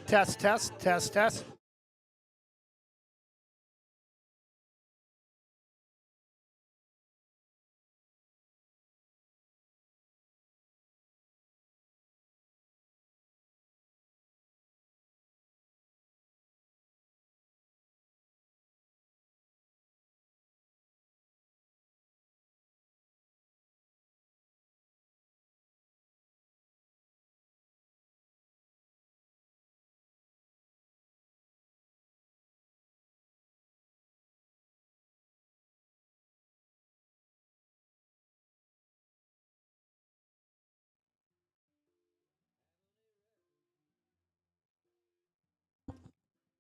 Test, test, test, test.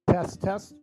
Test, test.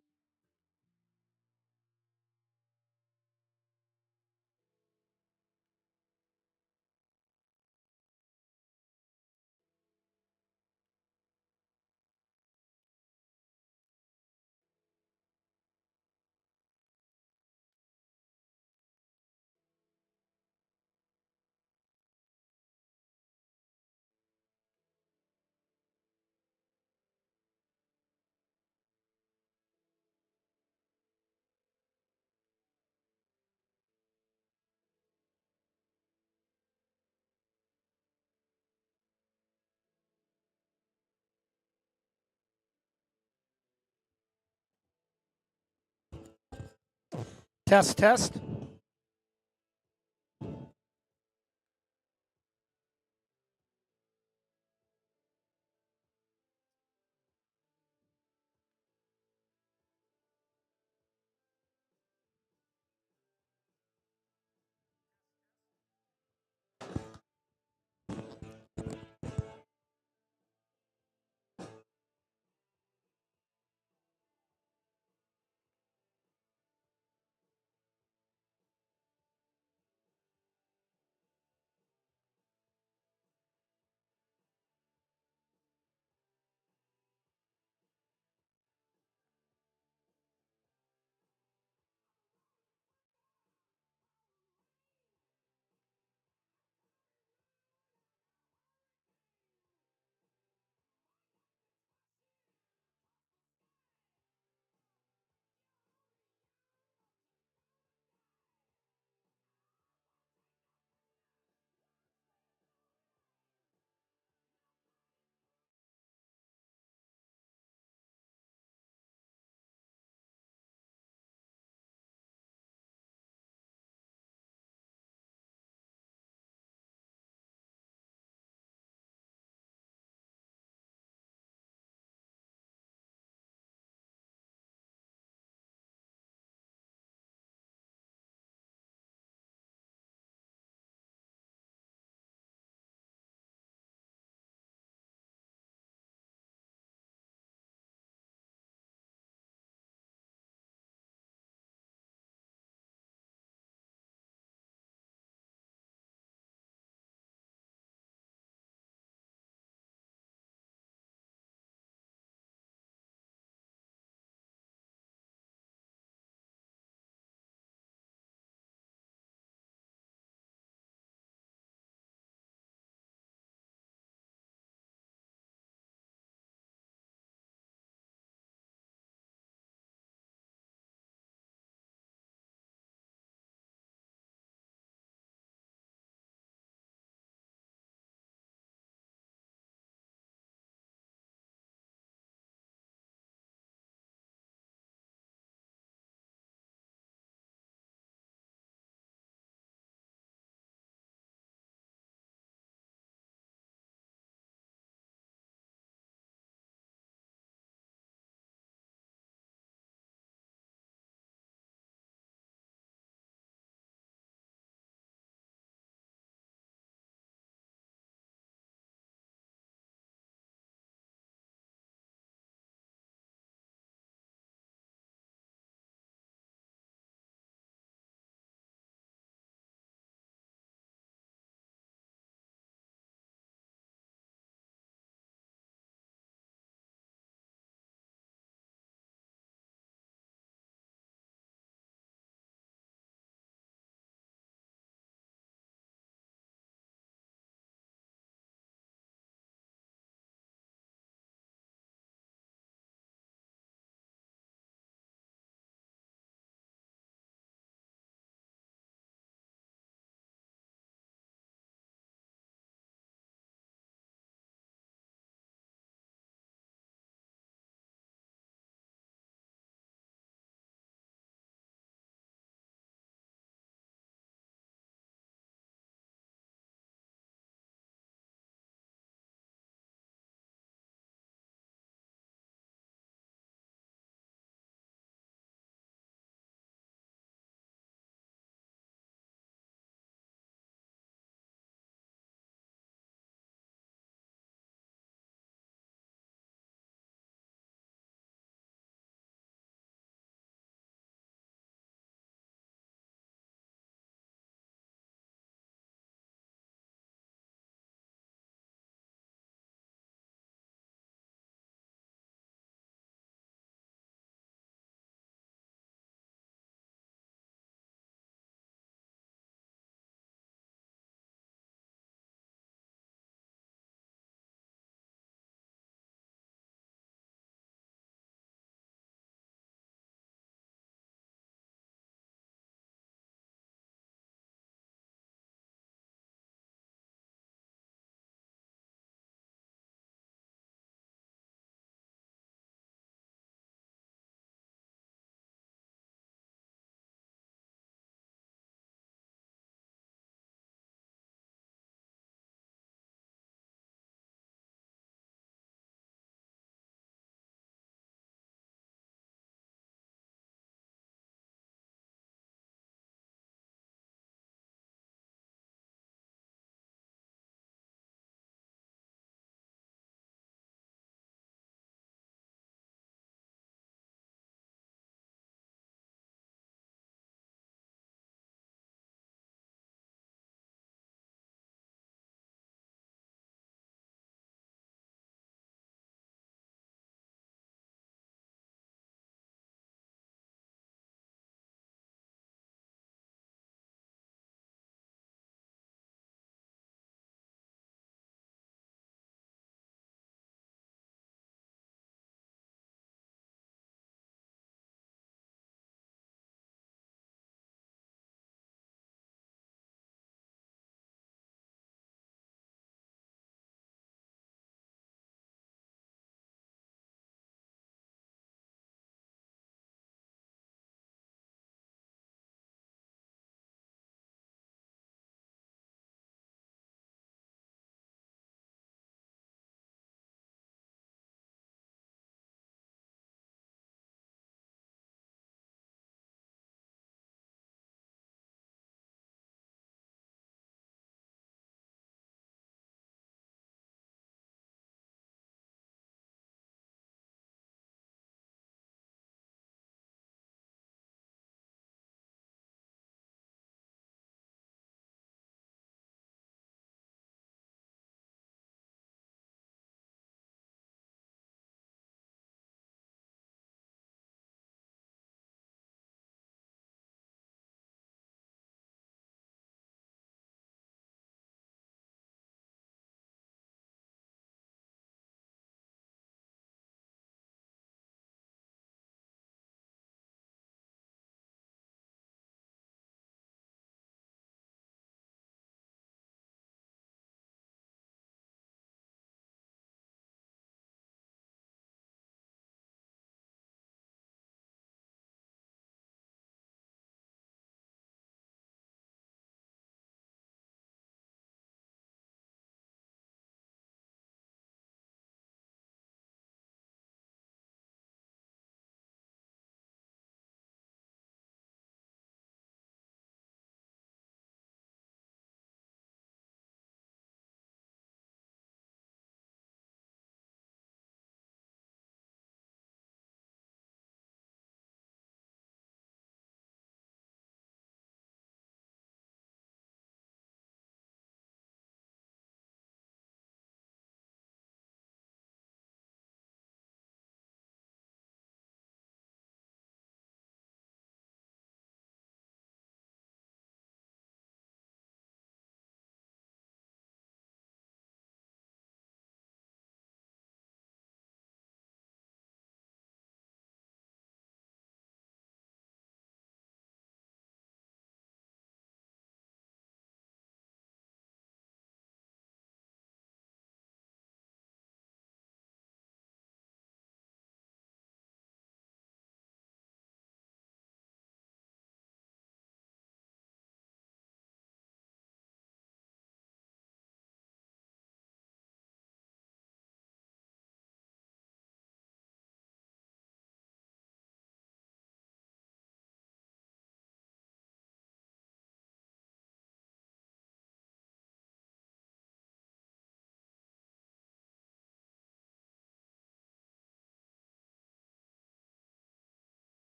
Test, test.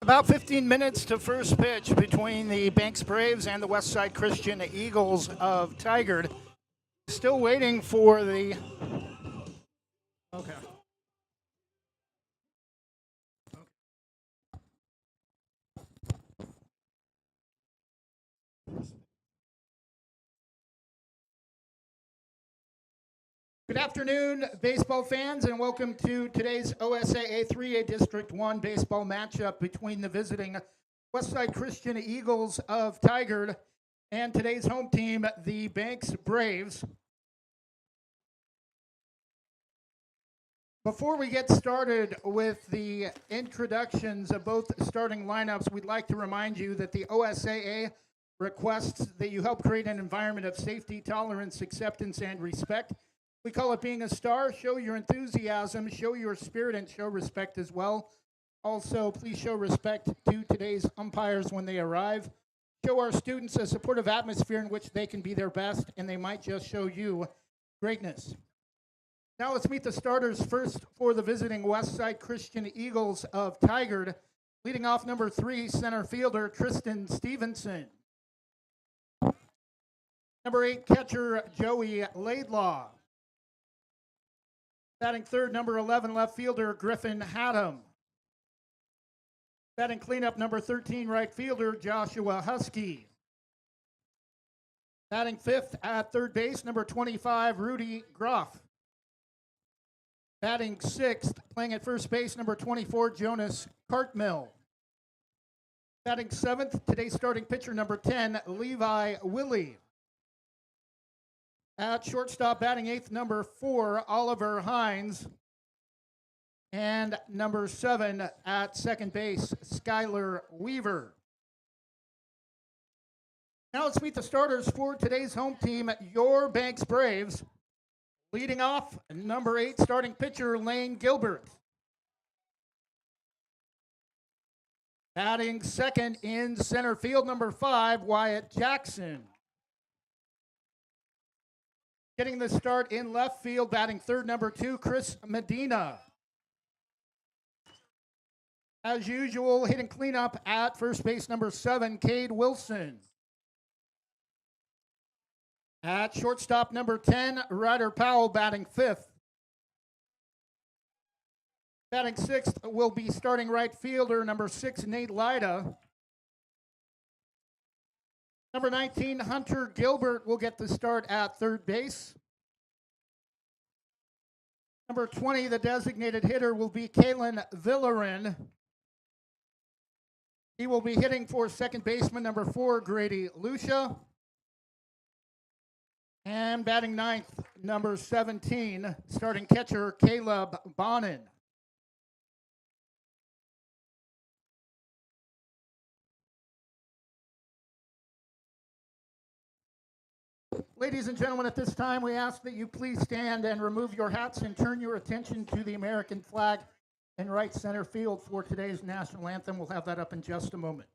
About 15 minutes to first pitch between the Banks Braves and the Westside Christian Eagles of Tigard. Still waiting for the. Okay. Good afternoon, baseball fans, and welcome to today's OSAA 3A District 1 baseball matchup between the visiting Westside Christian Eagles of Tigard and today's home team, the Banks Braves. Before we get started with the introductions of both starting lineups, we'd like to remind you that the OSAA requests that you help create an environment of safety, tolerance, acceptance, and respect. We call it being a star. Show your enthusiasm, show your spirit, and show respect as well. Also, please show respect to today's umpires when they arrive. Show our students a supportive atmosphere in which they can be their best, and they might just show you greatness. Now let's meet the starters first for the visiting Westside Christian Eagles of Tigard. Leading off number 3, center fielder Tristan Stevenson. Number 8, catcher Joey Laidlaw. Batting third, number 11, left fielder Griffin Haddam. Batting cleanup, number 13, right fielder Joshua Husky. Batting fifth at third base, number 25, Rudy Groff. Batting sixth, playing at first base, number 24, Jonas Cartmill. Batting seventh, today's starting pitcher, number 10, Levi Willie. At shortstop, batting eighth, number 4, Oliver Hines. And number 7 at second base, Skylar Weaver. Now let's meet the starters for today's home team, your Banks Braves. Leading off, number 8, starting pitcher Lane Gilbert. Batting second in center field, number 5, Wyatt Jackson. Getting the start in left field, batting third, number 2, Chris Medina. As usual, hitting cleanup at first base, number 7, Cade Wilson. At shortstop, number 10, Ryder Powell, batting fifth. Batting sixth will be starting right fielder, number 6, Nate Lyda. Number 19, Hunter Gilbert will get the start at third base. Number 20, the designated hitter, will be Kalen Villarin. He will be hitting for second baseman, number 4, Grady Lucia. And batting ninth, number 17, starting catcher, Caleb Bonin. Ladies and gentlemen, at this time, we ask that you please stand and remove your hats and turn your attention to the American flag in right center field for today's national anthem. We'll have that up in just a moment.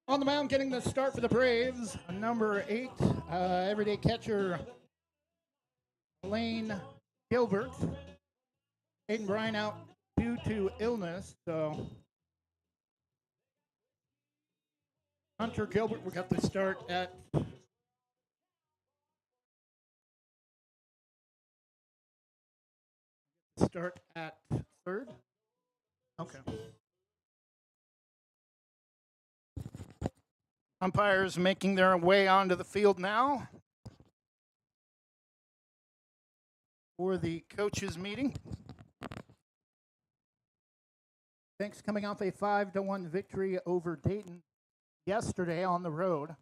On the mound, getting the start for the Braves, number 8, everyday catcher Lane Gilbert. Aiden Bryan out due to illness, so Hunter Gilbert will get the start at third. Okay. Umpires making their way onto the field now for the coaches meeting. Banks coming off a 5-1 victory over Dayton yesterday on the road.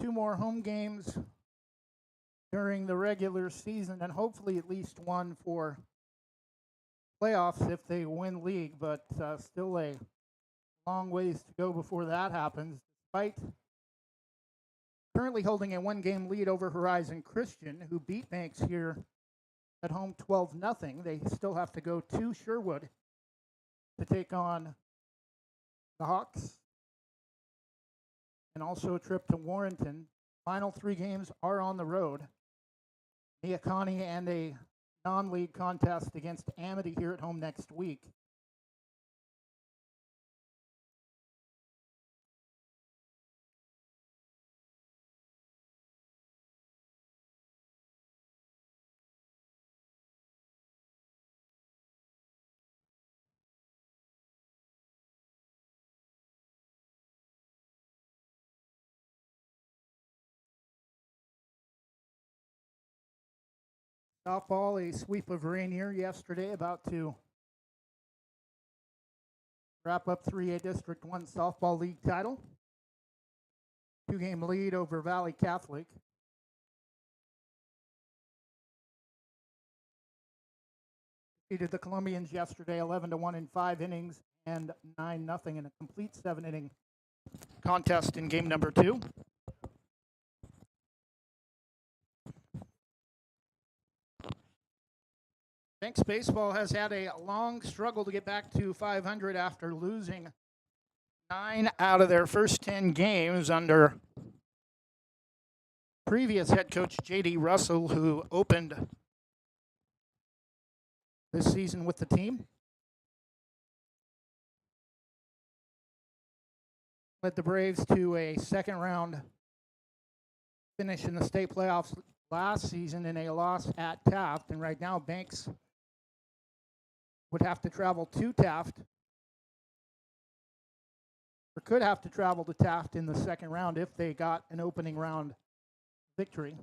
2 more home games during the regular season, and hopefully at least one for playoffs if they win league, but still a long ways to go before that happens. Despite currently holding a 1-game lead over Horizon Christian, who beat Banks here at home 12-0, they still have to go to Sherwood to take on the Hawks, and also a trip to Warrenton. Final 3 games are on the road. Neocani and a non-league contest against Amity here at home next week. Softball, a sweep of Rainier yesterday, about to wrap up 3A District 1 Softball League title. 2-game lead over Valley Catholic. Defeated the Columbians yesterday 11-1 in 5 innings and 9-0 in a complete 7-inning contest in game number 2. Banks baseball has had a long struggle to get back to 500 after losing 9 out of their first 10 games under previous head coach J.D. Russell, who opened this season with the team. Led the Braves to a second-round finish in the state playoffs last season in a loss at Taft, and right now Banks would have to travel to Taft, or could have to travel to Taft in the second round if they got an opening round victory.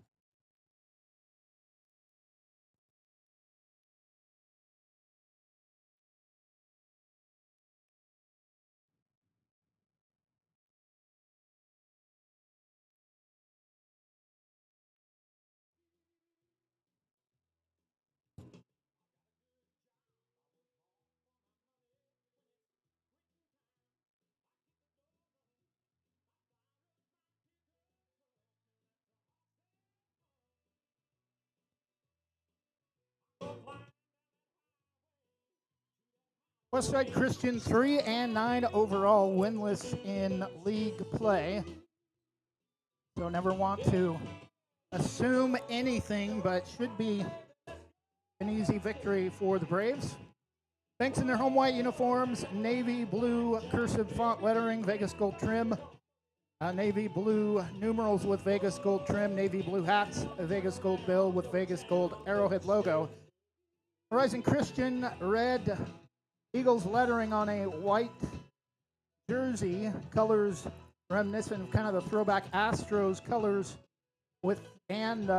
Westside Christian 3-9 overall, winless in league play. So never want to assume anything, but should be an easy victory for the Braves. Banks in their home white uniforms, navy blue cursive font lettering, Vegas gold trim, navy blue numerals with Vegas gold trim, navy blue hats, a Vegas gold bill with Vegas gold arrowhead logo. Horizon Christian, red Eagles lettering on a white jersey colors reminiscent of kind of the throwback Astros colors with and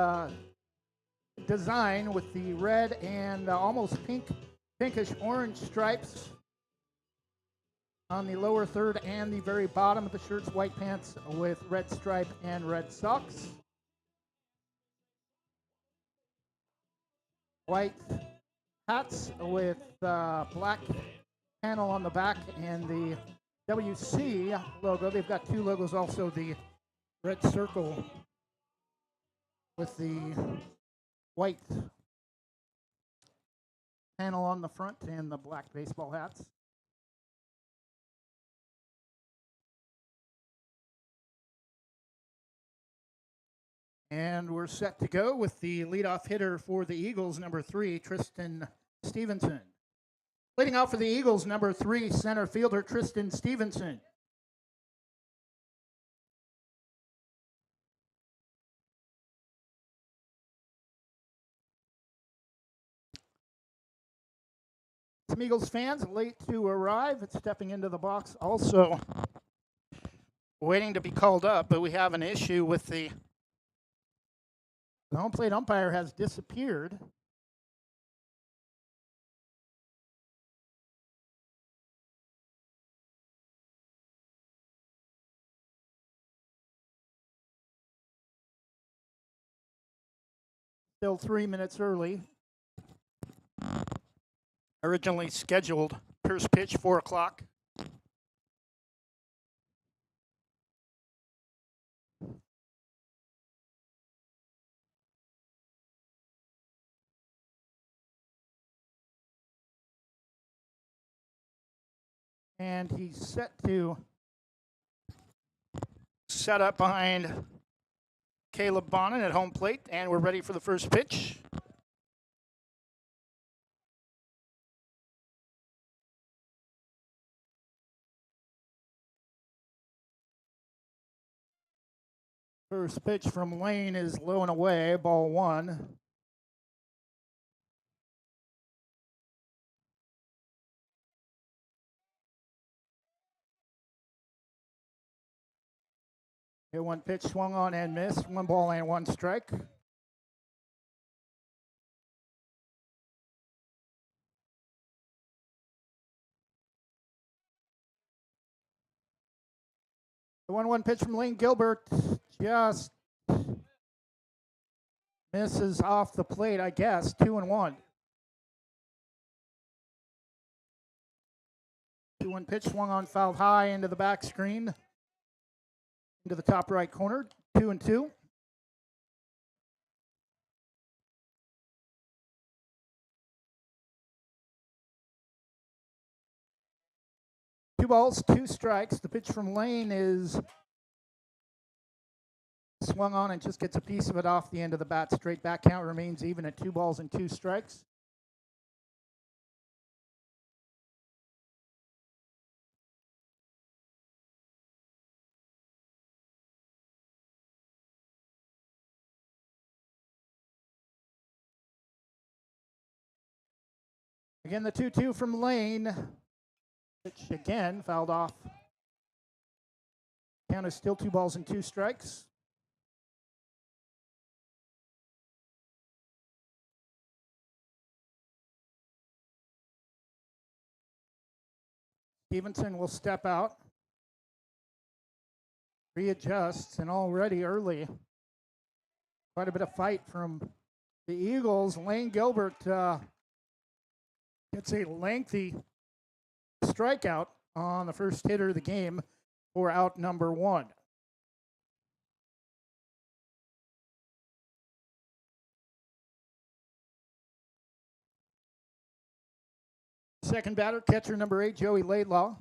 design with the red and almost pinkish orange stripes on the lower third and the very bottom of the shirts. White pants with red stripe and red socks. White hats with black panel on the back and the WC logo. They've got two logos also, the red circle with the white panel on the front and the black baseball hats. And we're set to go with the leadoff hitter for the Eagles, number 3, Tristan Stevenson. Leading out for the Eagles, number 3, center fielder Tristan Stevenson. Some Eagles fans late to arrive. It's stepping into the box also waiting to be called up, but we have an issue with the home plate umpire has disappeared. Still 3 minutes early. Originally scheduled first pitch 4 o'clock. And he's set to set up behind Caleb Bonin at home plate, and we're ready for the first pitch. First pitch from Lane is low and away, ball 1. Hit 1 pitch, swung on and missed. 1 ball and 1 strike. The 1-1 pitch from Lane Gilbert just misses off the plate, I guess. 2-1. 2-1 pitch, swung on, fouled high into the back screen, into the top right corner. 2-2. Two balls, 2 strikes. The pitch from Lane is swung on and just gets a piece of it off the end of the bat. Straight back count remains even at 2 balls and 2 strikes. Again, the 2-2 from Lane. Pitch again, fouled off. Count is still 2 balls and 2 strikes. Stevenson will step out, readjusts, and already early, quite a bit of fight from the Eagles. Lane Gilbert gets a lengthy strikeout on the first hitter of the game for out number 1. Second batter, catcher number 8, Joey Laidlaw.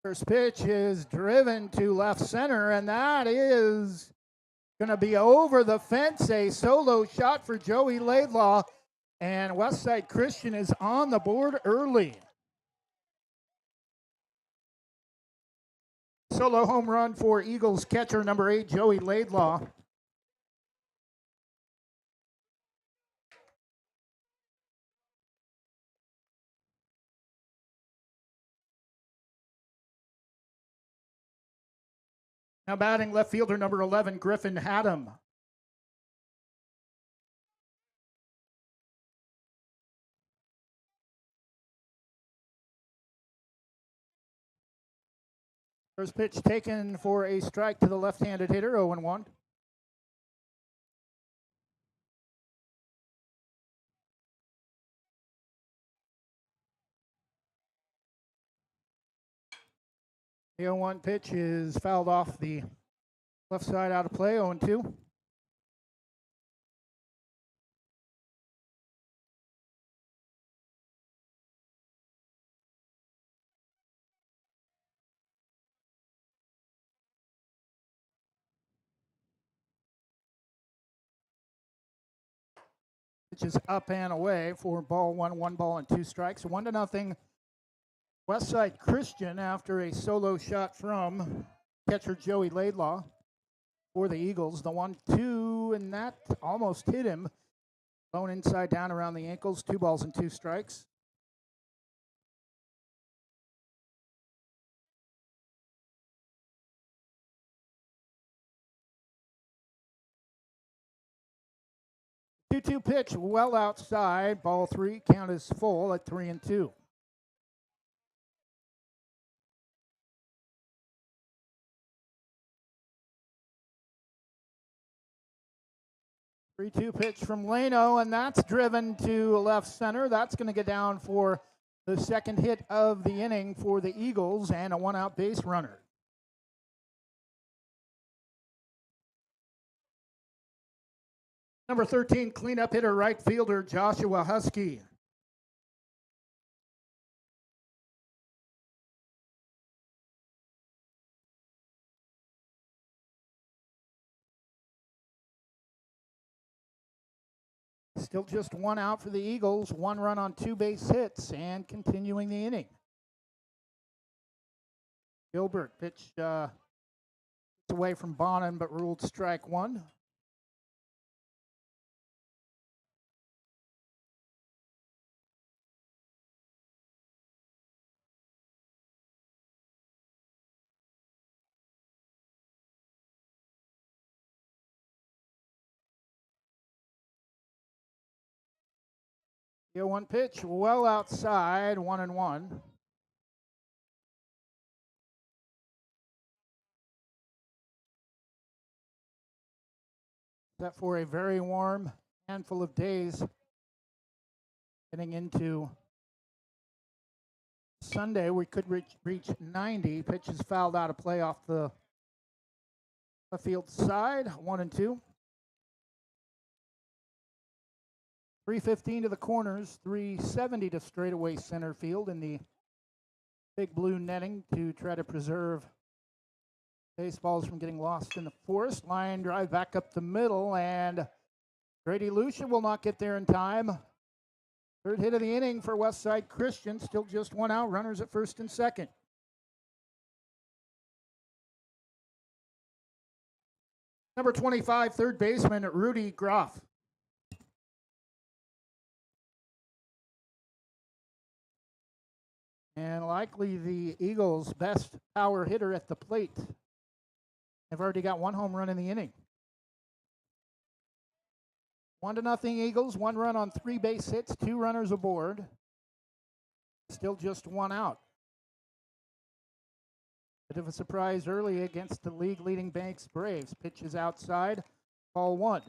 First pitch is driven to left center, and that is going to be over the fence. A solo shot for Joey Laidlaw, and Westside Christian is on the board early. Solo home run for Eagles catcher number 8, Joey Laidlaw. Now batting left fielder number 11, Griffin Haddam. First pitch taken for a strike to the left-handed hitter, 0-1. The 0-1 pitch is fouled off the left side, out of play, 0-2. Pitch is up and away for ball one, 1-2 strikes, 1-0. Westside Christian after a solo shot from catcher Joey Laidlaw for the Eagles. The 1-2, and that almost hit him. Blown inside down around the ankles, 2-2 strikes. Two-two pitch, well outside. Ball 3, count is full at 3-2. 3-2 pitch from Leno, and that's driven to left center. That's going to get down for the second hit of the inning for the Eagles and a one-out base runner. Number 13, cleanup hitter, right fielder Joshua Husky. Still just one out for the Eagles, 1 run on 2 base hits, and continuing the inning. Gilbert pitched away from Bonham, but ruled strike 1. The 0-1 pitch, well outside, 1-1. Set for a very warm handful of days getting into Sunday. We could reach 90. Pitch is fouled out of play off the left field side, 1-2. 315 to the corners, 370 to straightaway center field in the big blue netting to try to preserve baseballs from getting lost in the forest. Line drive back up the middle, and Grady Lucia will not get there in time. Third hit of the inning for Westside Christian, still just 1 out, runners at first and second. Number 25, third baseman Rudy Groff. And likely the Eagles' best power hitter at the plate. They've already got 1 home run in the inning. 1-0 Eagles, 1 run on 3 base hits, 2 runners aboard. Still just 1 out. Bit of a surprise early against the league-leading Banks Braves. Pitches outside, ball 1.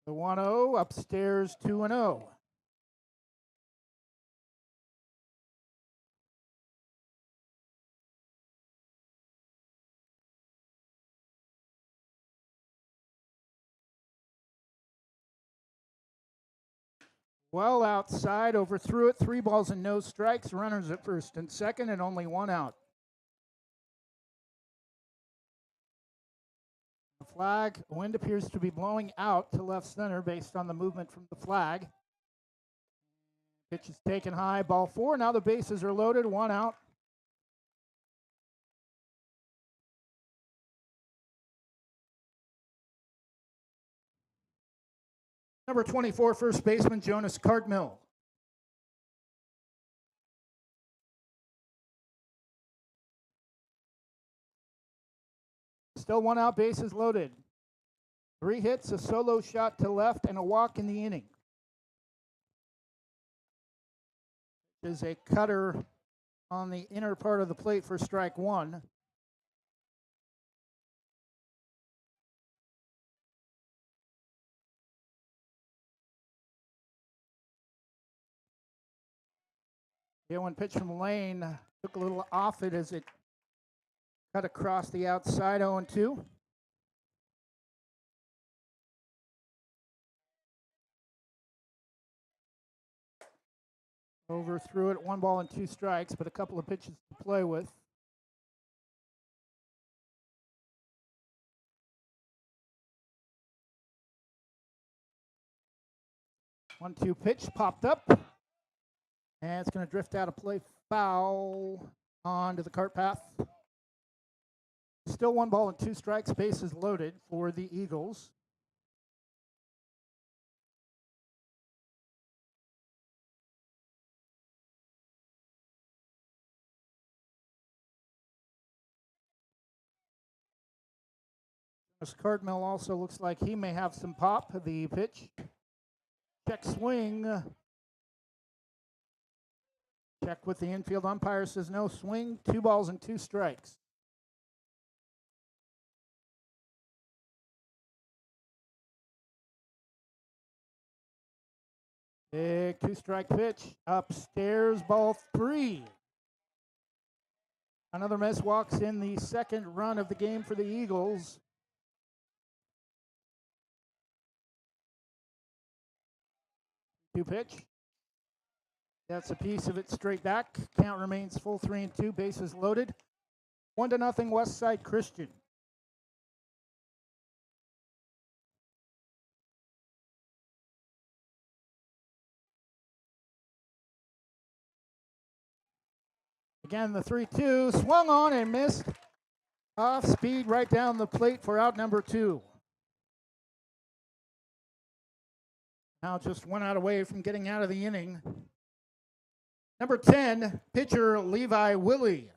The 1-0 upstairs, 2-0. Well outside, overthrew it, 3 balls and no strikes, runners at first and second, and only 1 out. The flag, wind appears to be blowing out to left center based on the movement from the flag. Pitch is taken high, ball 4. Now the bases are loaded, 1 out. Number 24, first baseman Jonas Cartmill. Still one out, bases loaded. 3 hits, a solo shot to left, and a walk in the inning. Is a cutter on the inner part of the plate for strike 1. The 0-1 pitch from Lane took a little off it as it cut across the outside. 0-2. Overthrew it, 1 ball and 2 strikes, but a couple of pitches to play with. One-two pitch popped up, and it's going to drift out of play, foul onto the cart path. Still 1 ball and 2 strikes, bases loaded for the Eagles. Cartmill also looks like he may have some pop. The pitch. Check swing. Check with the infield umpire, says no swing. 2 balls and 2 strikes. Big 2-strike pitch. Upstairs, ball 3. Another miss, walks in the second run of the game for the Eagles. Two pitch. That's a piece of it straight back. Count remains full, 3-2. Bases loaded. 1-0 Westside Christian. Again, the 3-2 swung on and missed. Off speed right down the plate for out number 2. Now just 1 out away from getting out of the inning. Number 10, pitcher Levi Willie.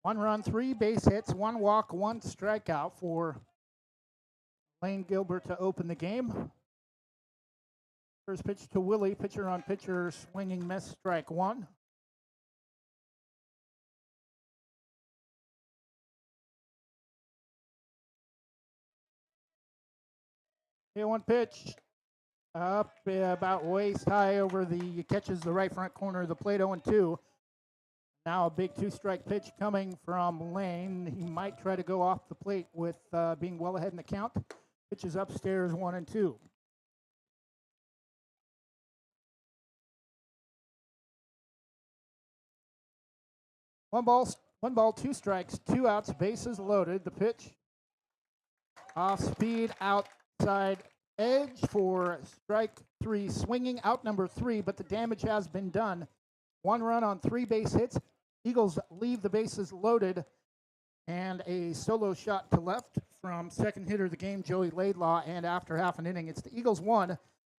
One run, 3 base hits, 1 walk, 1 strikeout for Lane Gilbert to open the game. First pitch to Willie, pitcher on pitcher, swinging miss, strike 1. Here, 1 pitch up about waist high over the, catches the right front corner of the plate. 0-2. Now a big 2-strike pitch coming from Lane. He might try to go off the plate with being well ahead in the count. Pitches upstairs, 1-2. One ball, 2 strikes, 2 outs, bases loaded. The pitch off speed, outside edge for strike 3, swinging out number 3, but the damage has been done. 1 run on 3 base hits. Eagles leave the bases loaded, and a solo shot to left from second hitter of the game, Joey Laidlaw, and after half an inning, it's the Eagles 1.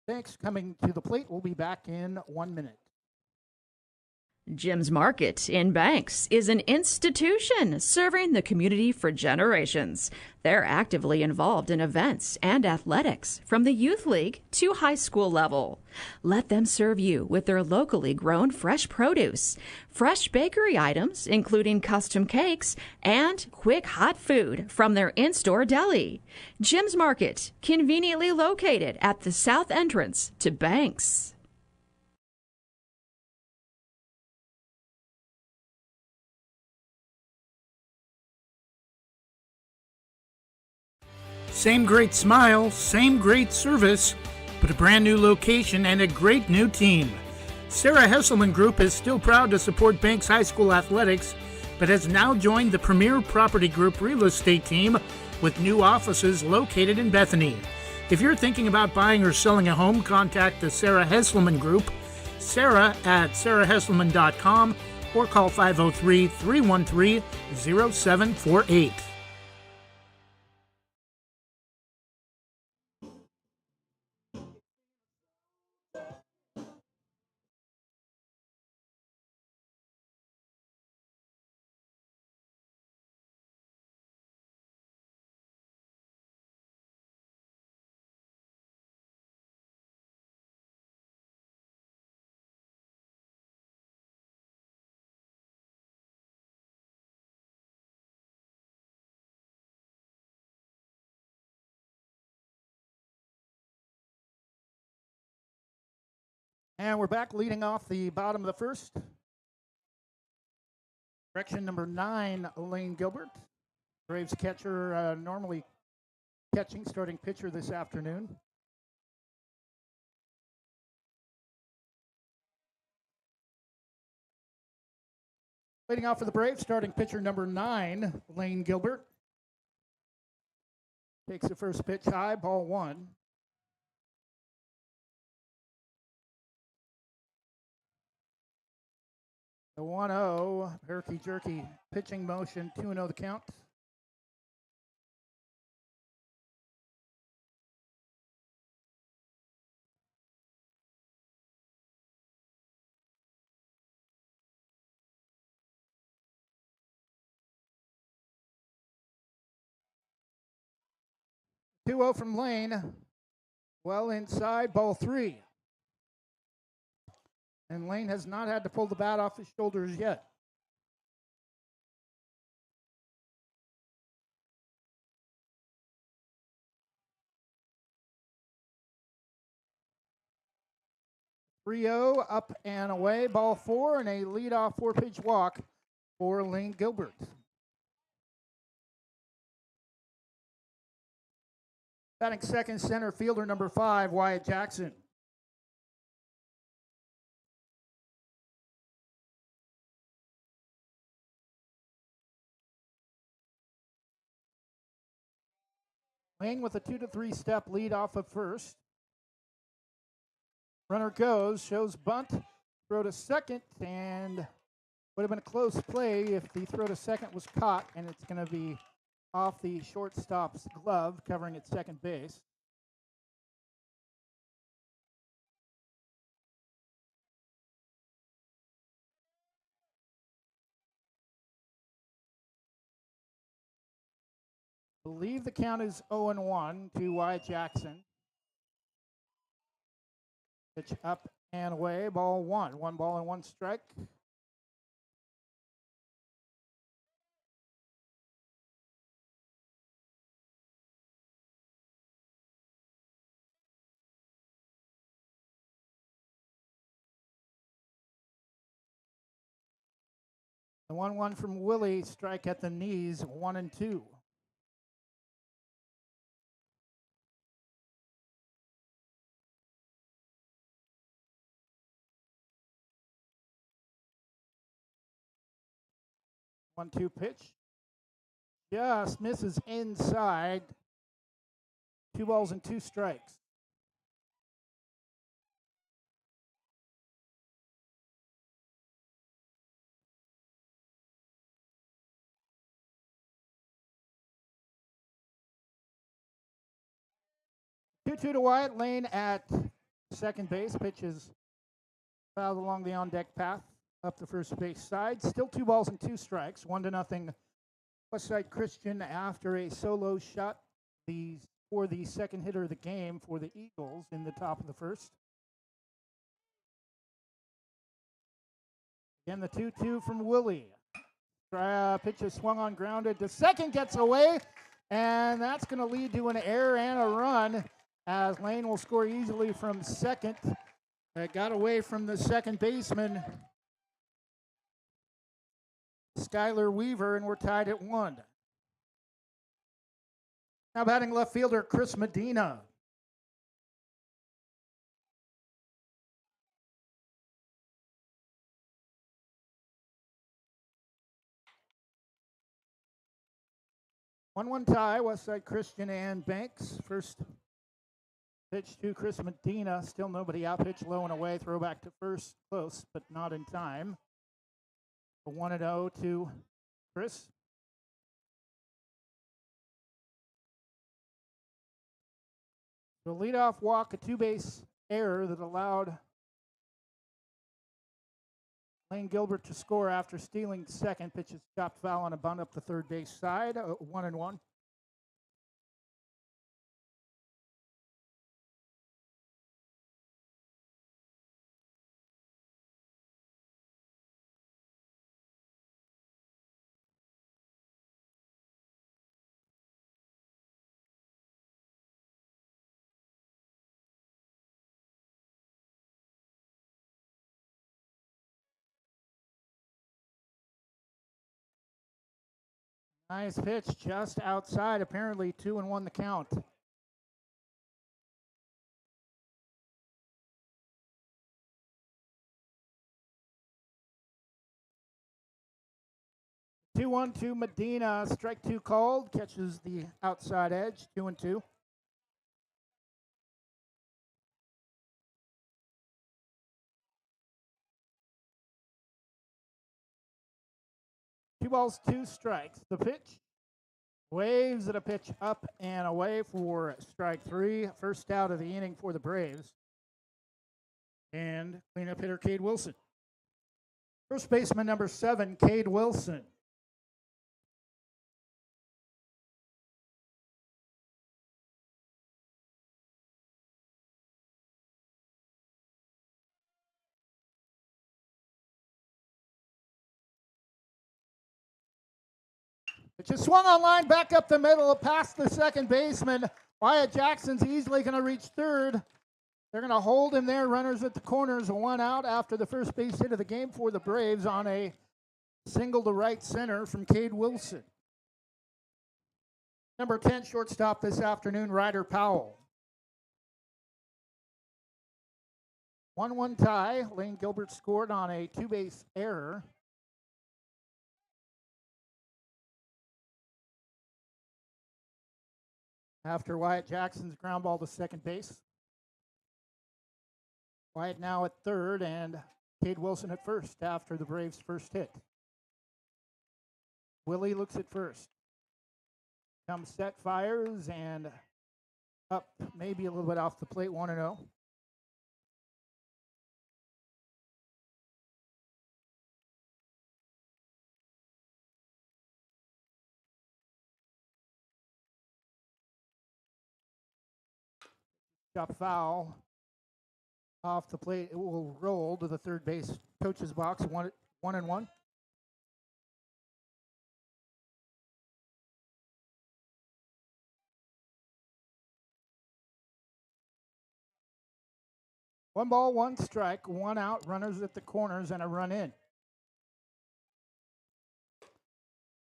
Thanks coming to the plate. We'll be back in 1 minute. Jim's Market in Banks is an institution serving the community for generations. They're actively involved in events and athletics from the youth league to high school level. Let them serve you with their locally grown fresh produce, fresh bakery items, including custom cakes, and quick hot food from their in-store deli. Jim's Market, conveniently located at the south entrance to Banks. Same great smile, same great service, but a brand new location and a great new team. Sarah Hesselman Group is still proud to support Banks High School athletics, but has now joined the Premier Property Group real estate team with new offices located in Bethany. If you're thinking about buying or selling a home, contact the Sarah Hesselman Group, Sarah at sarahhesselman.com, or call 503-313-0748. And we're back leading off the bottom of the first. Direction number 9, Lane Gilbert. Braves catcher, normally catching, starting pitcher this afternoon. Leading off for the Braves, starting pitcher number 9, Lane Gilbert. Takes the first pitch high, ball 1. The 1-0, herky jerky pitching motion, 2-0 the count. Two 0 from Lane. Well inside, ball 3. And Lane has not had to pull the bat off his shoulders yet. Three 0 up and away, ball 4, and a leadoff 4-pitch walk for Lane Gilbert. Batting second, center fielder number 5, Wyatt Jackson. Lane with a 2-3 step lead off of first. Runner goes, shows bunt, throw to second, and would have been a close play if the throw to second was caught, and it's going to be off the shortstop's glove, covering at second base. I believe the count is 0-1 to Wyatt Jackson. Pitch up and away, ball 1. 1 ball and 1 strike. The 1-1 from Willie, strike at the knees, 1-2. One-two pitch. Just misses inside. 2 balls and 2 strikes. Two to Wyatt. Lane at second base. Pitches fouled along the on-deck path up the first base side. Still 2 balls and 2 strikes. 1-0 Westside Christian after a solo shot for the second hitter of the game for the Eagles in the top of the first. Again, the 2-2 from Willie. Pitch is swung on, grounded to second, gets away, and that's going to lead to an error and a run as Lane will score easily from second. It got away from the second baseman, Skylar Weaver, and we're tied at 1. Now batting left fielder Chris Medina. 1-1 tie, Westside Christian and Banks. First pitch to Chris Medina. Still nobody out. Pitch low and away. Throw back to first. Close, but not in time. A 1-0 to Chris. The leadoff walk, a two-base error that allowed Lane Gilbert to score after stealing second. Pitch is chopped foul on a bunt up the third base side. 1-1. Nice pitch, just outside. Apparently 2-1 the count. Two one to Medina. Strike two called. Catches the outside edge. 2-2. Two balls, two strikes. The pitch. Waves at a pitch up and away for strike three. First out of the inning for the Braves. And cleanup hitter Cade Wilson. First baseman number 7, Cade Wilson. It just swung on line back up the middle, past the second baseman. Wyatt Jackson's easily going to reach third. They're going to hold him there. Runners at the corners, one out after the first base hit of the game for the Braves on a single to right center from Cade Wilson. Number 10 shortstop this afternoon, Ryder Powell. 1-1 tie. Lane Gilbert scored on a two-base error. After Wyatt Jackson's ground ball to second base. Wyatt now at third and Cade Wilson at first after the Braves' first hit. Willie looks at first. Comes set, fires, and up maybe a little bit off the plate, 1-0. Chop foul off the plate. It will roll to the third base coach's box, 1-1. One ball, one strike, one out, runners at the corners, and a run in.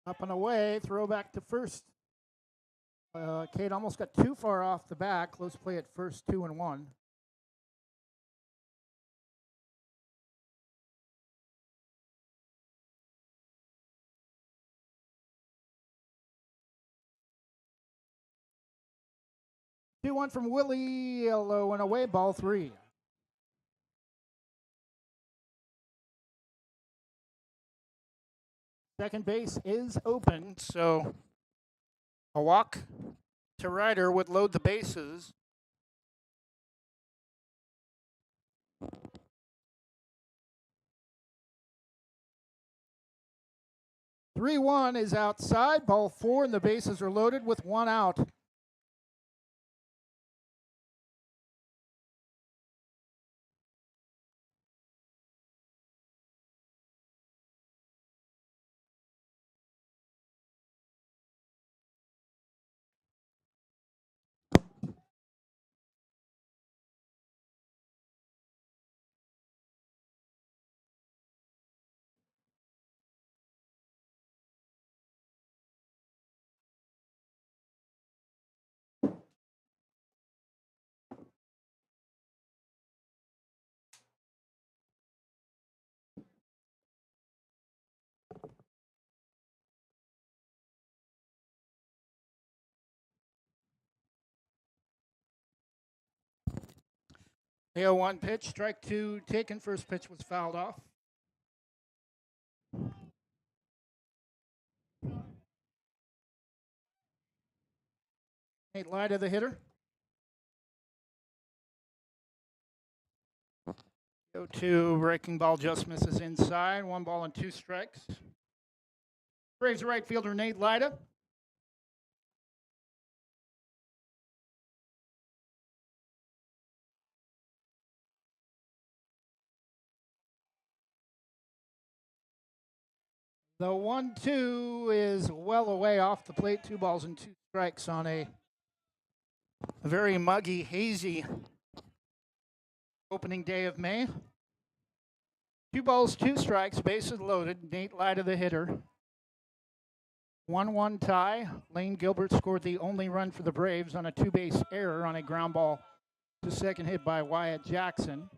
Up and away, throw back to first. Cade almost got too far off the back. Close play at first, 2-1. Two one from Willie, low and away, ball three. Second base is open, so a walk to Ryder would load the bases. Three one is outside, ball four, and the bases are loaded with one out. The 0-1 pitch, strike two taken. First pitch was fouled off. Nate Lyda, the hitter. 0-2 breaking ball just misses inside. 1 ball and 2 strikes. Braves right fielder Nate Lyda. The 1-2 is well away off the plate. 2 balls and 2 strikes on a very muggy, hazy opening day of May. 2 balls, 2 strikes, bases loaded. Nate Lyda, the hitter. 1-1 tie. Lane Gilbert scored the only run for the Braves on a 2-base error on a ground ball to second hit by Wyatt Jackson.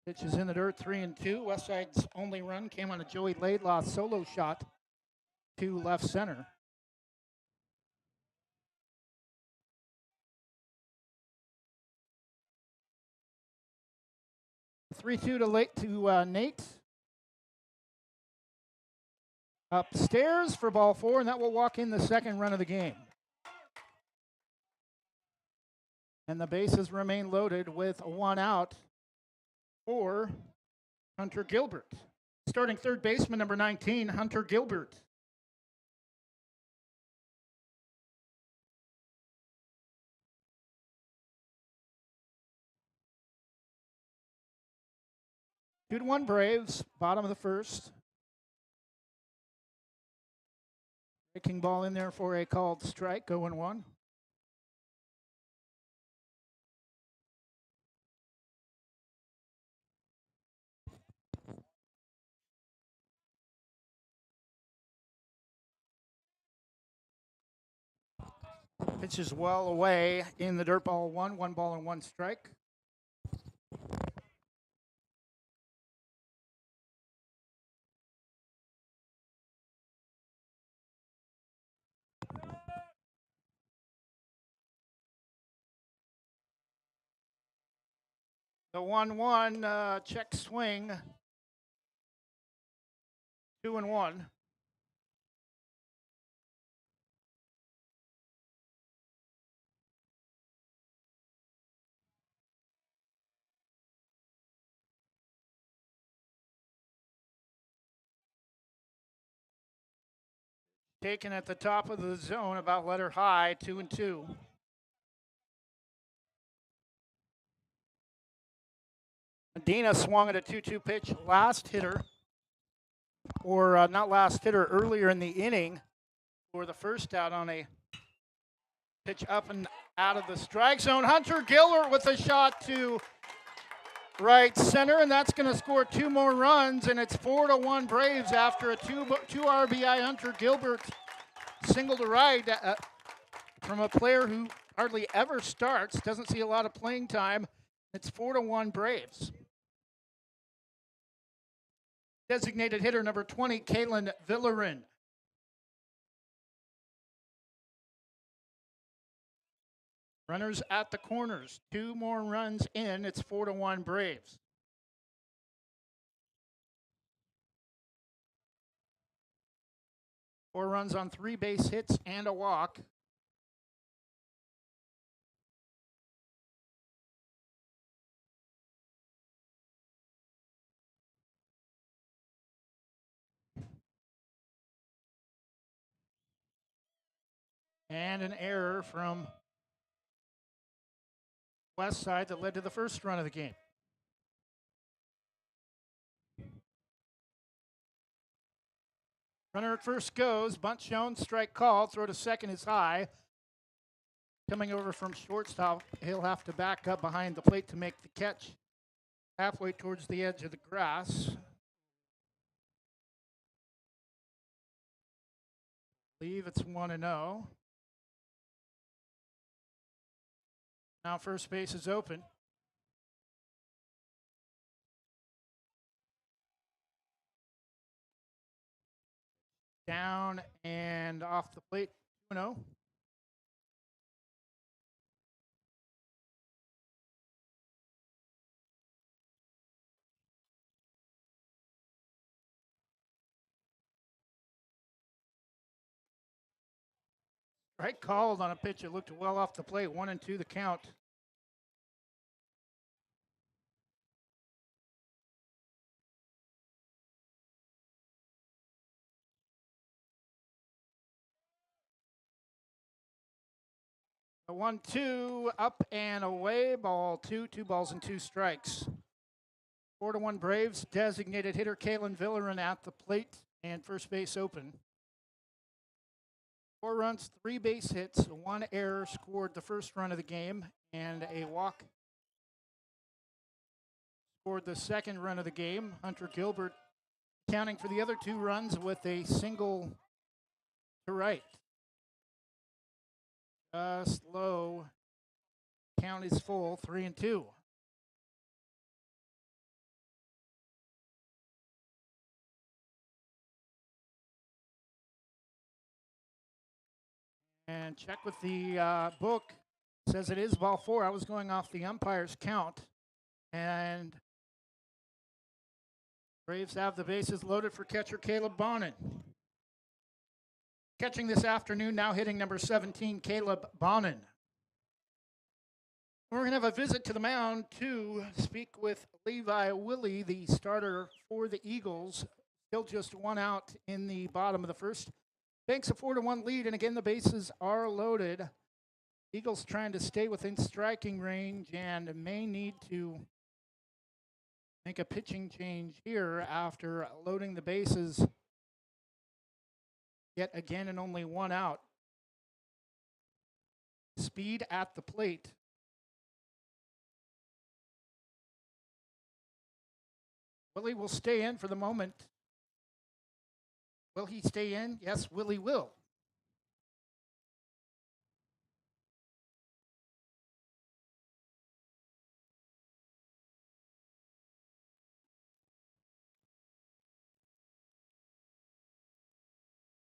Pitch is in the dirt, 3-2. Westside's only run came on a Joey Laidlaw solo shot to left center. Three-two to Nate. Upstairs for ball 4, and that will walk in the second run of the game. And the bases remain loaded with 1 out for Hunter Gilbert. Starting third baseman, number 19, Hunter Gilbert. Two to 1 Braves, bottom of the first. Breaking ball in there for a called strike, 0-1. Pitch is well away in the dirt, ball 1, 1 ball and 1 strike. The 1-1 check swing, 2-1. Taken at the top of the zone, about letter high, 2-2. Medina swung at a 2-2 pitch, last hitter, or not last hitter, earlier in the inning for the first out on a pitch up and out of the strike zone. Hunter Gilbert with a shot to right center, and that's going to score 2 more runs, and it's 4-1 Braves after a 2 RBI Hunter Gilbert single to right from a player who hardly ever starts, doesn't see a lot of playing time. It's 4-1 Braves. Designated hitter number 20, Kalen Villerin. Runners at the corners. 2 more runs in. It's 4-1 Braves. Four runs on 3 base hits and a walk. And an error from Westside that led to the first run of the game. Runner at first goes, bunt shown, strike called, throw to second is high. Coming over from shortstop, he'll have to back up behind the plate to make the catch halfway towards the edge of the grass. I believe it's 1-0. Now first base is open. Down and off the plate, 2-0. Right called on a pitch. It looked well off the plate. 1-2 the count. The 1-2 up and away. Ball two. 2 balls and 2 strikes. 4-1 Braves. Designated hitter Kalen Villerin at the plate and first base open. 4 runs, 3 base hits, 1 error scored the first run of the game, and a walk scored the second run of the game. Hunter Gilbert counting for the other 2 runs with a single to right. Just low. Count is full, 3-2. And check with the book. Says it is ball 4. I was going off the umpire's count. And Braves have the bases loaded for catcher Caleb Bonin. Catching this afternoon, now hitting number 17, Caleb Bonin. We're going to have a visit to the mound to speak with Levi Willie, the starter for the Eagles. Still just 1 out in the bottom of the first. Banks a 4-1 lead, and again, the bases are loaded. Eagles trying to stay within striking range and may need to make a pitching change here after loading the bases yet again and only 1 out. Speed at the plate. Willie will stay in for the moment. Will he stay in? Yes, Willie will.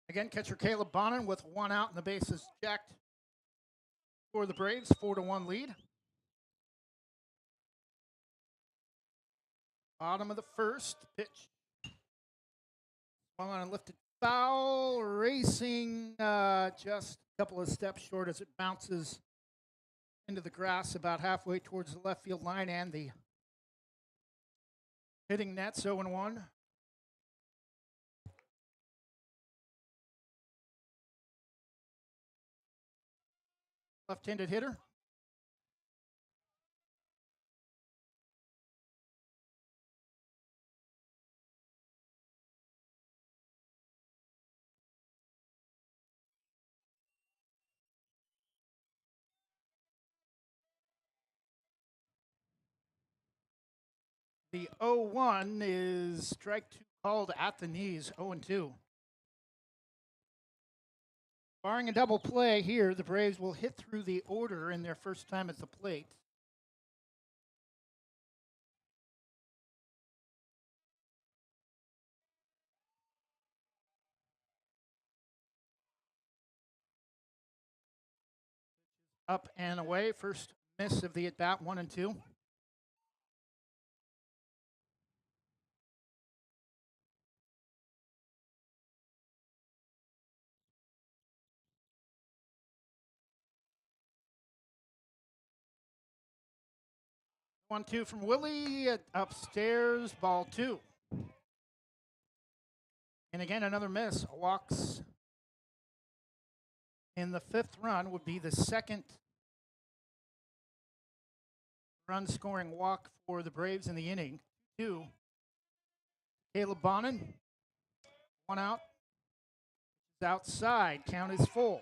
Again, catcher Caleb Bonin with 1 out and the bases checked for the Braves, 4-1 lead. Bottom of the first, pitch. Swung on and lifted foul, racing just a couple of steps short as it bounces into the grass about halfway towards the left field line and the hitting net, 0-1. Left-handed hitter. The 0-1 is strike 2 called at the knees, 0-2. Barring a double play here, the Braves will hit through the order in their first time at the plate. Up and away, first miss of the at-bat, 1-2. One, 2 from Willie, upstairs, ball 2. And again, another miss. Walks in the 5th run would be the second run scoring walk for the Braves in the inning. 2. Caleb Bonin, 1 out. It's outside, count is full.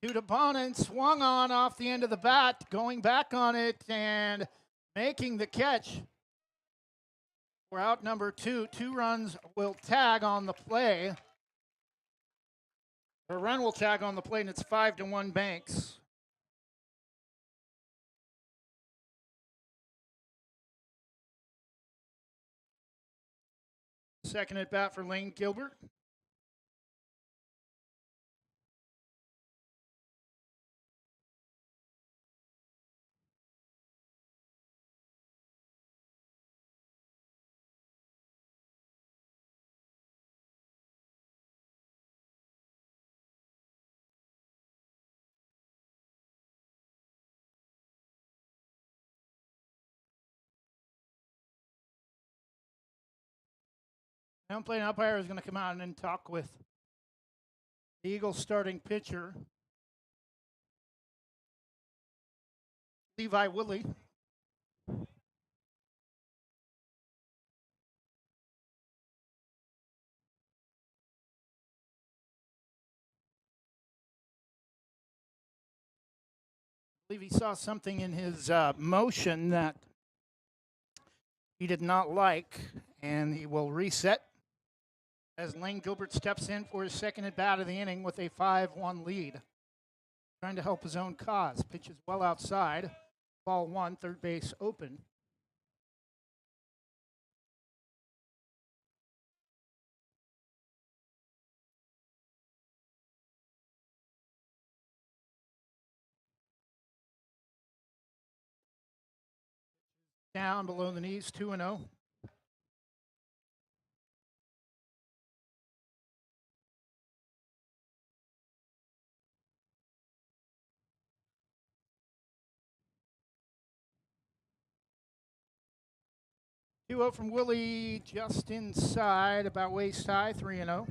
Two to Bonin, swung on off the end of the bat, going back on it and making the catch. We're out number 2. 2 runs will tag on the play. A run will tag on the play, and it's 5-1 Banks. Second at bat for Lane Gilbert. Now playing umpire is going to come out and then talk with the Eagles starting pitcher, Levi Willie. I believe he saw something in his motion that he did not like, and he will reset as Lane Gilbert steps in for his second at bat of the inning with a 5-1 lead. Trying to help his own cause. Pitches well outside. Ball one, third base open. Down below the knees, 2-0. Two out from Willie, just inside, about waist high, 3-0.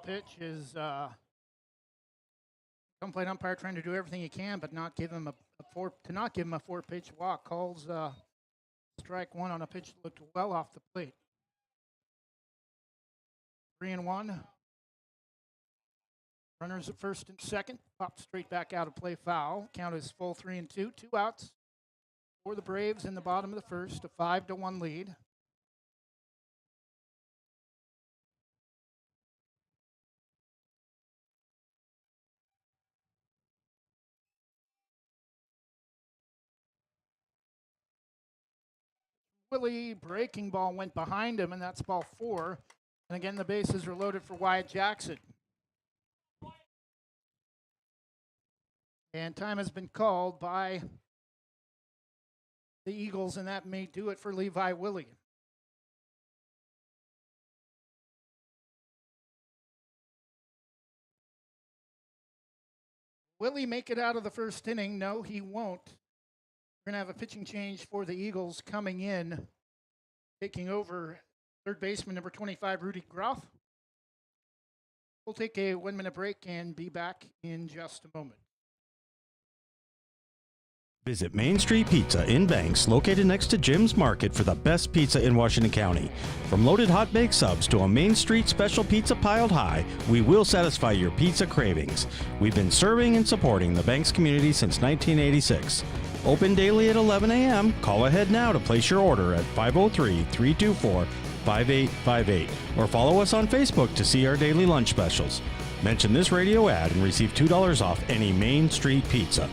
Pitch is home plate umpire trying to do everything he can, but not give him a four pitch walk. Calls strike one on a pitch that looked well off the plate. 3-1. Runners at first and second. Popped straight back out of play, foul. Count is full 3-2. 2 outs for the Braves in the bottom of the first. A 5-1 lead. Willie, breaking ball went behind him, and that's ball 4. And again, the bases are loaded for Wyatt Jackson. And time has been called by the Eagles, and that may do it for Levi Willie. Will he make it out of the first inning? No, he won't. We're going to have a pitching change for the Eagles coming in, taking over third baseman number 25, Rudy Groff. We'll take a 1-minute break and be back in just a moment. Visit Main Street Pizza in Banks, located next to Jim's Market, for the best pizza in Washington County. From loaded hot baked subs to a Main Street special pizza piled high, we will satisfy your pizza cravings. We've been serving and supporting the Banks community since 1986. Open daily at 11 a.m. Call ahead now to place your order at 503-324-5858 or follow us on Facebook to see our daily lunch specials. Mention this radio ad and receive $2 off any Main Street Pizza.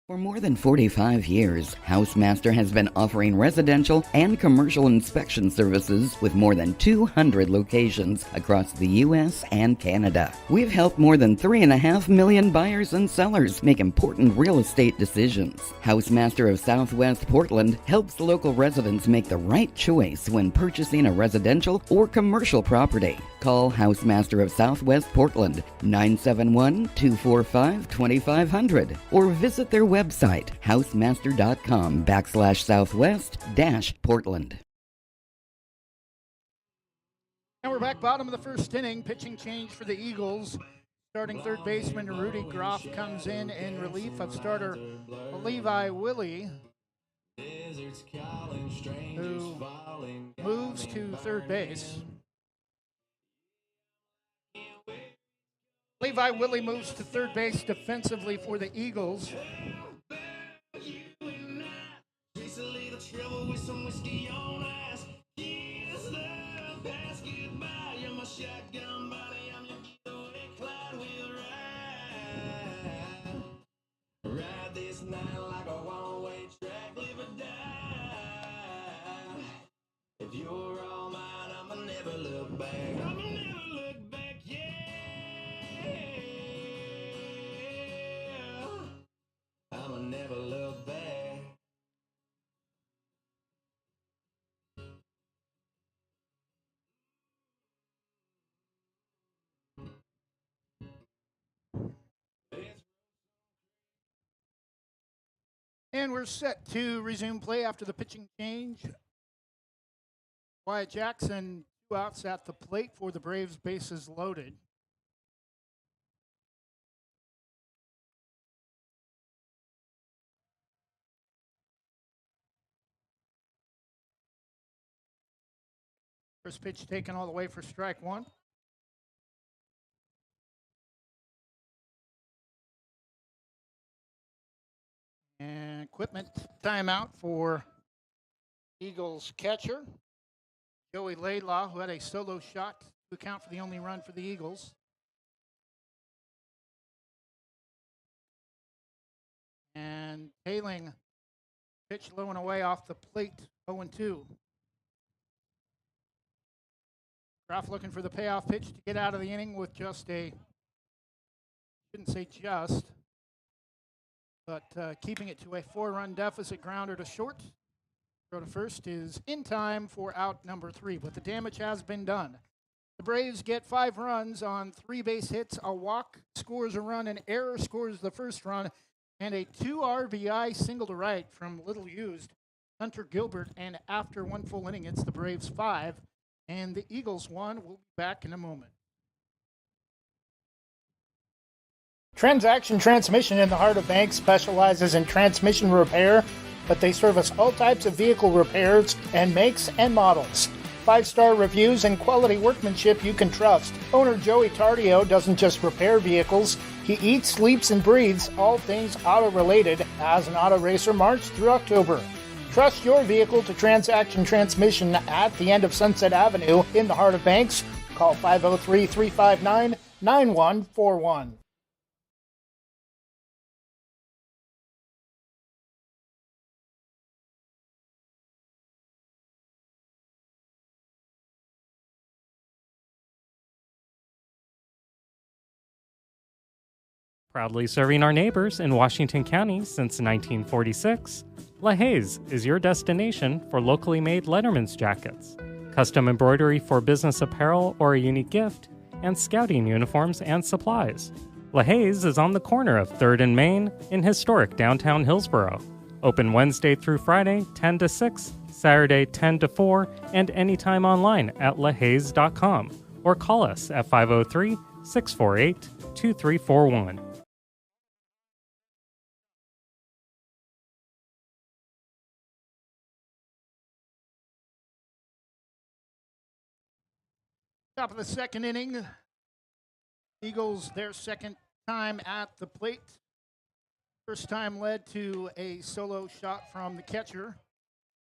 For more than 45 years, Housemaster has been offering residential and commercial inspection services with more than 200 locations across the U.S. and Canada. We've helped more than 3.5 million buyers and sellers make important real estate decisions. Housemaster of Southwest Portland helps local residents make the right choice when purchasing a residential or commercial property. Call Housemaster of Southwest Portland, 971-245-2500, or visit their website, housemaster.com/southwest-Portland. Now we're back, bottom of the first inning. Pitching change for the Eagles. Starting third baseman Rudy Groff comes in relief of starter Levi Willie, who moves to third base. Levi Willie moves to third base defensively for the Eagles. Ride this night like a one-way track, live or die. If you're all mine, I'ma never look back. I'ma never look back, yeah. I'ma never look back. And we're set to resume play after the pitching change. Wyatt Jackson, 2 outs at the plate for the Braves, bases loaded. First pitch taken all the way for strike one. And equipment timeout for Eagles catcher, Joey Laidlaw, who had a solo shot to account for the only run for the Eagles. And tailing pitch low and away off the plate, 0-2. Groff looking for the payoff pitch to get out of the inning with just a, shouldn't say just, but keeping it to a 4-run deficit, grounder to short. Throw to first is in time for out number 3, but the damage has been done. The Braves get 5 runs on 3 base hits, a walk scores a run, an error scores the first run, and a 2 RBI single to right from little used Hunter Gilbert. And after 1 full inning, it's the Braves 5 and the Eagles 1. We'll be back in a moment. Transaction Transmission in the Heart of Banks specializes in transmission repair, but they service all types of vehicle repairs and makes and models. 5-star reviews and quality workmanship you can trust. Owner Joey Tardio doesn't just repair vehicles, he eats, sleeps, and breathes all things auto-related as an auto racer March through October. Trust your vehicle to Transaction Transmission at the end of Sunset Avenue in the Heart of Banks. Call 503-359-9141. Proudly serving our neighbors in Washington County since 1946, La Haze is your destination for locally made Letterman's jackets, custom embroidery for business apparel or a unique gift, and scouting uniforms and supplies. La Haze is on the corner of 3rd and Main in historic downtown Hillsborough. Open Wednesday through Friday, 10 to 6, Saturday, 10 to 4, and anytime online at lahaze.com or call us at 503-648-2341. Top of the second inning, Eagles their second time at the plate. First time led to a solo shot from the catcher.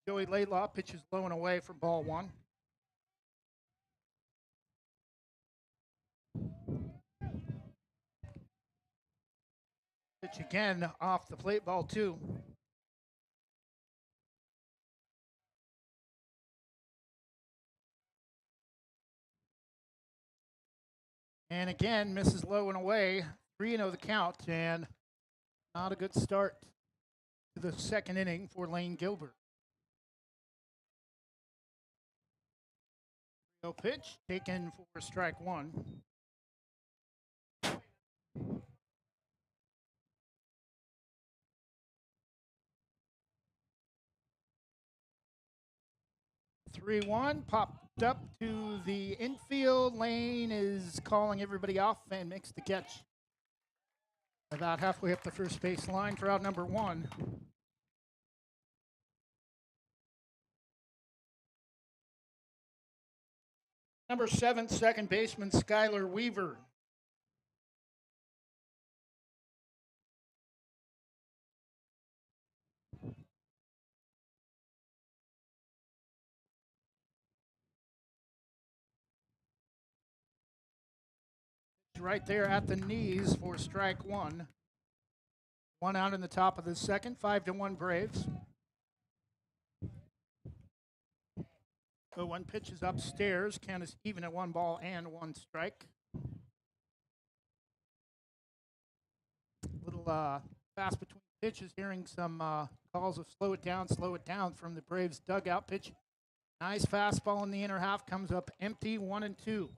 Joey Laidlaw pitches low and away for ball 1. Pitch again off the plate, ball 2. And again, misses low and away. 3-0 the count, and not a good start to the second inning for Lane Gilbert. No pitch taken for strike 1. Three one popped up to the infield. Lane is calling everybody off and makes the catch about halfway up the first base line for out number 1. Number 7, second baseman Skylar Weaver right there at the knees for strike one. One out in the top of the second, 5-1 Braves. 0-1 pitch is upstairs. Count is even at 1 ball and 1 strike. Little fast between pitches, hearing some calls of slow it down from the Braves dugout. Pitch, nice fastball in the inner half, comes up empty, 1-2.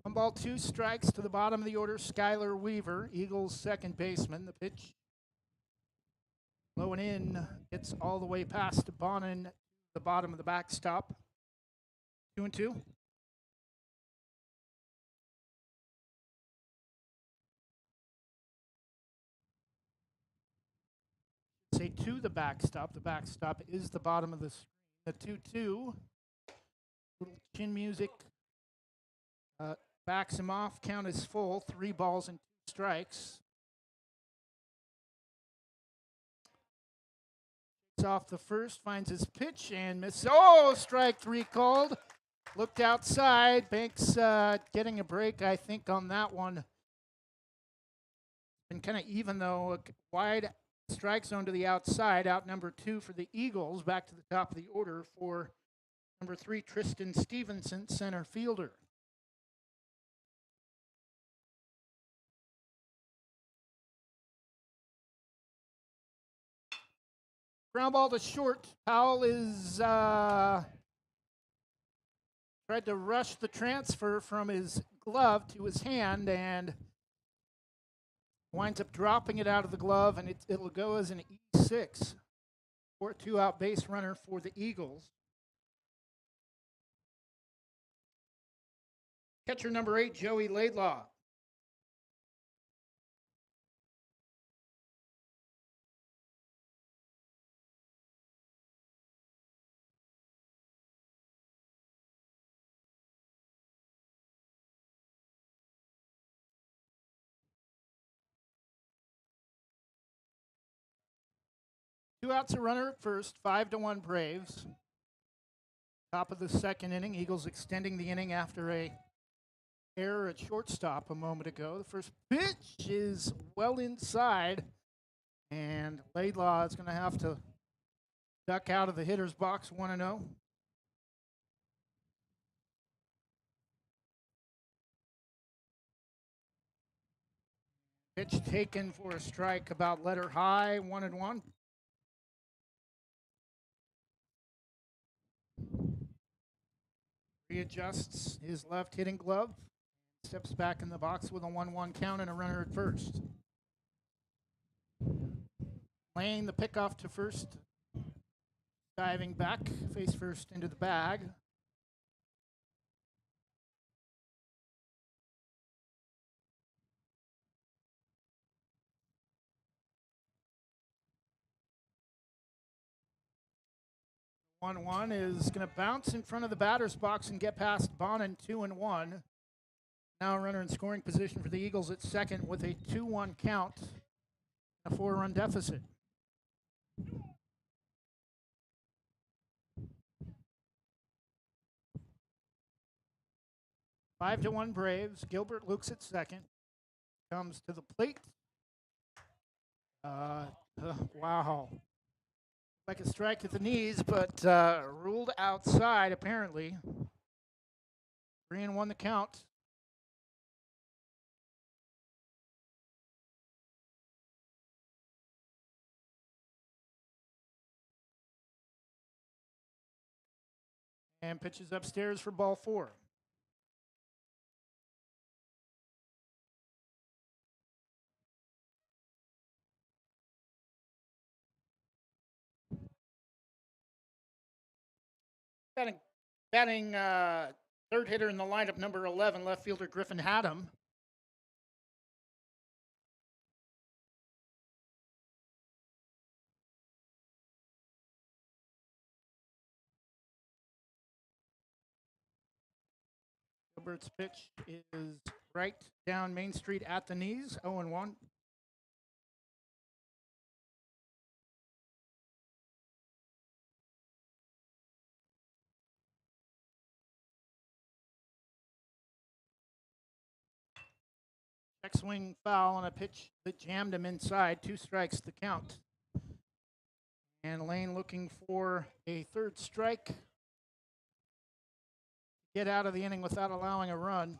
1 ball, 2 strikes to the bottom of the order. Skylar Weaver, Eagles second baseman. The pitch, low and in, gets all the way past Bonin, the bottom of the backstop. 2-2. Say to the backstop. The backstop is the bottom of the screen. The 2-2. Little chin music backs him off. Count is full. 3 balls and 2 strikes. Takes off the first, finds his pitch and misses. Oh, strike 3 called. Looked outside. Banks getting a break, I think, on that one. Been kind of even, though. Wide strike zone to the outside. Out number 2 for the Eagles. Back to the top of the order for number 3, Tristan Stevenson, center fielder. Ground ball to short. Powell is tried to rush the transfer from his glove to his hand and winds up dropping it out of the glove, and it'll go as an E6 for a 2-out base runner for the Eagles. Catcher number 8, Joey Laidlaw. Two outs, a runner at first, 5-1 Braves. Top of the second inning, Eagles extending the inning after a error at shortstop a moment ago. The first pitch is well inside, and Laidlaw is going to have to duck out of the hitter's box, 1-0. Pitch taken for a strike about letter high, 1-1. Readjusts his left hitting glove, steps back in the box with a 1-1 count and a runner at first. Laying the pickoff to first, diving back, face first into the bag. One is going to bounce in front of the batter's box and get past Bonin, 2-1. Now a runner in scoring position for the Eagles at second with a 2-1 count, a 4-run deficit. Five to 1 Braves. Gilbert Lukes at second. Comes to the plate. Wow. Like a strike at the knees, but ruled outside apparently. 3-1 the count. And pitches upstairs for ball 4. Batting third hitter in the lineup, number 11, left fielder Griffin Haddam. Gilbert's pitch is right down Main Street at the knees, 0-1. Check swing foul on a pitch that jammed him inside. 2 strikes to count. And Lane looking for a third strike. Get out of the inning without allowing a run.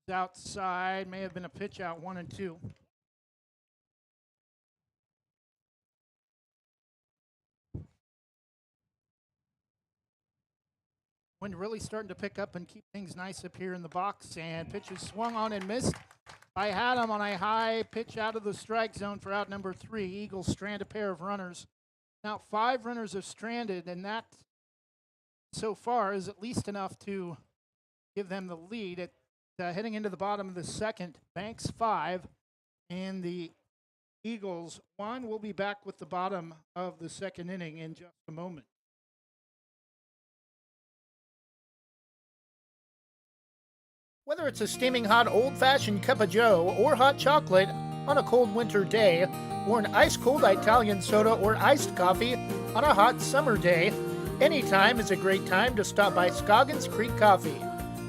Outside, may have been a pitch out, 1-2. Wind really starting to pick up and keep things nice up here in the box. And pitches swung on and missed. I had him on a high pitch out of the strike zone for out number 3. Eagles strand a pair of runners. Now 5 runners are stranded, and that so far is at least enough to give them the lead. At heading into the bottom of the second, Banks 5 and the Eagles 1. We'll be back with the bottom of the second inning in just a moment. Whether it's a steaming hot old-fashioned cup of joe or hot chocolate on a cold winter day, or an ice-cold Italian soda or iced coffee on a hot summer day, any time is a great time to stop by Scoggins Creek Coffee.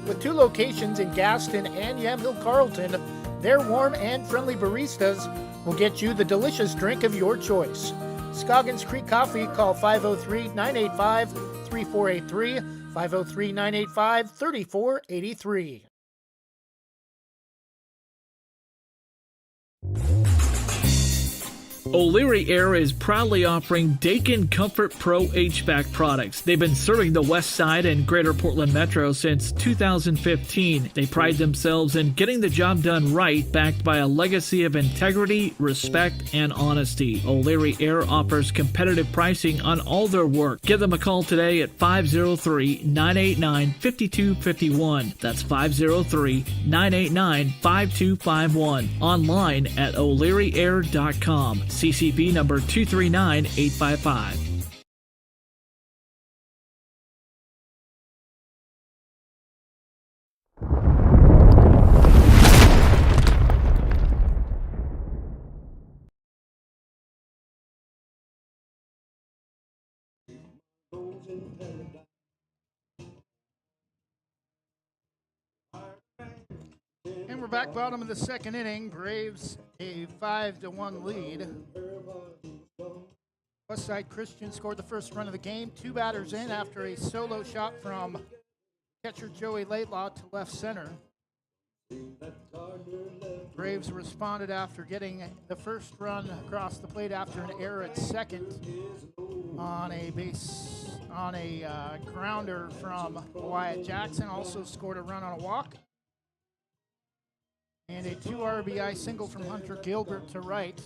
With 2 locations in Gaston and Yamhill Carlton, their warm and friendly baristas will get you the delicious drink of your choice. Scoggins Creek Coffee, call 503-985-3483, 503-985-3483. O'Leary Air is proudly offering Dakin Comfort Pro HVAC products. They've been serving the Westside and Greater Portland Metro since 2015. They pride themselves in getting the job done right, backed by a legacy of integrity, respect, and honesty. O'Leary Air offers competitive pricing on all their work. Give them a call today at 503-989-5251. That's 503-989-5251. Online at o'learyair.com. CCP number 239855. And we're back bottom of the second inning. Braves a 5-1 lead. Westside Christian scored the first run of the game. 2 batters in after a solo shot from catcher Joey Laidlaw to left center. Braves responded after getting the first run across the plate after an error at second on a grounder from Wyatt Jackson. Also scored a run on a walk. And a 2 RBI single from Hunter Gilbert to right.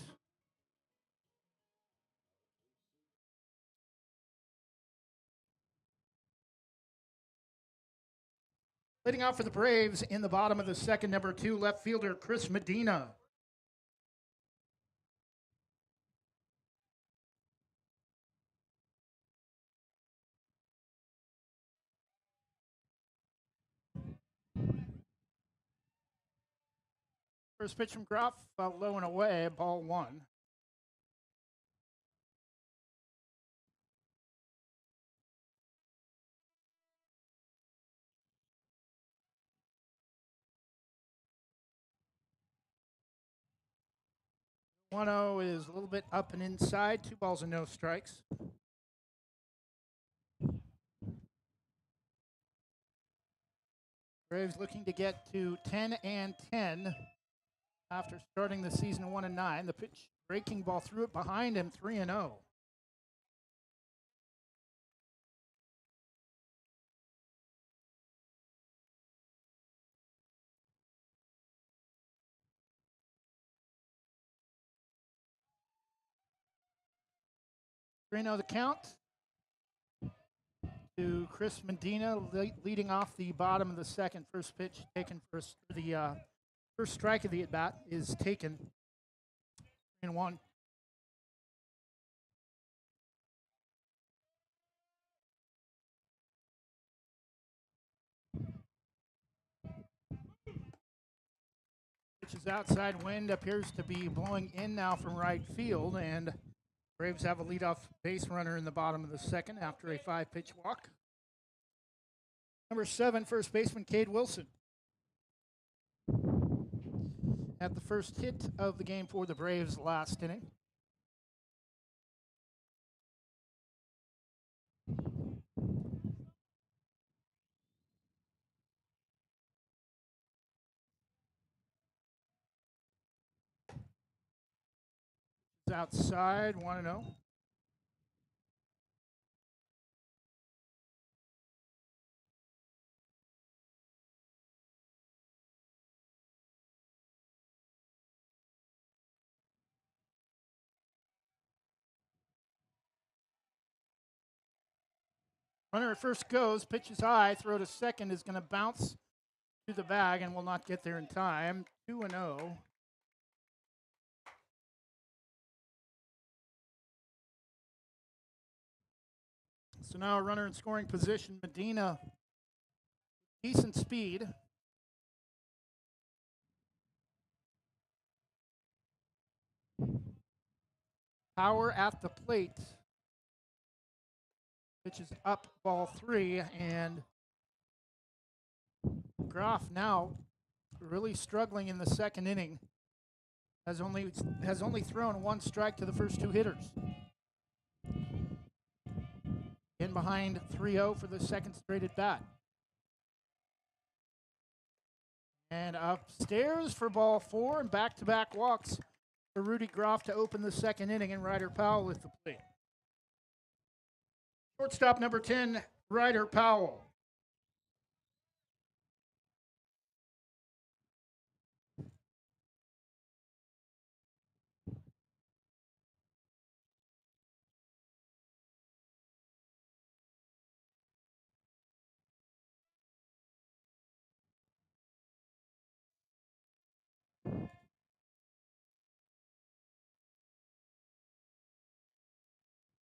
Leading out for the Braves in the bottom of the second, number 2, left fielder Chris Medina. First pitch from Groff, low and away, ball 1. One 0 is a little bit up and inside. 2 balls and no strikes. Braves looking to get to 10-10 after starting the season 1-9. The pitch, breaking ball threw it behind him, 3-0. The count to Chris Medina, leading off the bottom of the second. First pitch taken first. The first strike of the at-bat is taken. 3-1. Pitch is outside, wind appears to be blowing in now from right field, and Braves have a leadoff base runner in the bottom of the second after a 5-pitch walk. Number 7, first baseman Cade Wilson. At the first hit of the game for the Braves last inning. It's outside, 1-0. Runner at first goes, pitch is high, throw to second is going to bounce to the bag and will not get there in time. 2-0. So now a runner in scoring position. Medina, decent speed. Power at the plate. Pitch is up, ball 3, and Groff now really struggling in the second inning. Has only thrown 1 strike to the first 2 hitters. In behind 3-0 for the second straight at bat. And upstairs for ball 4 and back-to-back walks for Rudy Groff to open the second inning, and Ryder Powell with the plate. Shortstop number 10, Ryder Powell.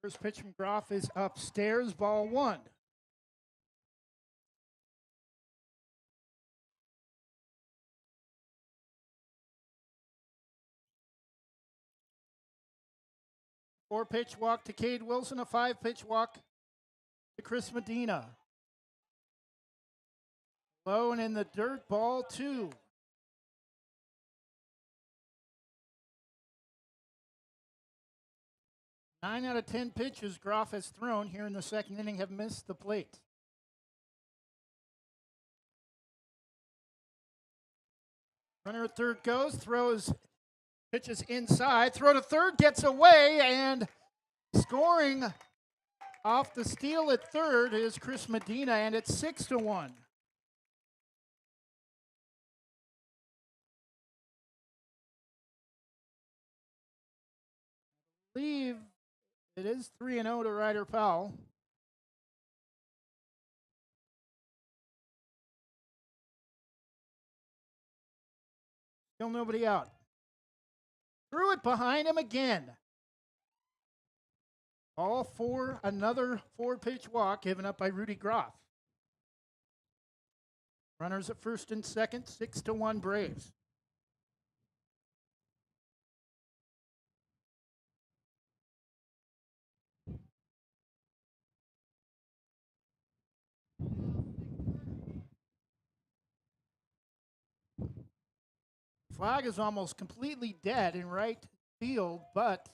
First pitch from Groff is upstairs, ball 1. Four-pitch walk to Cade Wilson, a 5-pitch walk to Chris Medina. Low and in the dirt, ball 2. Nine out of 10 pitches Groff has thrown here in the second inning have missed the plate. Runner at third goes, throws, pitches inside, throw to third, gets away, and scoring off the steal at third is Chris Medina, and it's 6-1. I believe it is 3-0 to Ryder Powell. Still nobody out. Threw it behind him again. All 4, another 4-pitch walk given up by Rudy Groff. Runners at first and second, 6-1 Braves. Flag is almost completely dead in right field, but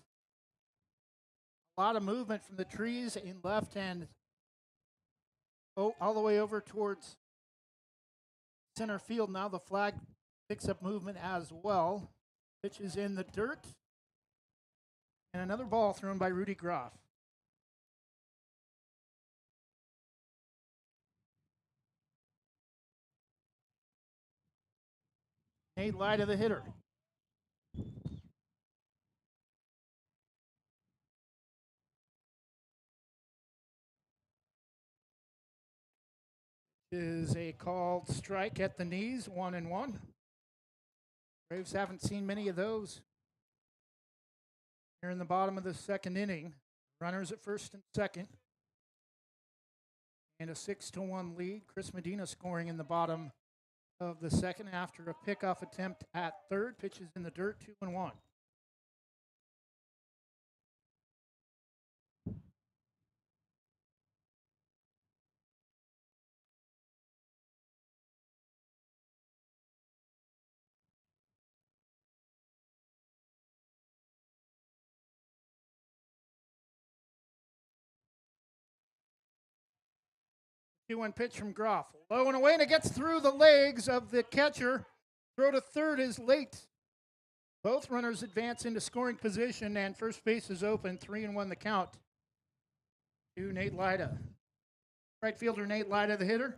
a lot of movement from the trees in left and all the way over towards center field. Now the flag picks up movement as well. Pitch is in the dirt. And another ball thrown by Rudy Groff. Nate Lie to the hitter. Is a called strike at the knees, 1-1. Braves haven't seen many of those. Here in the bottom of the second inning, runners at first and second. And a 6-1 lead. Chris Medina scoring in the bottom of the second after a pickoff attempt at third. Pitches in the dirt, 2-1. 2-1 pitch from Groff. Low and away, and it gets through the legs of the catcher. Throw to third is late. Both runners advance into scoring position, and first base is open. 3-1 the count to Nate Lyda. Right fielder Nate Lyda, the hitter.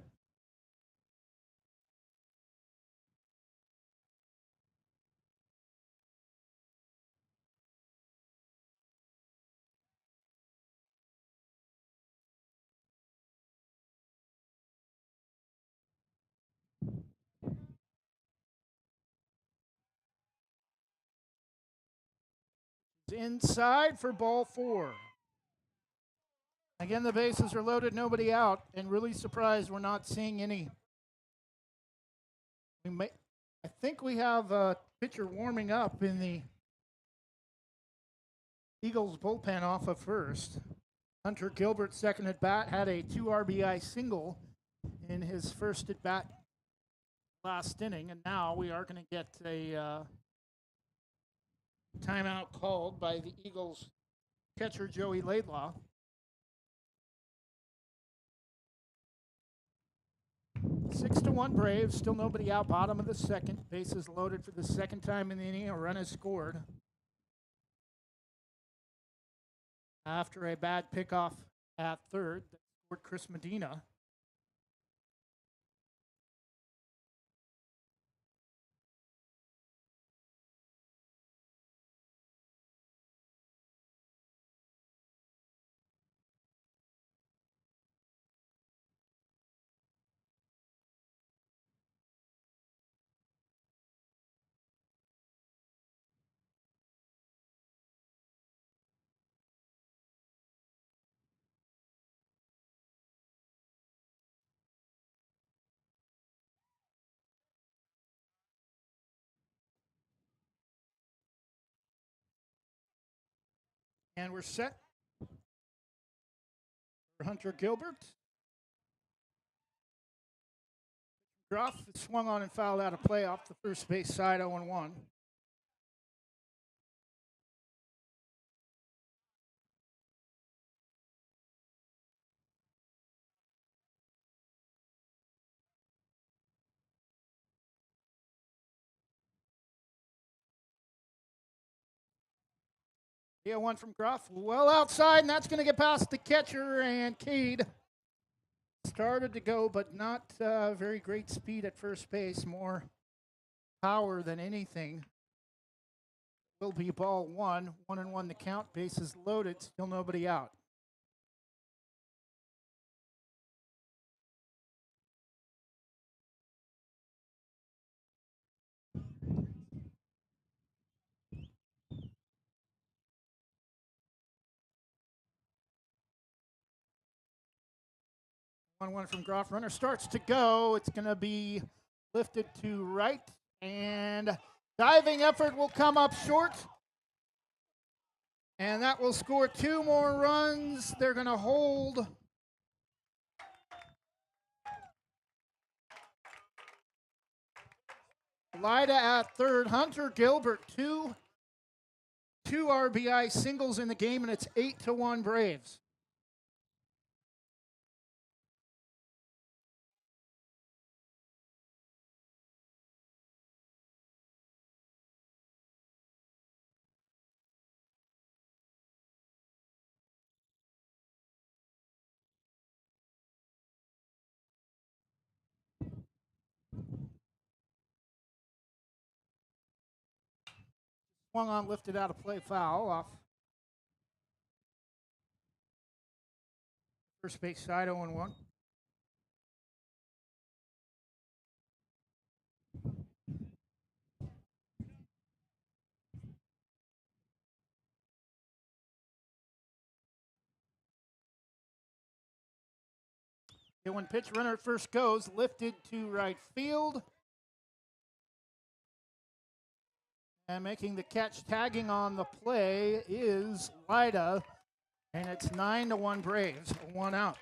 Inside for ball 4. Again, the bases are loaded, nobody out, and really surprised we're not seeing any. I think we have a pitcher warming up in the Eagles bullpen off of first. Hunter Gilbert, second at bat, had a 2 RBI single in his first at bat last inning, and now we are going to get a timeout called by the Eagles catcher Joey Laidlaw. 6-1 Braves, still nobody out, bottom of the second. Bases loaded for the second time in the inning, a run is scored. After a bad pickoff at third, that scored Chris Medina. And we're set for Hunter Gilbert. Groff swung on and fouled out of play off the first base side, 0-1. Yeah, one from Groff, well outside, and that's going to get past the catcher, and Cade started to go, but not very great speed at first base, more power than anything. Will be ball 1-1 the count, bases loaded, still nobody out. One from Groff. Runner starts to go. It's going to be lifted to right, and diving effort will come up short. And that will score 2 more runs. They're going to hold. Lyda at third. Hunter Gilbert, two RBI singles in the game, and it's 8-1 Braves. Swung on, lifted out of play, foul off first base side, 0-1. When pitch, runner at first goes, lifted to right field. And making the catch, tagging on the play, is Lyda. And it's 9-1 Braves, 1 out.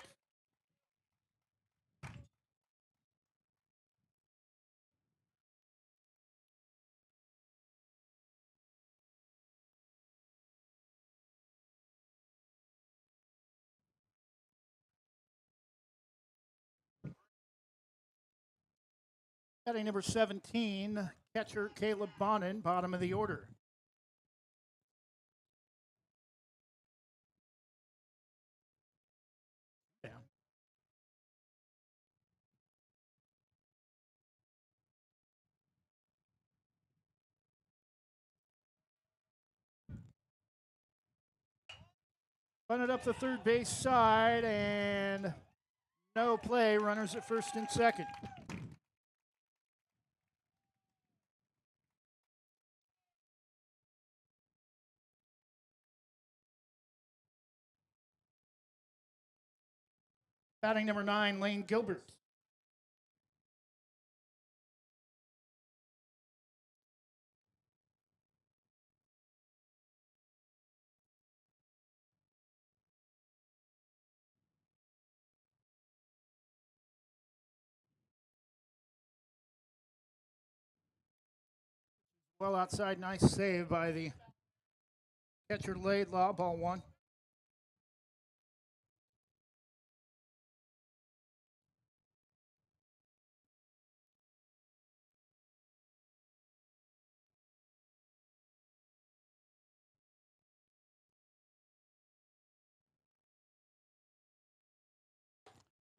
Batting number 17, catcher Caleb Bonin, bottom of the order. Down. Run it up the third base side, and no play. Runners at first and second. Batting number 9, Lane Gilbert. Well outside, nice save by the catcher Laidlaw, ball one.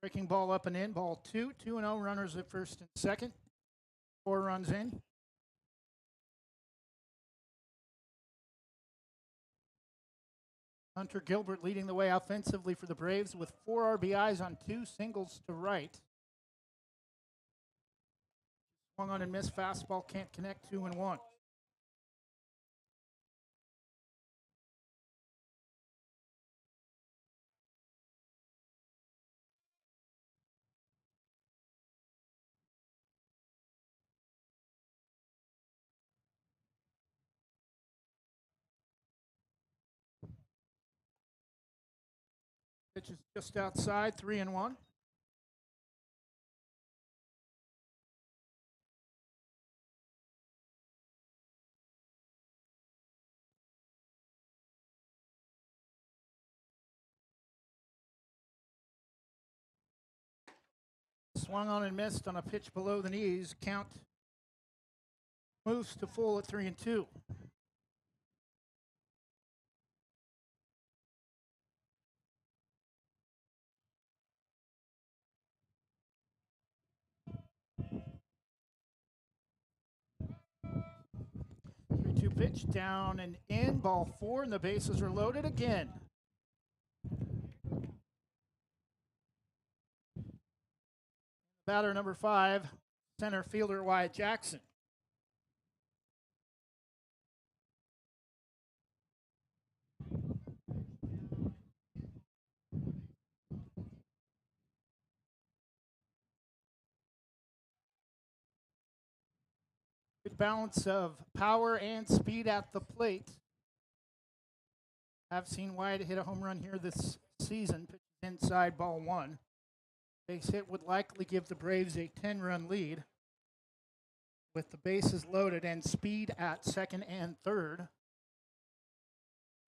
Breaking ball up and in, ball 2, 2-0, runners at first and second. 4 runs in. Hunter Gilbert leading the way offensively for the Braves with 4 RBIs on 2 singles to right. Swung on and missed, fastball can't connect, 2-1. Pitch is just outside, 3-1. Swung on and missed on a pitch below the knees. Count moves to full at 3-2. Three-two pitch down and in, ball 4, and the bases are loaded again. Batter number 5, center fielder Wyatt Jackson. Good balance of power and speed at the plate. I've seen Wyatt hit a home run here this season, pitched inside, ball 1. Base hit would likely give the Braves a 10-run lead with the bases loaded and speed at second and third.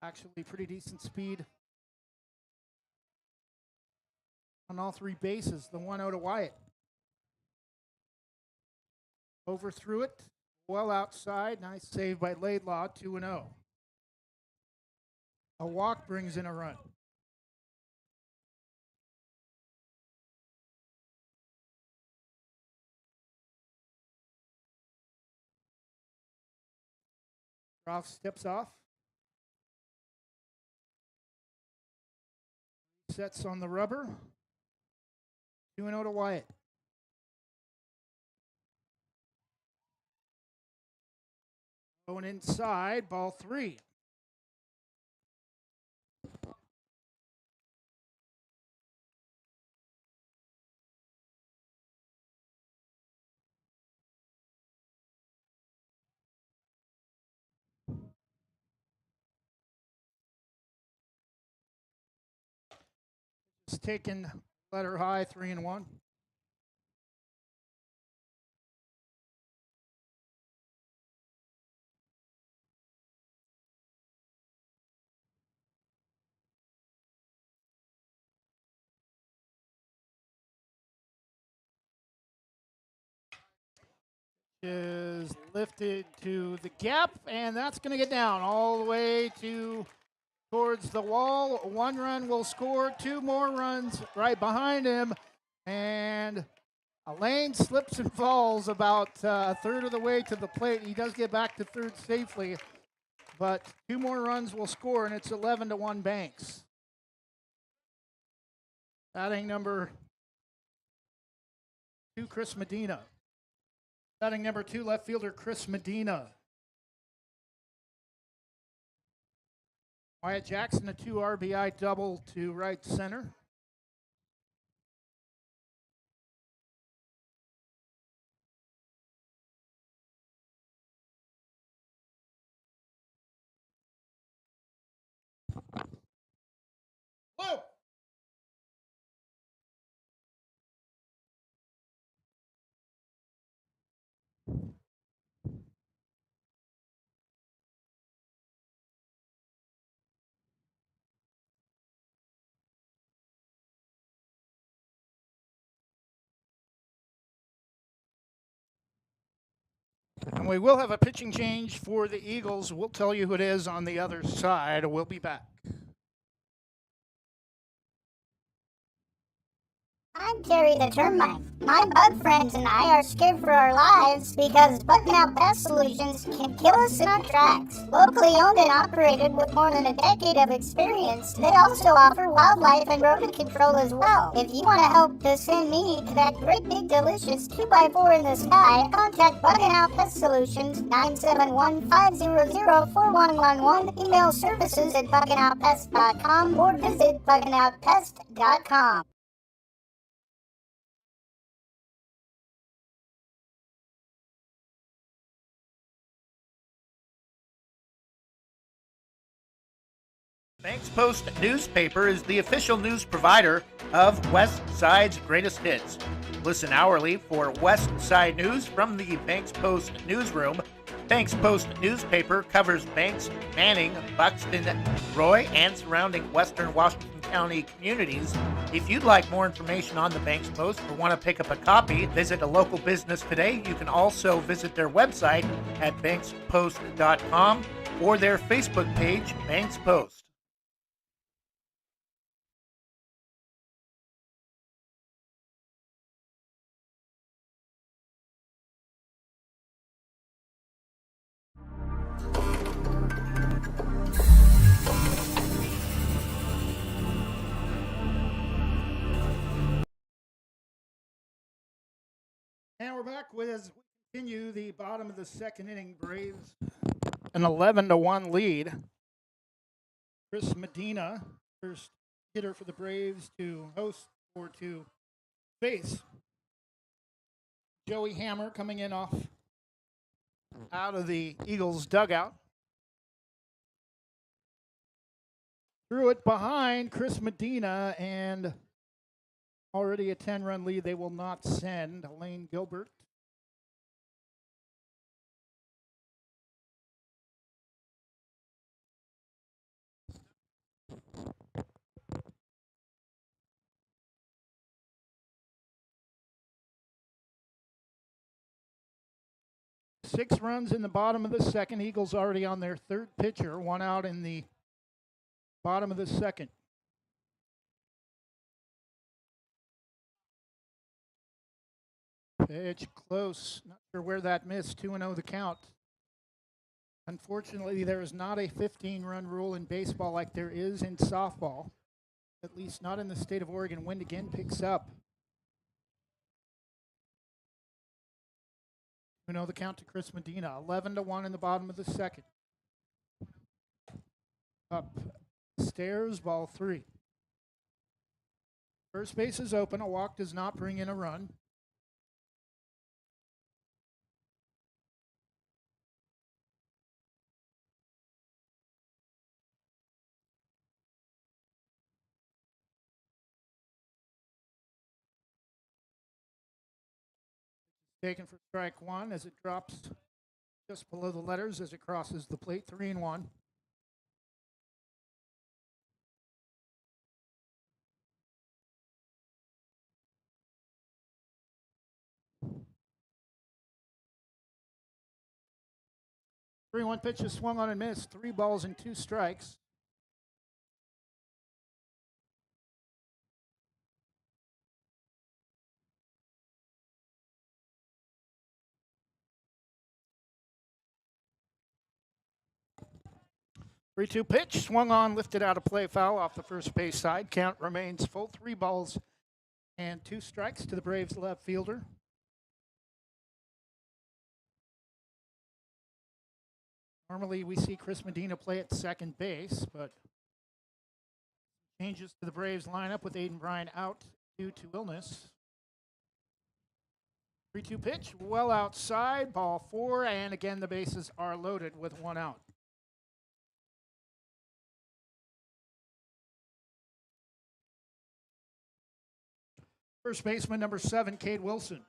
Actually, pretty decent speed on all 3 bases. The 1-0 to Wyatt. Overthrew it, well outside. Nice save by Laidlaw, 2-0. A walk brings in a run. Groff steps off. Sets on the rubber. 2-0 to Wyatt. Going inside, ball 3. It's taken letter high, 3-1. is lifted to the gap, and that's going to get down all the way to towards the wall. One run will score, two more runs right behind him, and Lane slips and falls about a third of the way to the plate. He does get back to third safely, but two more runs will score, and it's 11-1 Banks. Batting number 2, Chris Medina. Batting number 2, left fielder Chris Medina. Wyatt Jackson, a 2 RBI double to right center. Whoa! And we will have a pitching change for the Eagles. We'll tell you who it is on the other side. We'll be back. I'm Terry the Termite. My bug friends and I are scared for our lives because bugging out pest solutions can kill us in our tracks. Locally owned and operated with more than a decade of experience, they also offer wildlife and rodent control as well. If you want to help to send me to that great big delicious 2x4 in the sky, contact Bugging Out Pest Solutions 971-500-4111, email services at buggingoutpest.com or visit buggingoutpest.com. Banks Post newspaper is the official news provider of Westside's greatest hits. Listen hourly for Westside news from the Banks Post newsroom. Banks Post newspaper covers Banks, Manning, Buxton, Roy, and surrounding western Washington County communities. If you'd like more information on the Banks Post or want to pick up a copy, visit a local business today. You can also visit their website at bankspost.com or their Facebook page, Banks Post. And we're back with, as we continue, the bottom of the second inning. Braves an 11-1 lead. Chris Medina, first hitter for the Braves to host or to face. Joey Hammer coming in off out of the Eagles dugout. Threw it behind Chris Medina, and already a 10-run lead. They will not send Lane Gilbert. Six runs in the bottom of the second. Eagles already on their third pitcher. One out in the bottom of the second. Pitch close. Not sure where that missed. 2-0 the count. Unfortunately, there is not a 15-run rule in baseball like there is in softball. At least not in the state of Oregon. Wind again picks up. 2-0 the count to Chris Medina. 11-1 in the bottom of the second. Up stairs, ball 3. First base is open. A walk does not bring in a run. Taken for strike one as it drops just below the letters as it crosses the plate. 3-1. 3-1 pitch is swung on and missed. 3 balls and 2 strikes. Three-two pitch, swung on, lifted out of play, foul off the first base side. Count remains full. 3 balls and 2 strikes to the Braves left fielder. Normally we see Chris Medina play at second base, but changes to the Braves lineup with Aiden Bryan out due to illness. 3-2 pitch, well outside, ball 4, and again the bases are loaded with 1 out. First baseman number 7, Cade Wilson.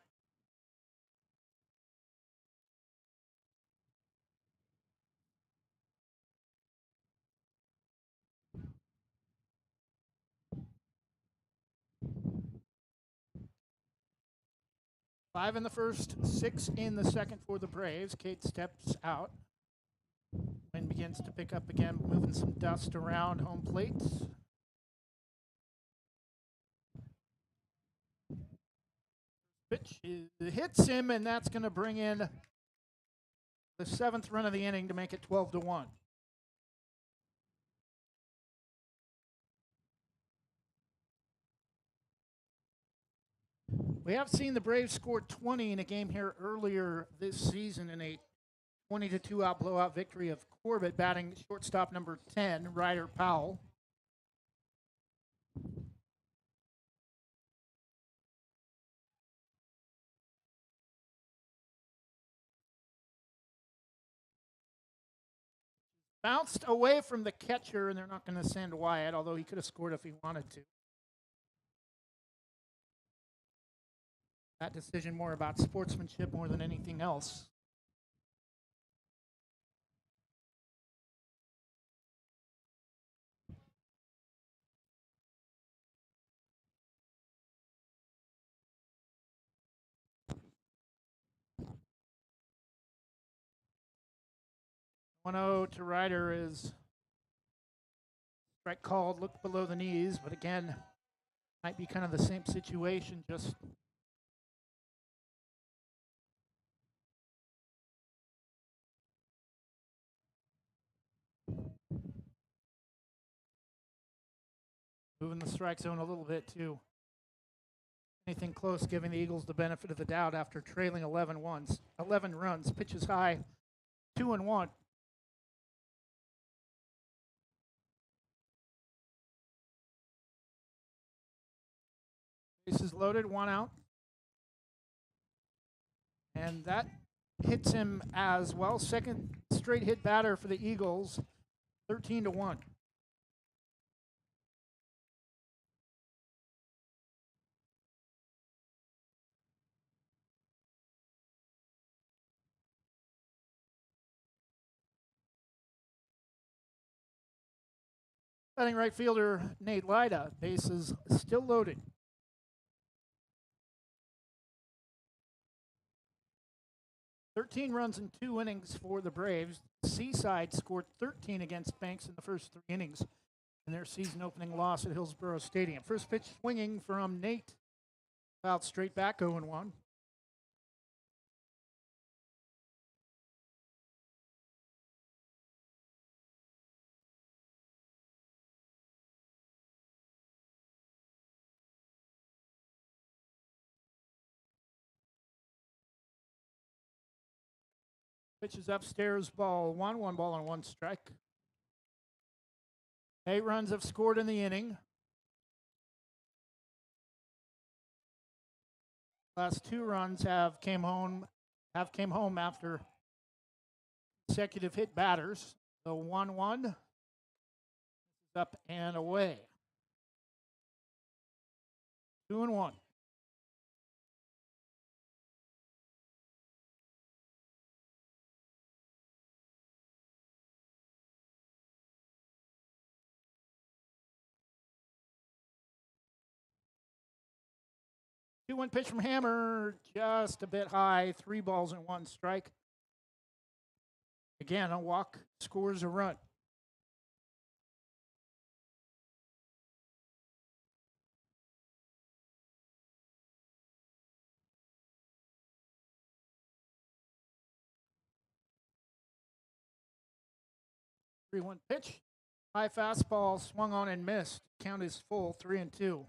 Five in the first, 6 in the second for the Braves. Cade steps out. Wind begins to pick up again, moving some dust around home plate. Pitch hits him, and that's going to bring in the 7th run of the inning to make it 12-1. We have seen the Braves score 20 in a game here earlier this season in a 20-2 out blowout victory of Corbett, batting shortstop number 10, Ryder Powell. Bounced away from the catcher, and they're not going to send Wyatt, although he could have scored if he wanted to. That decision more about sportsmanship more than anything else. One-zero to Ryder is strike called, looked below the knees, but again, might be kind of the same situation, just moving the strike zone a little bit too. Anything close, giving the Eagles the benefit of the doubt after trailing 11 runs. Pitches high, 2-1. Bases loaded, 1 out. And that hits him as well. Second straight hit batter for the Eagles, 13-1. Batting right fielder Nate Lyda, bases still loaded. "13 runs in 2 innings for the Braves. Seaside scored 13 against Banks in the first 3 innings in their season-opening loss at Hillsborough Stadium. First pitch swinging from Nate, fouled straight back, 0-1. Pitch is upstairs, ball 1, 1 ball and 1 strike. 8 runs have scored in the inning. Last 2 runs have came home after consecutive hit batters. The 1-1 is up and away. 2-1. Two-one pitch from Hammer, just a bit high. 3 balls and 1 strike. Again, a walk scores a run. Three-one pitch. High fastball swung on and missed. Count is full, 3-2.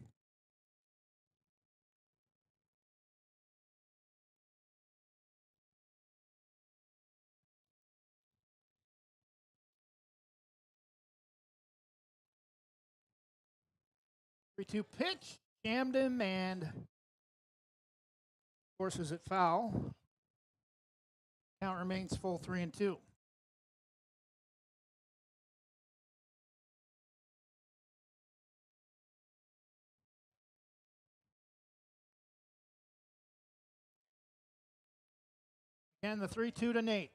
Three-two pitch. Jammed him and forces it foul. Count remains full, 3-2. And the 3-2 to Nate.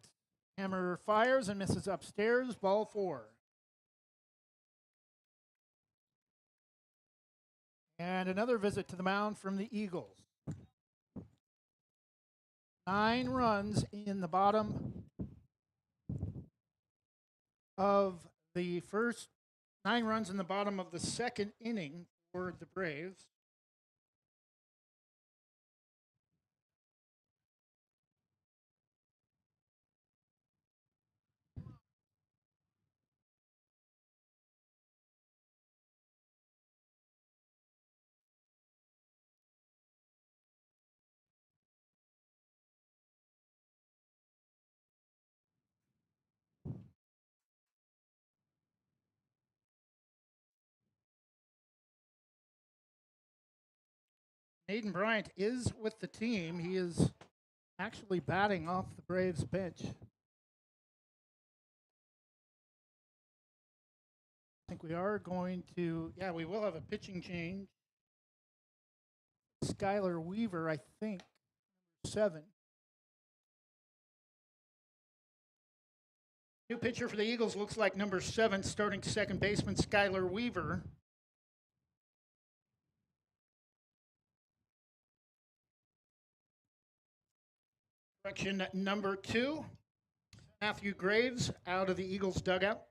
Hammer fires and misses upstairs. Ball 4. And another visit to the mound from the Eagles. 9 runs in the bottom of the first, 9 runs in the bottom of the second inning for the Braves. Aiden Bryant is with the team. He is actually batting off the Braves bench. I think we are going to, yeah, we will have a pitching change. Skylar Weaver, I think, number 7. New pitcher for the Eagles looks like number 7, starting second baseman Skylar Weaver. Correction number 2, Matthew Graves out of the Eagles dugout.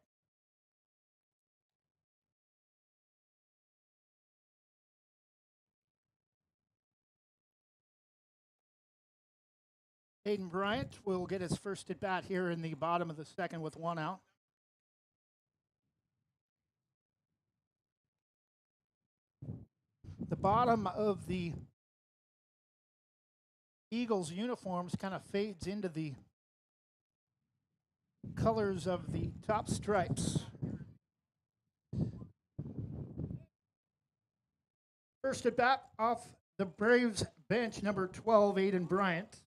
Aiden Bryant will get his first at bat here in the bottom of the second with 1 out. The bottom of the Eagles uniforms kind of fades into the colors of the top stripes. First at bat off the Braves bench, number 12, Aiden Bryant.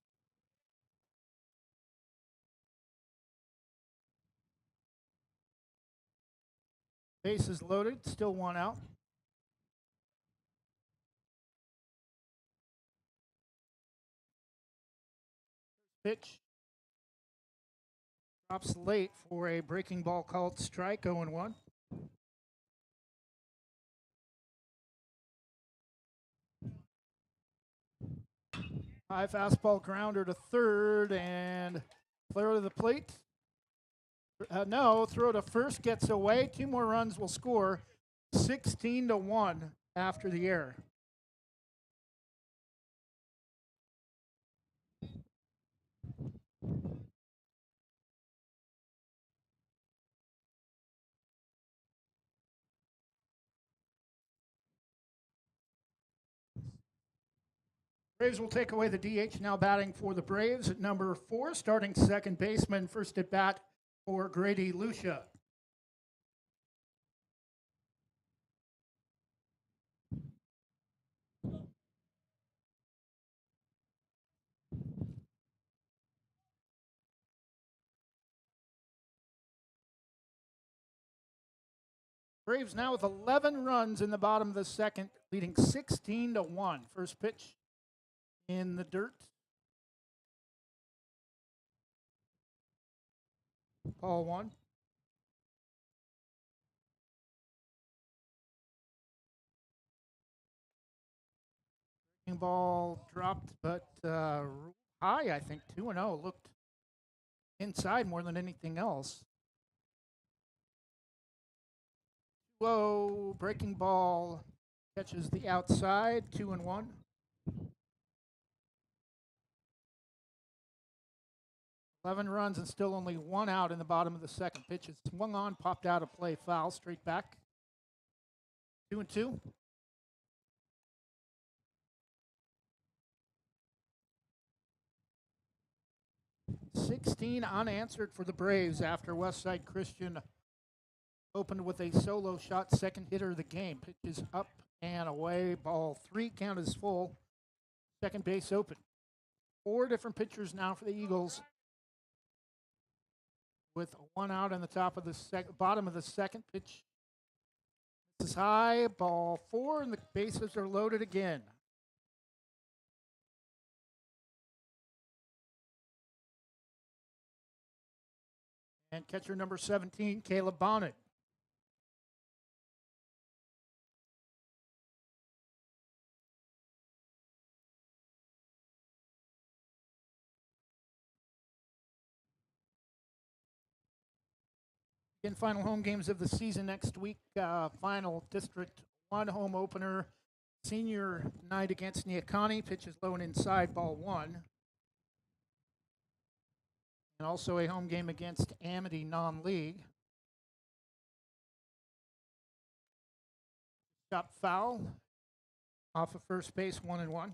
Bases loaded, still 1 out. Pitch drops late for a breaking ball called strike, 0-1. High fastball grounder to third and throw to the plate. No, throw to first gets away. 2 more runs will score. 16-1 after the error. Braves will take away the DH, now batting for the Braves at number 4, starting second baseman, first at bat for Grady Lucia. Braves now with 11 runs in the bottom of the second, leading 16-1. First pitch in the dirt. Ball 1. Ball dropped, but high, I think, 2-0. Looked inside more than anything else. Whoa, breaking ball catches the outside, 2-1. Eleven runs and still only one out in the bottom of the second. Pitch is swung on, popped out of play, foul, straight back. 2-2. 16 unanswered for the Braves after Westside Christian opened with a solo shot, second hitter of the game. Pitch is up and away. Ball 3, count is full. Second base open. 4 different pitchers now for the Eagles, with one out in the top of the bottom of the second. Pitch. This is high. Ball 4, and the bases are loaded again. And catcher number 17, Caleb Bonnet. In final home games of the season next week, final District 1 home opener, senior night against Neocani. Pitch is low and inside, ball 1. And also a home game against Amity non-league. Shot foul off of first base, 1-1.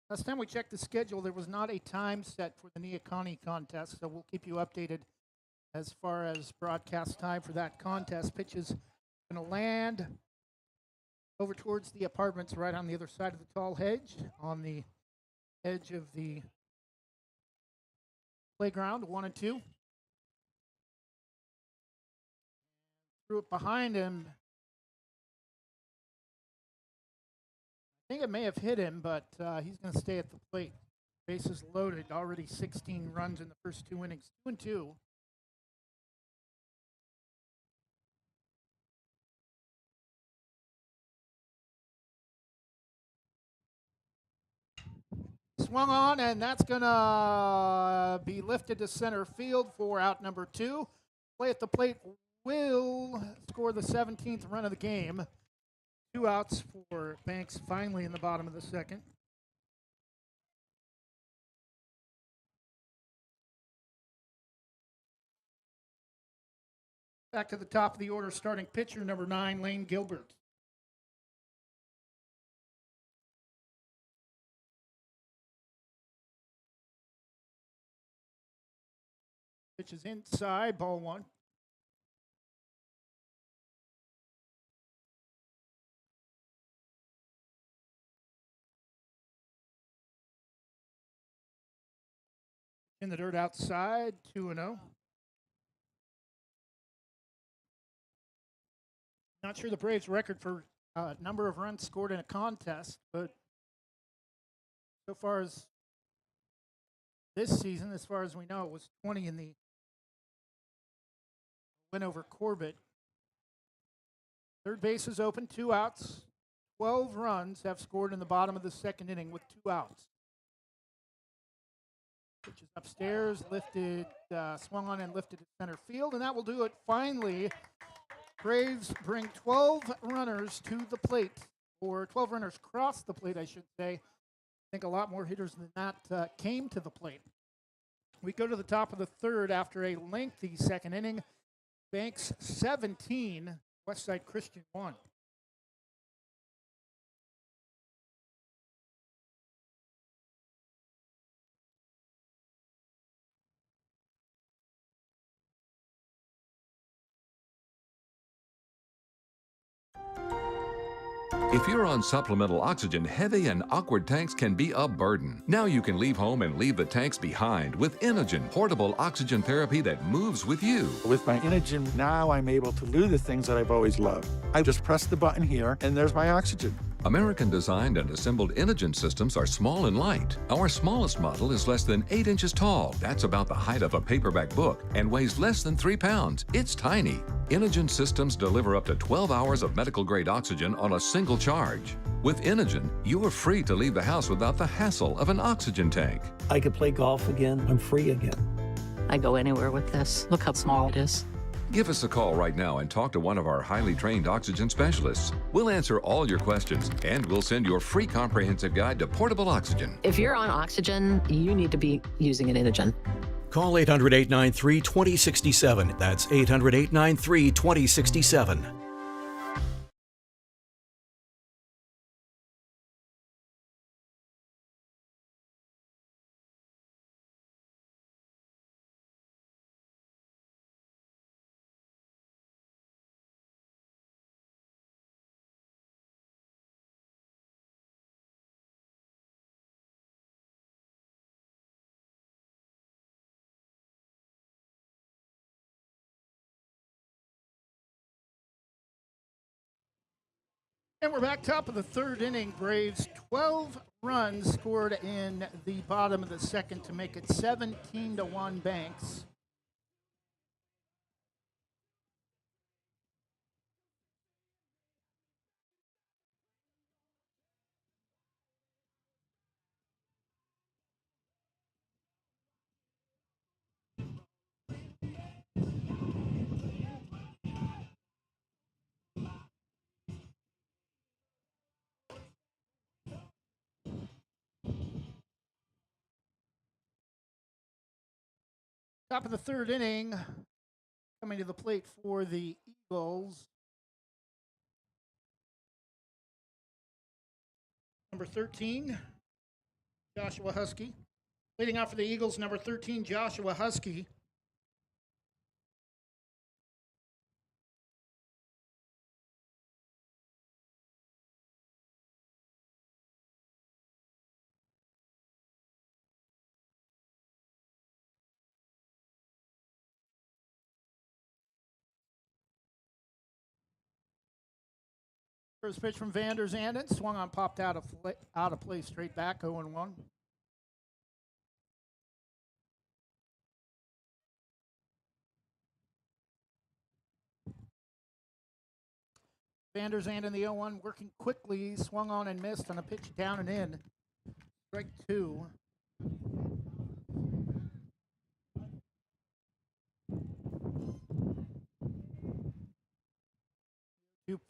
Last time we checked the schedule, there was not a time set for the Neocani contest, so we'll keep you updated as far as broadcast time for that contest. Pitch is going to land over towards the apartments right on the other side of the tall hedge, on the edge of the playground, 1-2. Threw it behind him. I think it may have hit him, but he's going to stay at the plate. Bases loaded, already 16 runs in the first 2 innings, 2-2. Swung on, and that's going to be lifted to center field for out number 2. Play at the plate will score the 17th run of the game. 2 outs for Banks finally in the bottom of the second. Back to the top of the order, starting pitcher number 9, Lane Gilbert. Pitch is inside, ball 1. In the dirt outside, 2-0. Not sure the Braves' record for number of runs scored in a contest, but so far as this season, as far as we know, it was 20 in the win over Corbett. Third base is open, 2 outs. 12 runs have scored in the bottom of the second inning with 2 outs. Pitch is upstairs, lifted, swung on and lifted to center field, and that will do it. Finally, Braves bring 12 runners to the plate, or 12 runners cross the plate, I should say. I think a lot more hitters than that came to the plate. We go to the top of the third after a lengthy second inning. Banks 17, Westside Christian 1. If you're on supplemental oxygen, heavy and awkward tanks can be a burden. Now you can leave home and leave the tanks behind with Inogen, portable oxygen therapy that moves with you. With my Inogen, now I'm able to do the things that I've always loved. I just press the button here, and there's my oxygen. American designed and assembled Inogen systems are small and light. Our smallest model is less than 8 inches tall. That's about the height of a paperback book and weighs less than 3 pounds. It's tiny. Inogen systems deliver up to 12 hours of medical grade oxygen on a single charge. With Inogen, you are free to leave the house without the hassle of an oxygen tank. I could play golf again. I'm free again. I go anywhere with this. Look how small it is. Give us a call right now and talk to one of our highly trained oxygen specialists. We'll answer all your questions and we'll send your free comprehensive guide to portable oxygen. If you're on oxygen, you need to be using an Inogen. Call 800-893-2067. That's 800-893-2067. And we're back top of the third inning. Braves 12 runs scored in the bottom of the second to make it 17-1 Banks. Top of the third inning, coming to the plate for the Eagles. Number 13, Joshua Husky. Leading off for the Eagles, number 13, Joshua Husky. First pitch from Vander Zanden, swung on, popped out of play, straight back, 0-1. Vander Zanden, the 0-1, working quickly, swung on and missed on a pitch down and in. Strike 2.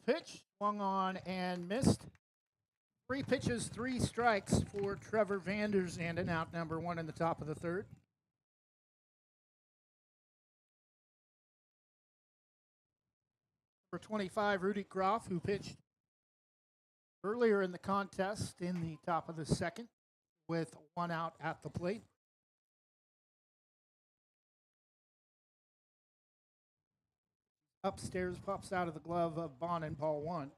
Pitch, swung on and missed. 3 pitches, 3 strikes for Trevor Vander Zanden, out number 1 in the top of the third. Number 25, Rudy Groff, who pitched earlier in the contest in the top of the second with 1 out at the plate. Upstairs, pops out of the glove of Bond and ball 1.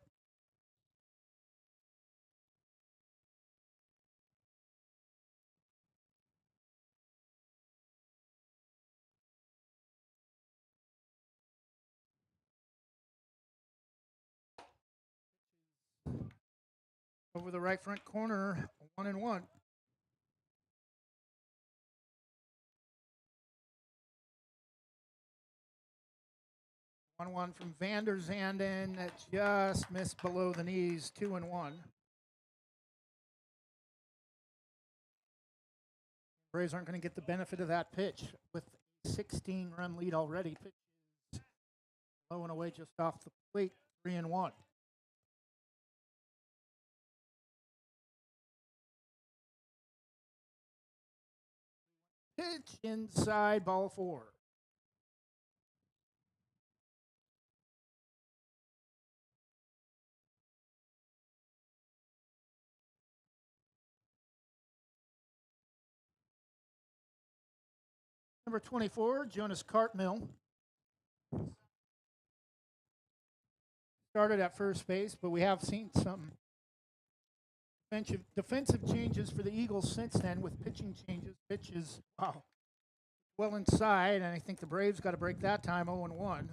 Over the right front corner, 1-1. 1-1 from Vander Zanden, that just missed below the knees, 2-1. Braves aren't going to get the benefit of that pitch with a 16-run lead already. Pitch is low and away just off the plate, 3-1. Pitch inside, ball 4. Number 24, Jonas Cartmill. Started at first base, but we have seen some defensive changes for the Eagles since then with pitching changes. Pitches, wow, well inside, and I think the Braves got to break that time, 0-1.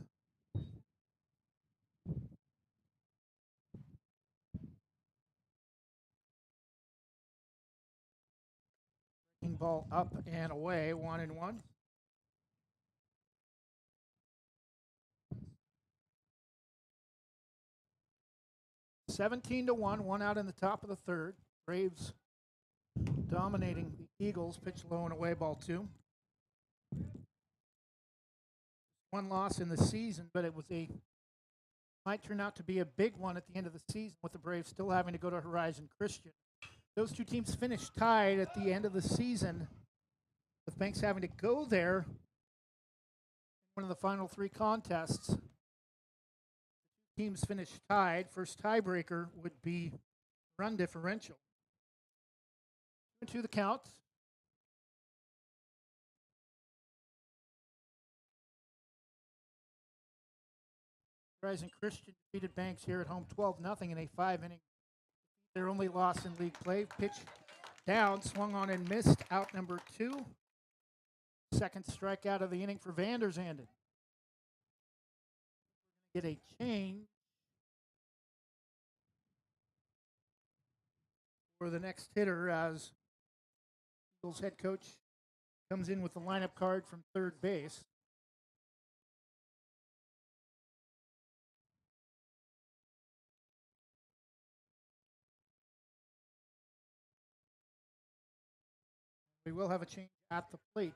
Breaking ball up and away, 1-1. 17-1, one out in the top of the third. Braves dominating the Eagles. Pitch low and away, ball 2. One loss in the season, but it was might turn out to be a big one at the end of the season with the Braves still having to go to Horizon Christian. Those two teams finished tied at the end of the season, with Banks having to go there in one of the final 3 contests. The teams finished tied. First tiebreaker would be run differential. 2-2 the count. Horizon Christian defeated Banks here at home 12-0 in a 5-inning. Their only loss in league play. Pitch down, swung on and missed. Out number 2. Second strikeout of the inning for Vander Zanden. Get a change for the next hitter as Eagles head coach comes in with the lineup card from third base. We will have a change at the plate.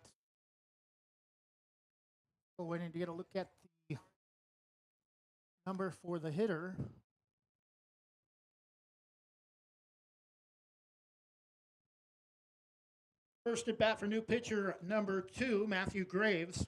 We're waiting to get a look at the number for the hitter. First at bat for new pitcher number 2, Matthew Graves.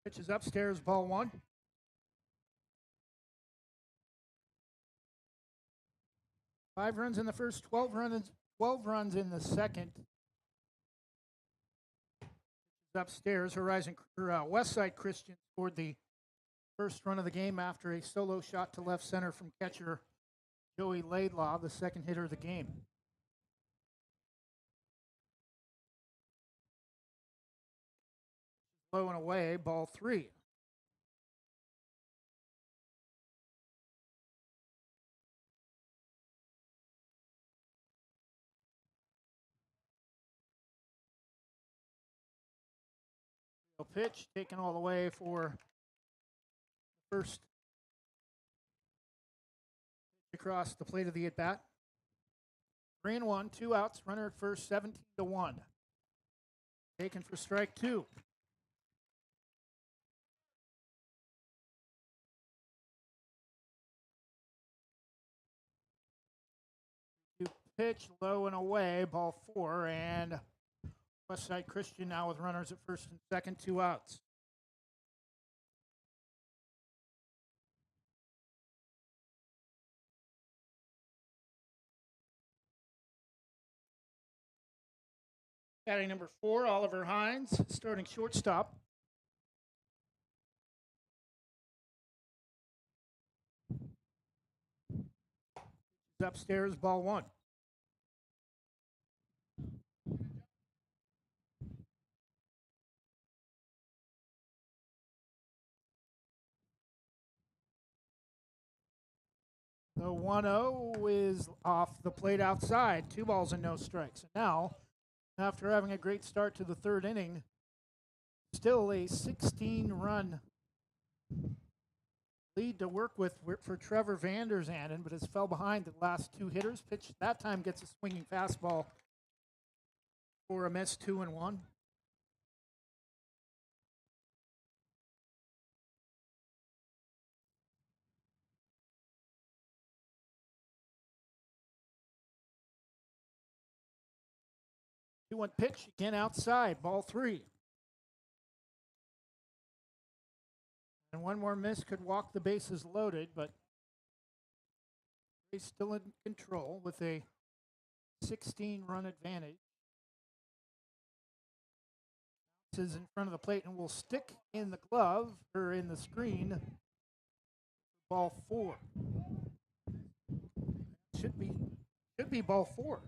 Pitch is upstairs, ball 1. Five runs in the first, 12 runs in the second. Upstairs, Westside Christian scored the first run of the game after a solo shot to left center from catcher Joey Laidlaw, the second hitter of the game. Low and away, ball 3. Pitch taken all the way for the first across the plate of the at-bat. 3-1, 2 outs, runner at first, 17-1. Taken for strike 2. Pitch low and away, ball 4, and Westside Christian now with runners at first and second, 2 outs. Batting number 4, Oliver Hines, starting shortstop. Upstairs, ball 1. The 1-0 is off the plate outside. 2 balls and no strikes. And now, after having a great start to the third inning, still a 16-run lead to work with for Trevor Vander Zanden, but has fell behind the last 2 hitters. Pitch that time gets a swinging fastball for a miss, 2-1. One pitch again outside, ball 3. And one more miss could walk the bases loaded, but he's still in control with a 16-run advantage. This is in front of the plate and will stick in the glove or in the screen. Ball 4. Should be ball 4.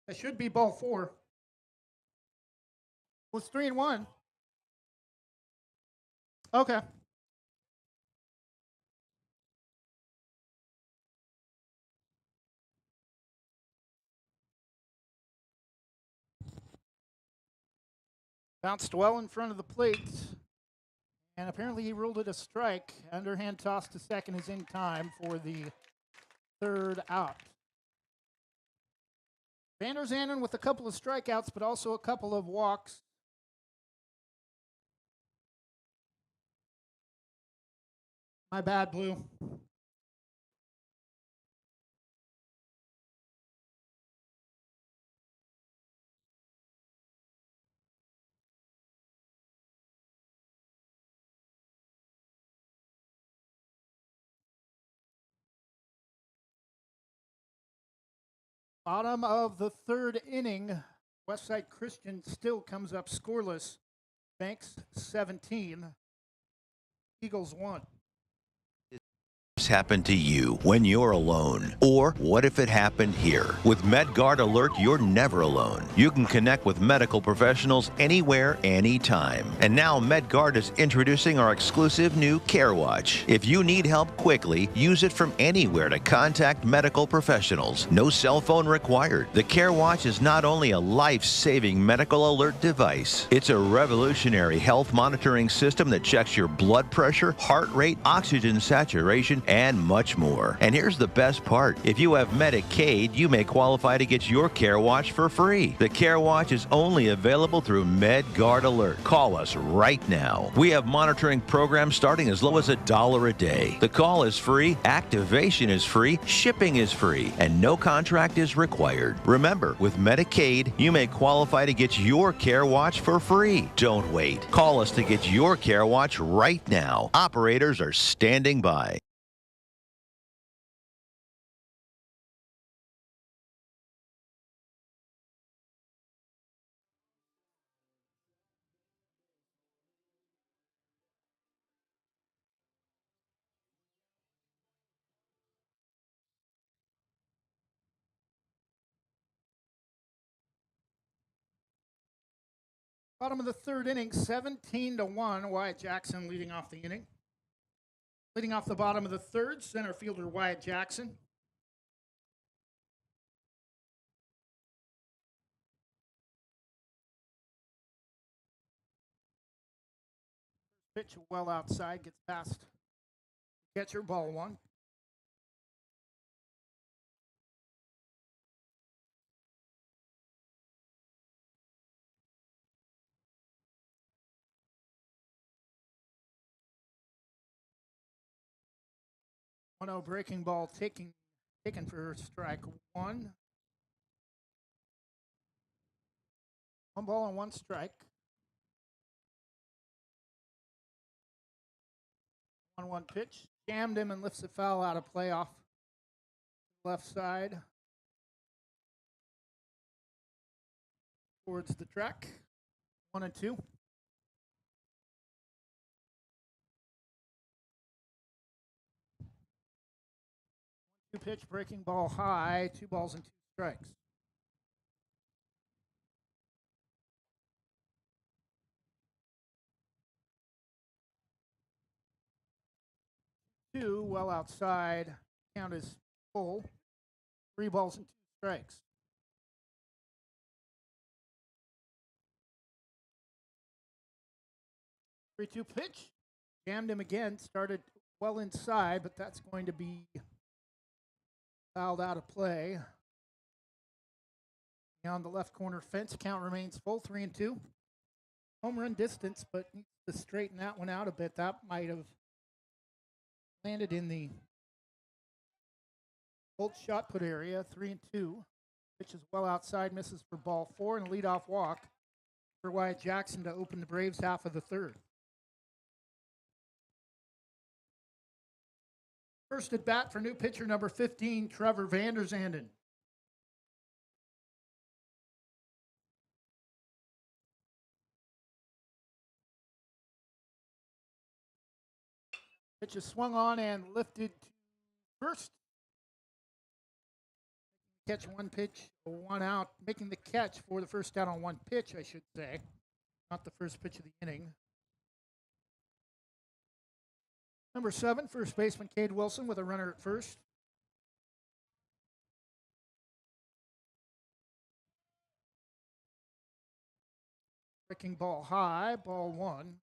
That should be ball 4. Well, it's 3-1. Okay. Bounced well in front of the plate. And apparently he ruled it a strike. Underhand toss to second is in time for the third out. Vander Zanden with a couple of strikeouts, but also a couple of walks. My bad, Blue. Bottom of the third inning, Westside Christian still comes up scoreless. Banks 17, Eagles 1. Happen to you when you're alone? Or what if it happened here? With MedGuard Alert, you're never alone. You can connect with medical professionals anywhere, anytime. And now MedGuard is introducing our exclusive new Care Watch. If you need help quickly, use it from anywhere to contact medical professionals. No cell phone required. The Care Watch is not only a life-saving medical alert device, it's a revolutionary health monitoring system that checks your blood pressure, heart rate, oxygen saturation, and much more. And here's the best part. If you have Medicaid, you may qualify to get your Care Watch for free. The Care Watch is only available through MedGuard Alert. Call us right now. We have monitoring programs starting as low as $1 a day. The call is free, activation is free, shipping is free, and no contract is required. Remember, with Medicaid, you may qualify to get your Care Watch for free. Don't wait. Call us to get your Care Watch right now. Operators are standing by. Bottom of the third inning, 17-1. Wyatt Jackson leading off the inning. Leading off the bottom of the third, center fielder Wyatt Jackson. Pitch well outside, gets past catcher, ball 1. One-zero breaking ball taken for strike 1. 1 ball and 1 strike. 1-1 pitch. Jammed him and lifts it foul out of play off left side. Towards the track. 1-2. Two pitch, breaking ball high, 2 balls and 2 strikes. Two well outside. Count is full. 3 balls and 2 strikes. 3-2 pitch. Jammed him again. Started well inside, but that's going to be fouled out of play. Beyond the left corner fence, count remains full, 3-2. Home run distance, but needs to straighten that one out a bit. That might have landed in the old shot put area, 3-2. Pitch is well outside, misses for ball 4, and a leadoff walk for Wyatt Jackson to open the Braves half of the third. First at bat for new pitcher number 15, Trevor Vander Zanden. Pitch is swung on and lifted to first. catch, one pitch, one out, making the catch for the first down on one pitch, I should say. Not the first pitch of the inning. Number 7, first baseman Cade Wilson with a runner at first. Breaking ball high, ball 1.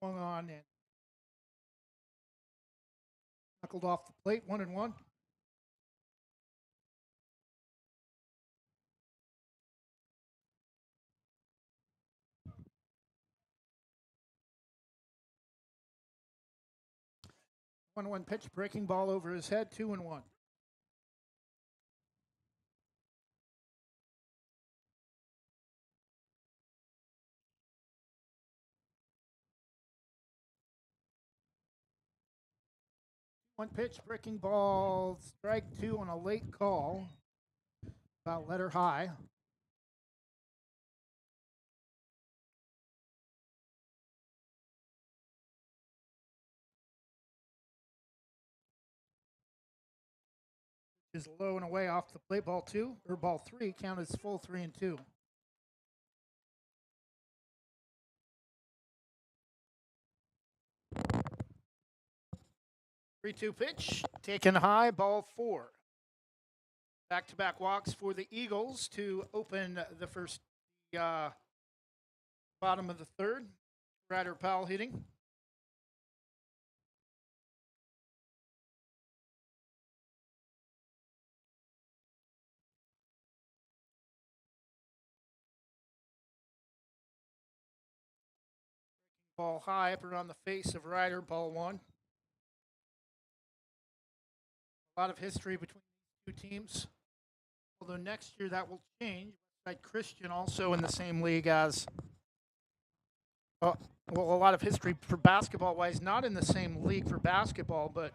Swung on and knuckled off the plate, 1-1. One pitch, breaking ball over his head, 2-1. One pitch, breaking ball, strike 2 on a late call. About letter high. Is low and away off the plate, ball 2, or ball 3, count as full 3-2. 3-2 pitch, taken high, ball 4. Back-to-back walks for the Eagles to open the first bottom of the third. Ryder Powell hitting. Ball high up around the face of Ryder, ball 1. A lot of history between these two teams. Although next year that will change. Westside Christian also in the same league as, well, a lot of history for basketball-wise, not in the same league for basketball, but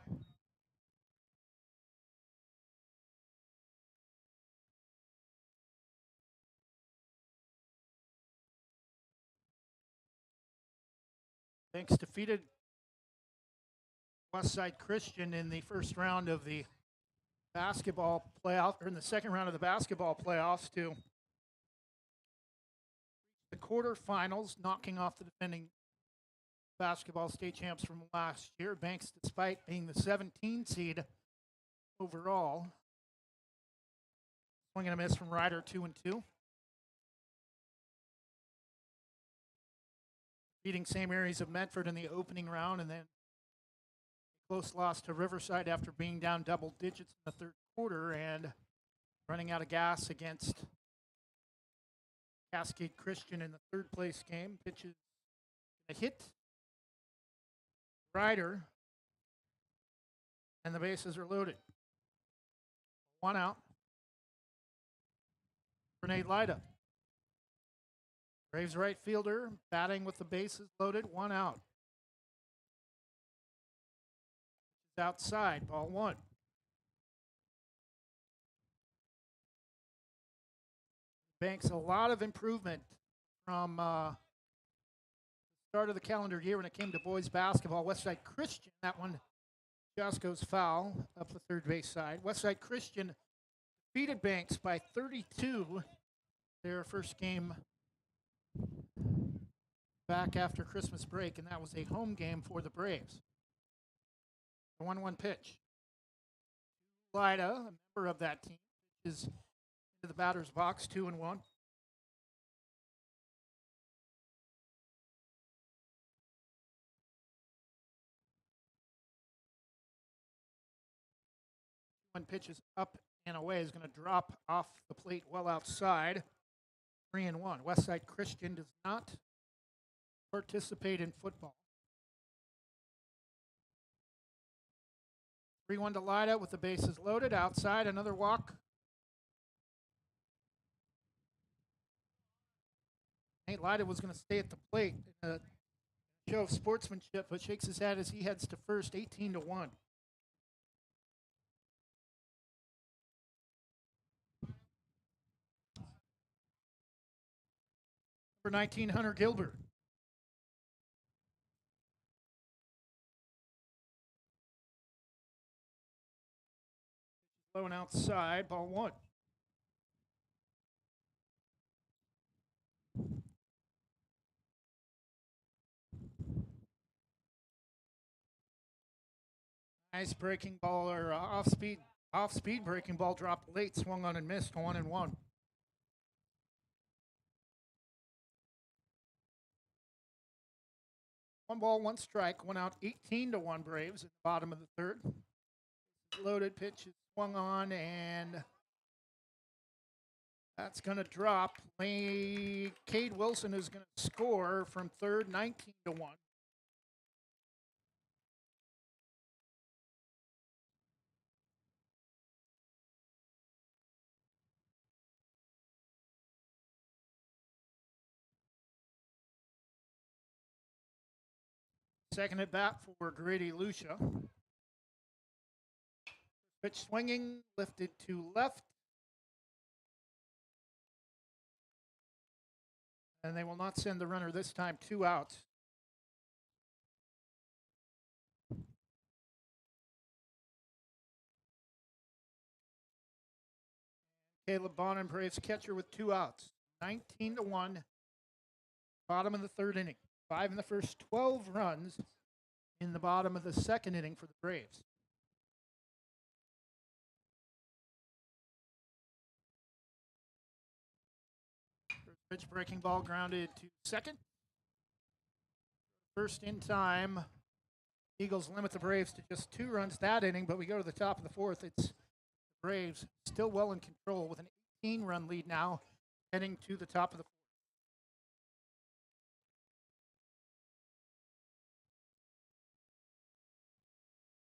Banks defeated Westside Christian in the first round of the basketball playoff, or in the second round of the basketball playoffs to the quarterfinals, knocking off the defending basketball state champs from last year. Banks, despite being the 17 seed overall, swing and a miss from Ryder, 2-2. Beating St. Mary's of Medford in the opening round, and then a close loss to Riverside after being down double digits in the third quarter and running out of gas against Cascade Christian in the third place game. Pitches a hit. Ryder, and the bases are loaded. 1 out. Renee Lida. Braves right fielder batting with the bases loaded, 1 out. Outside, ball 1. Banks, a lot of improvement from start of the calendar year when it came to boys basketball. Westside Christian, that one just goes foul up the third base side. Westside Christian defeated Banks by 32 their first game back after Christmas break, and that was a home game for the Braves. The 1-1 pitch. Lida, a member of that team, is into the batter's box, 2-1. One pitch is up and away, is going to drop off the plate well outside. 3-1. Westside Christian does not participate in football. 3-1 to Lida with the bases loaded. Outside, another walk. Nate Lida was going to stay at the plate in a show of sportsmanship, but shakes his head as he heads to first, 18-1. For 19, Hunter Gilbert. Low and outside, ball one. Nice breaking ball or off speed breaking ball dropped late, swung on and missed, 1-1. One ball, one strike, one out, 18-1 Braves at the bottom of the third. Loaded pitch is swung on, and that's going to drop. Cade Wilson is going to score from third, 19-1. Second at bat for Grady Lucia. Pitch swinging, lifted to left. And they will not send the runner this time, 2 outs. Caleb Bonin, Braves catcher with 2 outs. 19-1, bottom of the third inning. 5 in the first, 12 runs in the bottom of the second inning for the Braves. Pitch breaking ball grounded to second. First in time. Eagles limit the Braves to just 2 runs that inning, but we go to the top of the fourth. It's the Braves still well in control with an 18-run lead now, heading to the top of the fourth.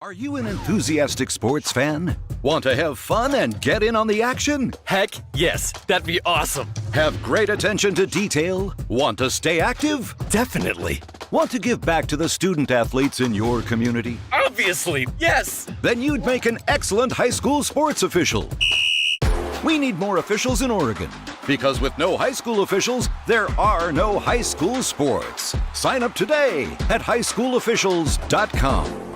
Are you an enthusiastic sports fan? Want to have fun and get in on the action? Heck, yes. That'd be awesome. Have great attention to detail? Want to stay active? Definitely. Want to give back to the student athletes in your community? Obviously, yes. Then you'd make an excellent high school sports official. We need more officials in Oregon, because with no high school officials, there are no high school sports. Sign up today at highschoolofficials.com.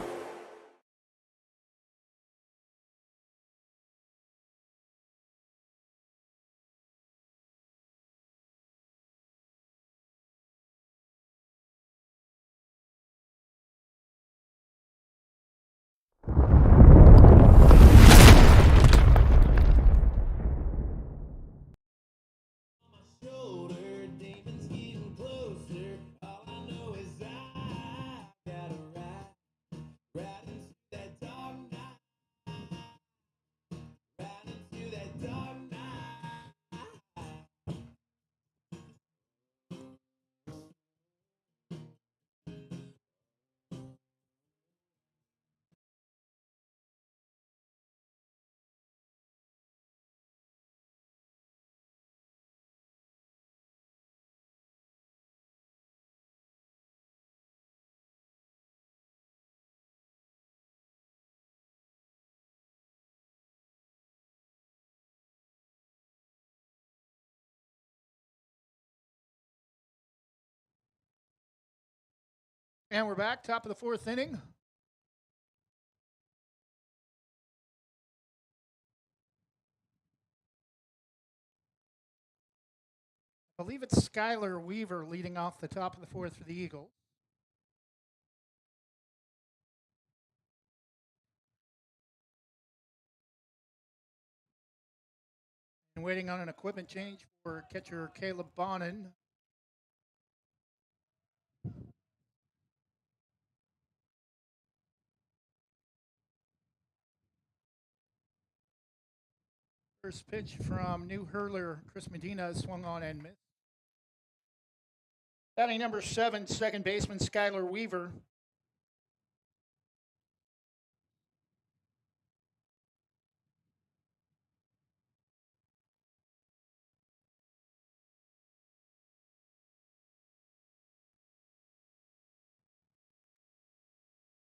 And we're back, top of the fourth inning. I believe it's Skylar Weaver leading off the top of the fourth for the Eagles. And waiting on an equipment change for catcher Caleb Bonin. First pitch from new hurler Chris Medina swung on and missed. Batting number 7, second baseman Skylar Weaver.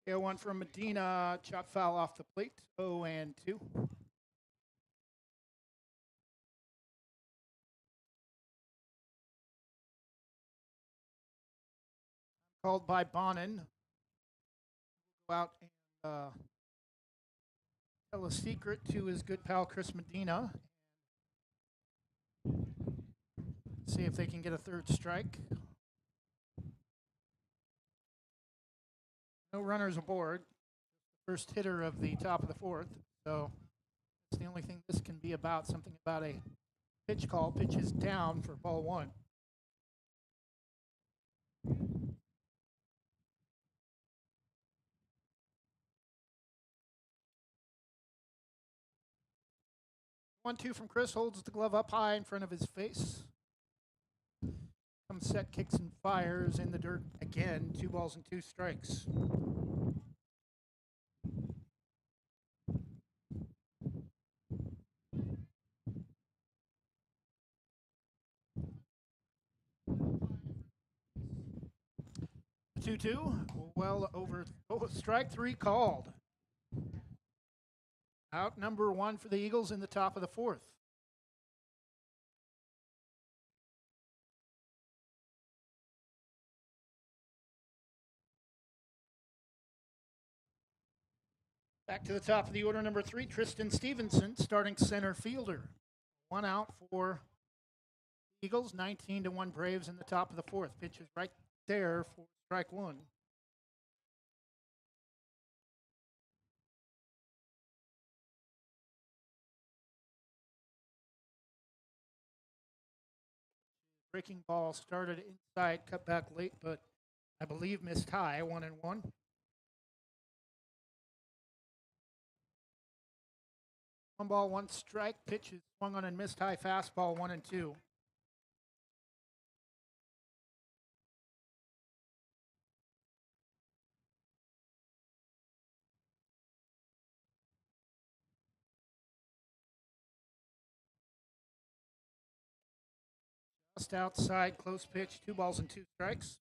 One from Medina, chop foul off the plate, 0-2. called by Bonin. Go out and tell a secret to his good pal Chris Medina. See if they can get a third strike. No runners aboard. First hitter of the top of the fourth. So that's the only thing this can be about. Something about a pitch call. Pitch is down for ball one. One, two from Chris, holds the glove up high in front of his face. Comes set, kicks and fires in the dirt again. 2 balls and 2 strikes. The 2-2, well over. Oh, strike 3 called. Out number 1 for the Eagles in the top of the fourth. Back to the top of the order, number 3, Tristan Stevenson, starting center fielder. 1 out for Eagles, 19-1 Braves in the top of the fourth. Pitch is right there for strike 1. Breaking ball started inside, cut back late, but I believe missed high, 1-1. 1 ball, 1 strike. Pitch is swung on and missed high, fastball, 1-2. Just outside, close pitch, 2 balls and 2 strikes.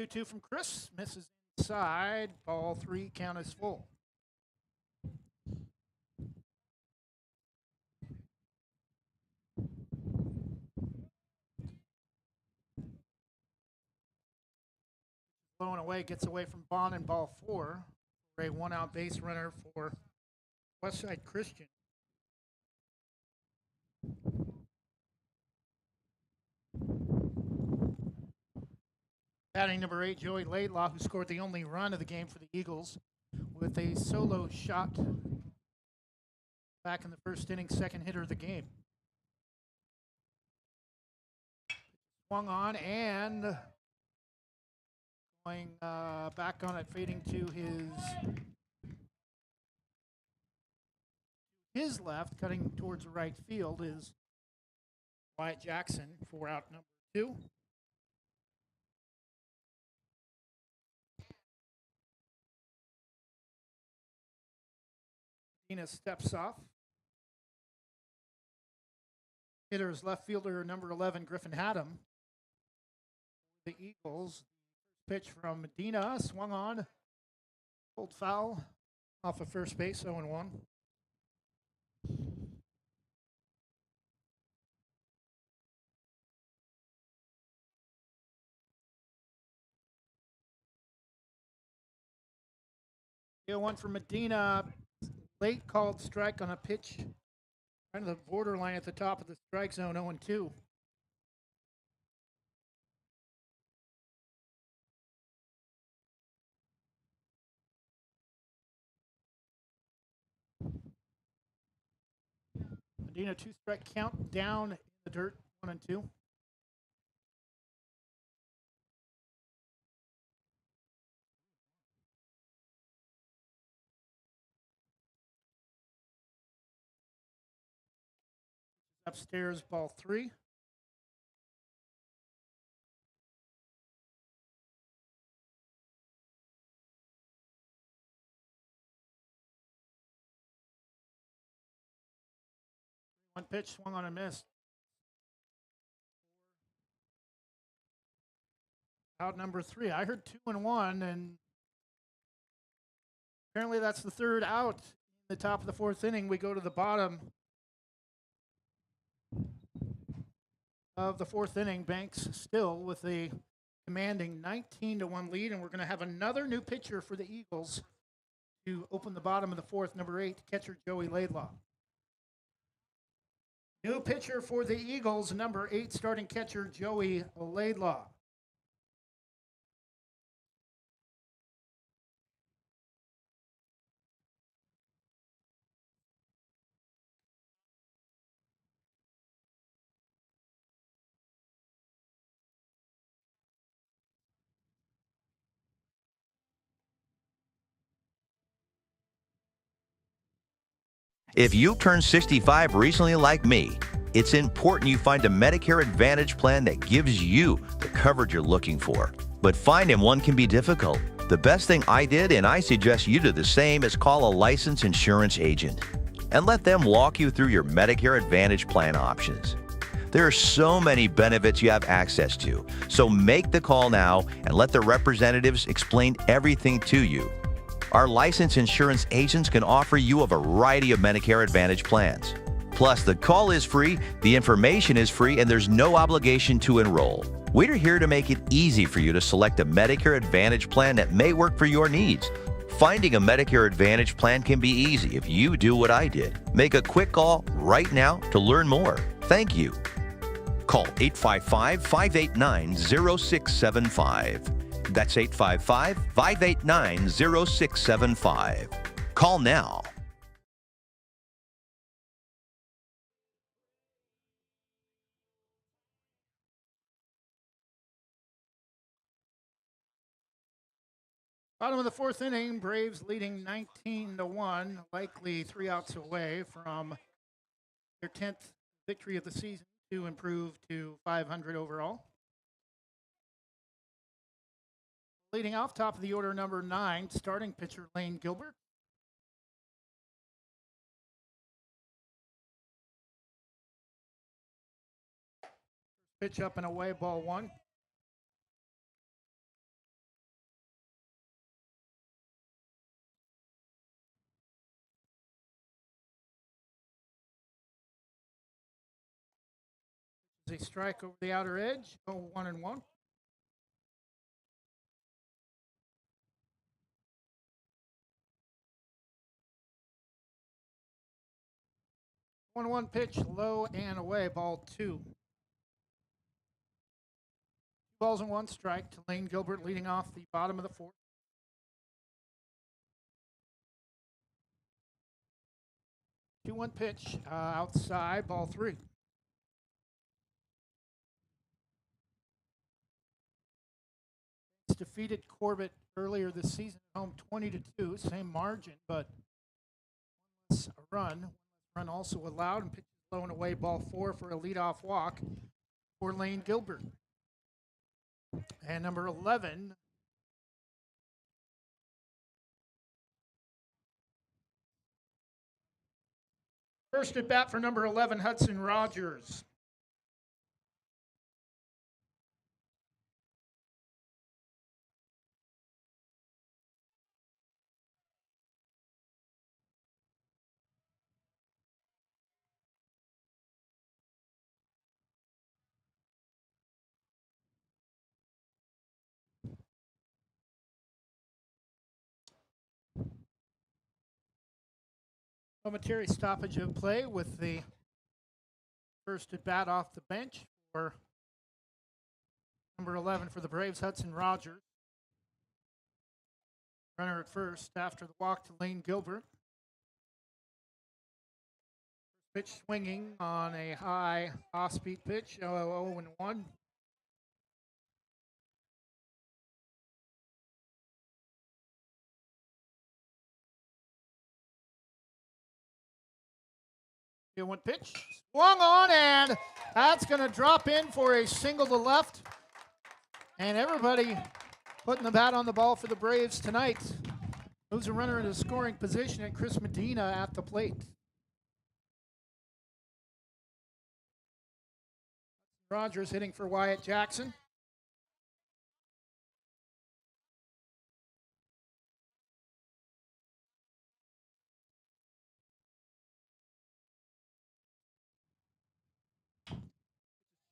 Two from Chris, misses inside, ball 3, count is full. Blowing away, gets away from Bond and ball 4 for a 1-out base runner for Westside Christian. Batting number 8, Joey Laidlaw, who scored the only run of the game for the Eagles with a solo shot back in the first inning, second hitter of the game. Swung on and going back on it, fading to his left, cutting towards right field is Wyatt Jackson for out number 2. Medina steps off. Hitter is left fielder number 11, Griffin Haddam. The Eagles, pitch from Medina, swung on, pulled foul off of first base, 0-1. One for Medina, late called strike on a pitch, kind of the borderline at the top of the strike zone, 0-2. Medina 2-strike count, down in the dirt, 1-2. Upstairs, ball 3. One pitch, swung on and missed. Out number 3. I heard 2-1, and apparently that's the third out in the top of the fourth inning. We go to the bottom of the fourth inning. Banks still with a commanding 19-1 lead, and we're going to have another new pitcher for the Eagles to open the bottom of the fourth, number 8, catcher Joey Laidlaw. New pitcher for the Eagles, number 8, starting catcher Joey Laidlaw. If you turned 65 recently like me, it's important you find a Medicare Advantage plan that gives you the coverage you're looking for. But finding one can be difficult. The best thing I did, and I suggest you do the same, is call a licensed insurance agent and let them walk you through your Medicare Advantage plan options. There are so many benefits you have access to, so make the call now and let the representatives explain everything to you. Our licensed insurance agents can offer you a variety of Medicare Advantage plans. Plus, the call is free, the information is free, and there's no obligation to enroll. We're here to make it easy for you to select a Medicare Advantage plan that may work for your needs. Finding a Medicare Advantage plan can be easy if you do what I did. Make a quick call right now to learn more. Thank you. Call 855-589-0675. That's 855-589-0675. Call now. Bottom of the fourth inning, Braves leading 19-1, likely 3 outs away from their 10th victory of the season to improve to 500 overall. Leading off, top of the order, number 9, starting pitcher Lane Gilbert. Pitch up and away, ball 1. A strike over the outer edge, 0-1-1. One pitch, low and away, ball 2. 2 balls and 1 strike to Lane Gilbert, leading off the bottom of the fourth. 2-1 pitch, outside, ball 3. Defeated Corbett earlier this season at home 20-2, same margin, but a run also allowed, and pitch low and away, ball 4 for a leadoff walk for Lane Gilbert. And number 11, first at bat for number 11, Hudson Rogers. Momentary stoppage of play with the first at bat off the bench for number 11 for the Braves, Hudson Rogers. Runner at first after the walk to Lane Gilbert. Pitch swinging on a high off-speed pitch, 0-1. One pitch, swung on, and that's going to drop in for a single to left. And everybody putting the bat on the ball for the Braves tonight. Moves a runner into scoring position, and Chris Medina at the plate. Rogers hitting for Wyatt Jackson.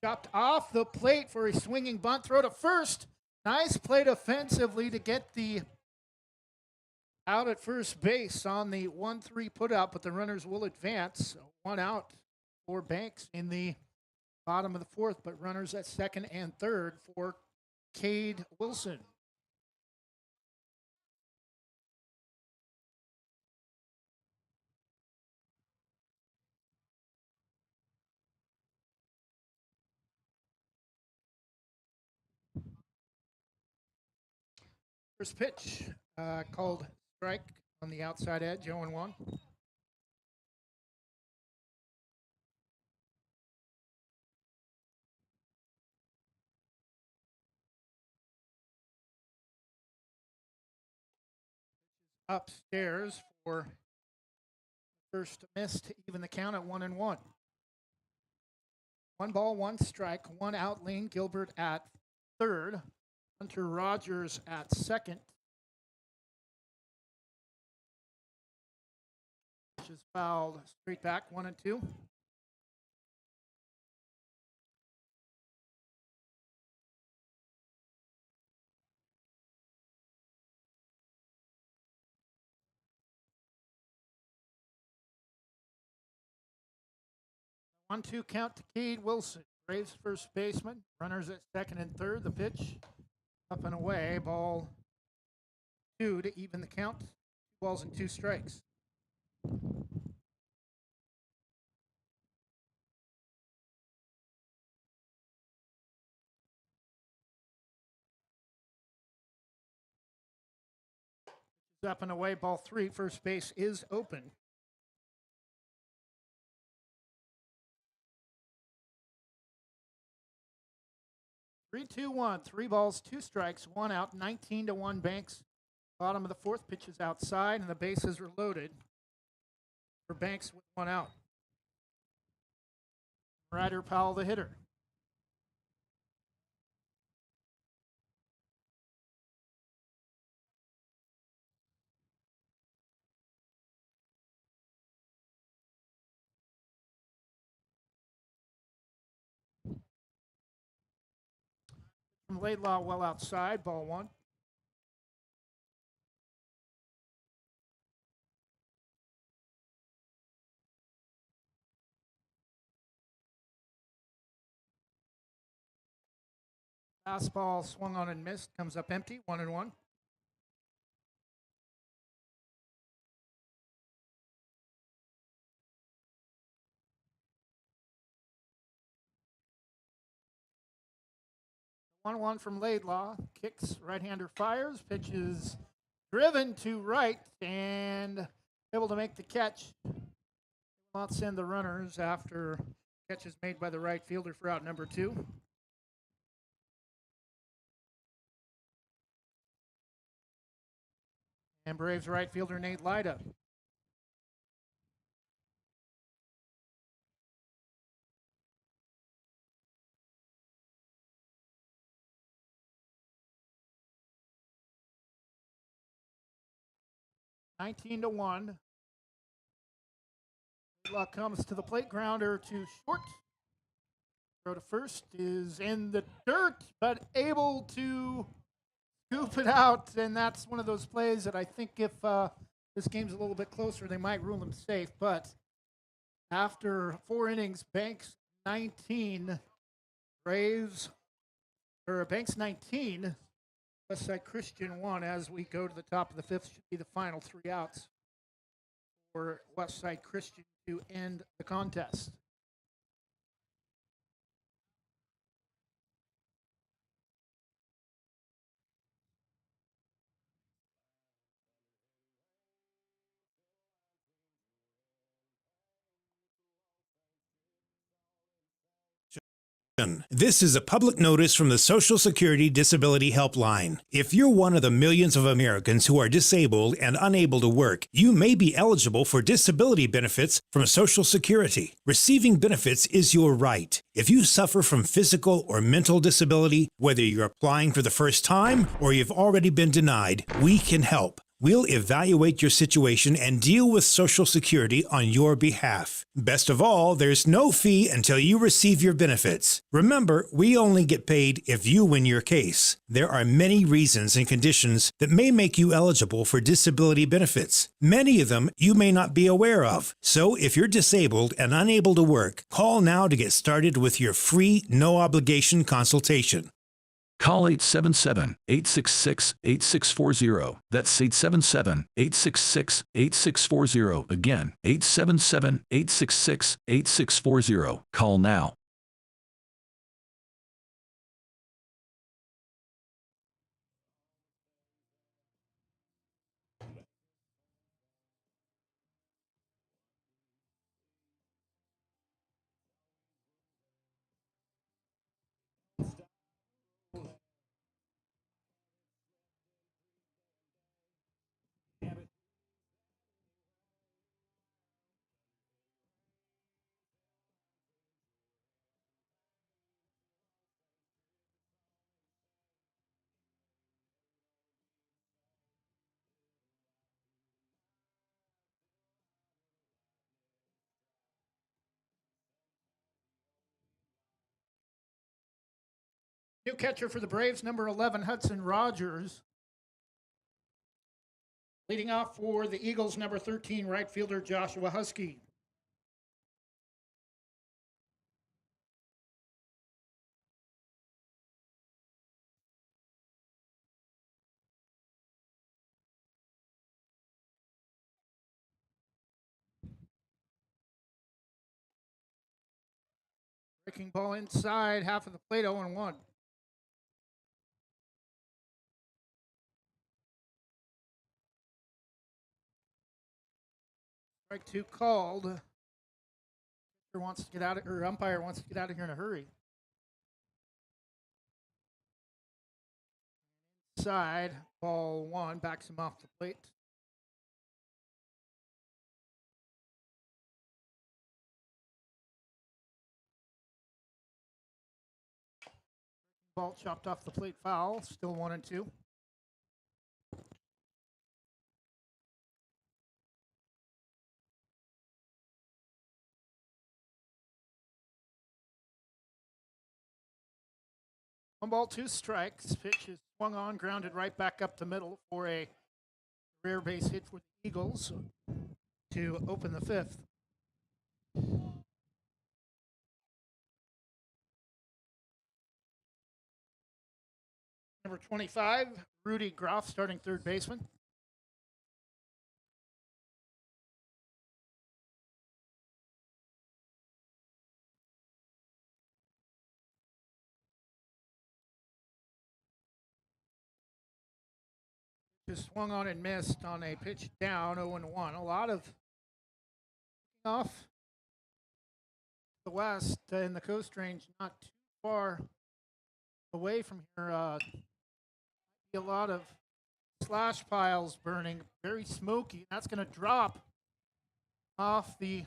Chopped off the plate for a swinging bunt throw to first. Nice play defensively to get the out at first base on the 1-3 putout, but the runners will advance. One out for Banks in the bottom of the fourth, but runners at second and third for Cade Wilson. First pitch called strike on the outside edge, 0-1. Upstairs for first miss to even the count at 1-1. 1 ball, 1 strike, 1 out. Lane Gilbert at third. Hunter Rogers at second. Which is fouled straight back, 1-2. One-two count to Cade Wilson. Braves first baseman. Runners at second and third. The pitch up and away. Ball 2 to even the count. 2 balls and 2 strikes. Up and away. Ball 3. First base is open. Three, 2-1. 3 balls, 2 strikes, 1 out. 19-1 Banks. Bottom of the fourth, pitches outside, and the bases are loaded for Banks with 1 out. Ryder Powell, the hitter. From Laidlaw well outside, ball 1. Fastball swung on and missed, comes up empty, 1-1. One from Laidlaw, kicks, right-hander fires, pitches driven to right, and able to make the catch. Will not send the runners after catch is made by the right fielder for out number 2. And Braves right fielder Nate Lyda. (19-1). Luck comes to the plate, grounder to short. Throw to first is in the dirt, but able to scoop it out, and that's one of those plays that I think if this game's a little bit closer, they might rule him safe. But after 4 innings, Banks 19, Braves, or Banks 19, Westside Christian 1. As we go to the top of the 5th, should be the final 3 outs for Westside Christian to end the contest. This is a public notice from the Social Security Disability Helpline. If you're one of the millions of Americans who are disabled and unable to work, you may be eligible for disability benefits from Social Security. Receiving benefits is your right. If you suffer from physical or mental disability, whether you're applying for the first time or you've already been denied, we can help. We'll evaluate your situation and deal with Social Security on your behalf. Best of all, there's no fee until you receive your benefits. Remember, we only get paid if you win your case. There are many reasons and conditions that may make you eligible for disability benefits. Many of them you may not be aware of. So if you're disabled and unable to work, call now to get started with your free, no-obligation consultation. Call 877-866-8640. That's 877-866-8640. Again, 877-866-8640. Call now. New catcher for the Braves, number 11, Hudson Rogers. Leading off for the Eagles, number 13, right fielder Joshua Husky. Breaking ball inside, half of the plate, 0-1. Strike two called. Umpire wants to get out of here in a hurry. Inside, ball one, backs him off the plate. Ball chopped off the plate, foul, still 1-2. One ball, two strikes. Pitch is swung on, grounded right back up the middle for a rare base hit for the Eagles to open the fifth. Number 25, Rudy Groff, starting third baseman. Just swung on and missed on a pitch down, 0-1. A lot of off the west in the Coast Range, not too far away from here. A lot of slash piles burning, very smoky. That's going to drop off the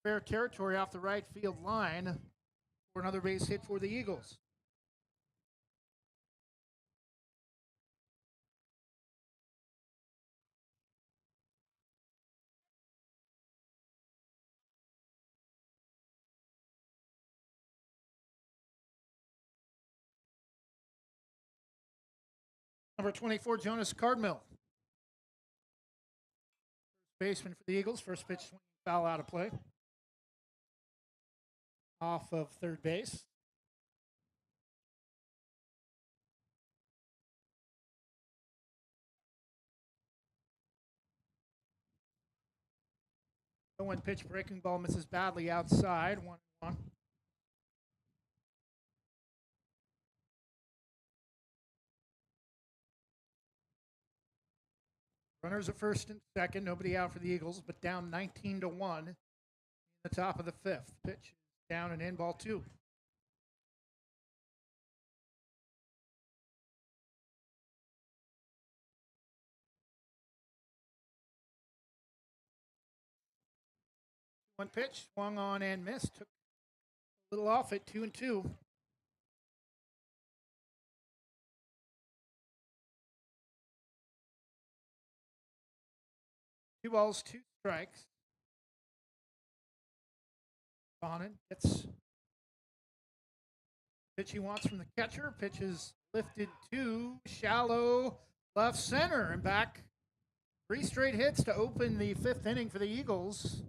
fair territory off the right field line for another base hit for the Eagles. Number 24, Jonas Cardmill. Baseman for the Eagles. First pitch, swing, foul out of play. Off of third base. The one pitch, breaking ball misses badly outside. 1-1. Runners at first and second, nobody out for the Eagles, but down 19-1 in the top of the fifth. Pitch down and in, ball two. One pitch, swung on and missed. Took a little off it, 2-2. 2 balls, 2 strikes. Bonin gets pitch he wants from the catcher. Pitch is lifted to shallow left center and back. 3 straight hits to open the 5th inning for the Eagles.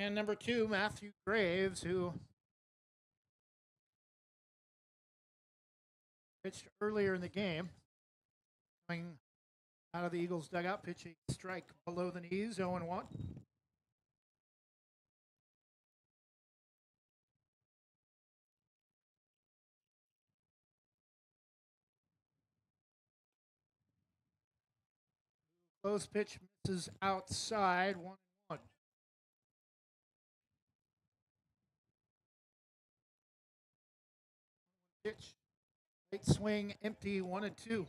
And number 2, Matthew Graves, who pitched earlier in the game. Coming out of the Eagles dugout, pitching strike below the knees, 0-1. Close pitch misses outside, 1-1. Pitch, late swing, empty, 1-2.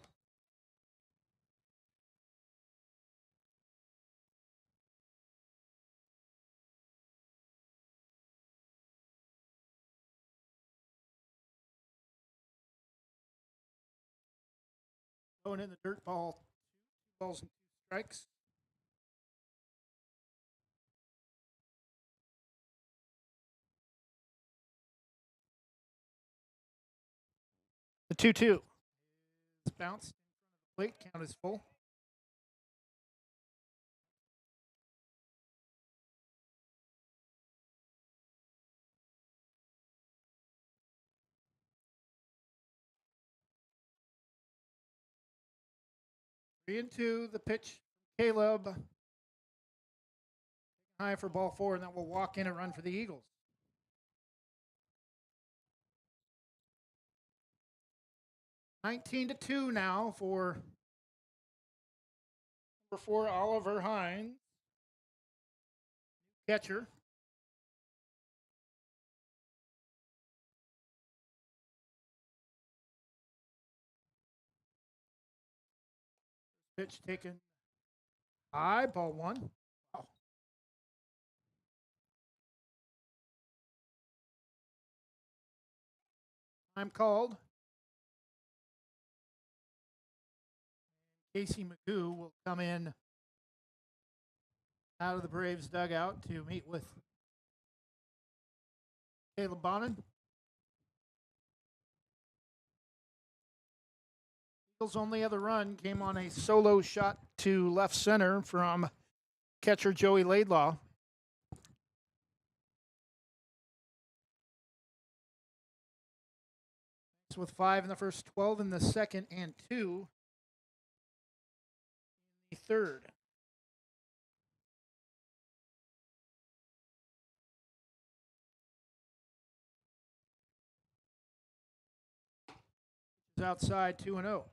Going in the dirt ball, 2 balls and 2 strikes. The 2-2 is bounced in front of the plate. Count is full. Three and two. The pitch, Caleb. High for ball 4, and that will walk in a run for the Eagles. (19-2) now for number 4, Oliver Hines, catcher. Pitch taken high, ball 1. Wow. Time called. Casey Magoo will come in out of the Braves dugout to meet with Caleb Bonin. Eagles' only other run came on a solo shot to left center from catcher Joey Laidlaw. With 5 in the first, 12 in the second, and 2 in the third. It's outside, 2-0.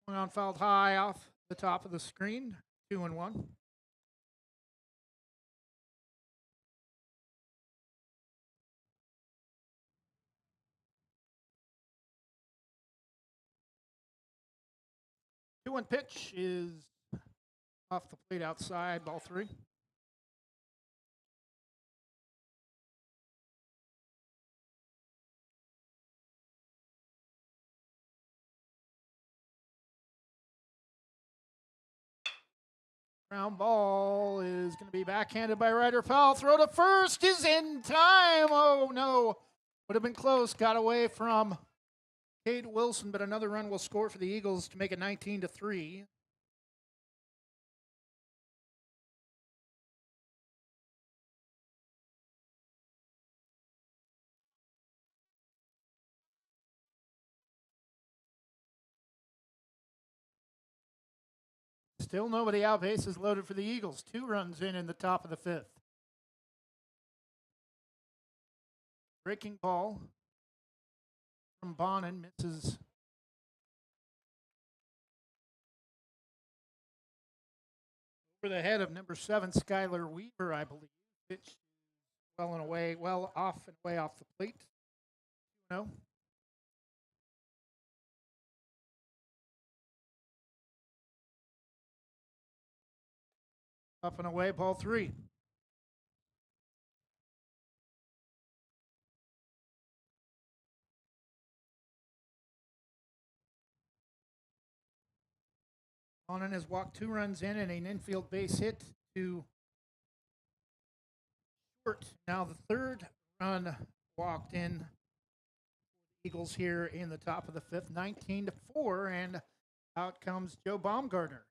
Swung on, fouled high off the top of the screen, 2-1. Two-one pitch is off the plate outside, ball 3. Ground ball is going to be backhanded by Ryder Powell. Throw to first is in time. Oh, no. Would have been close. Got away from Cade Wilson, but another run will score for the Eagles to make it 19-3. Still nobody out. Bases loaded for the Eagles. 2 runs in the top of the 5th. Breaking ball from Bonin misses. Over the head of number 7, Skylar Weaver, I believe. Pitch well and away, well off and way off the plate. No. Up and away, ball 3. Onan has walked 2 runs in and an infield base hit to short. Now the 3rd run walked in. Eagles here in the top of the 5th, 19-4, and out comes Joe Baumgartner.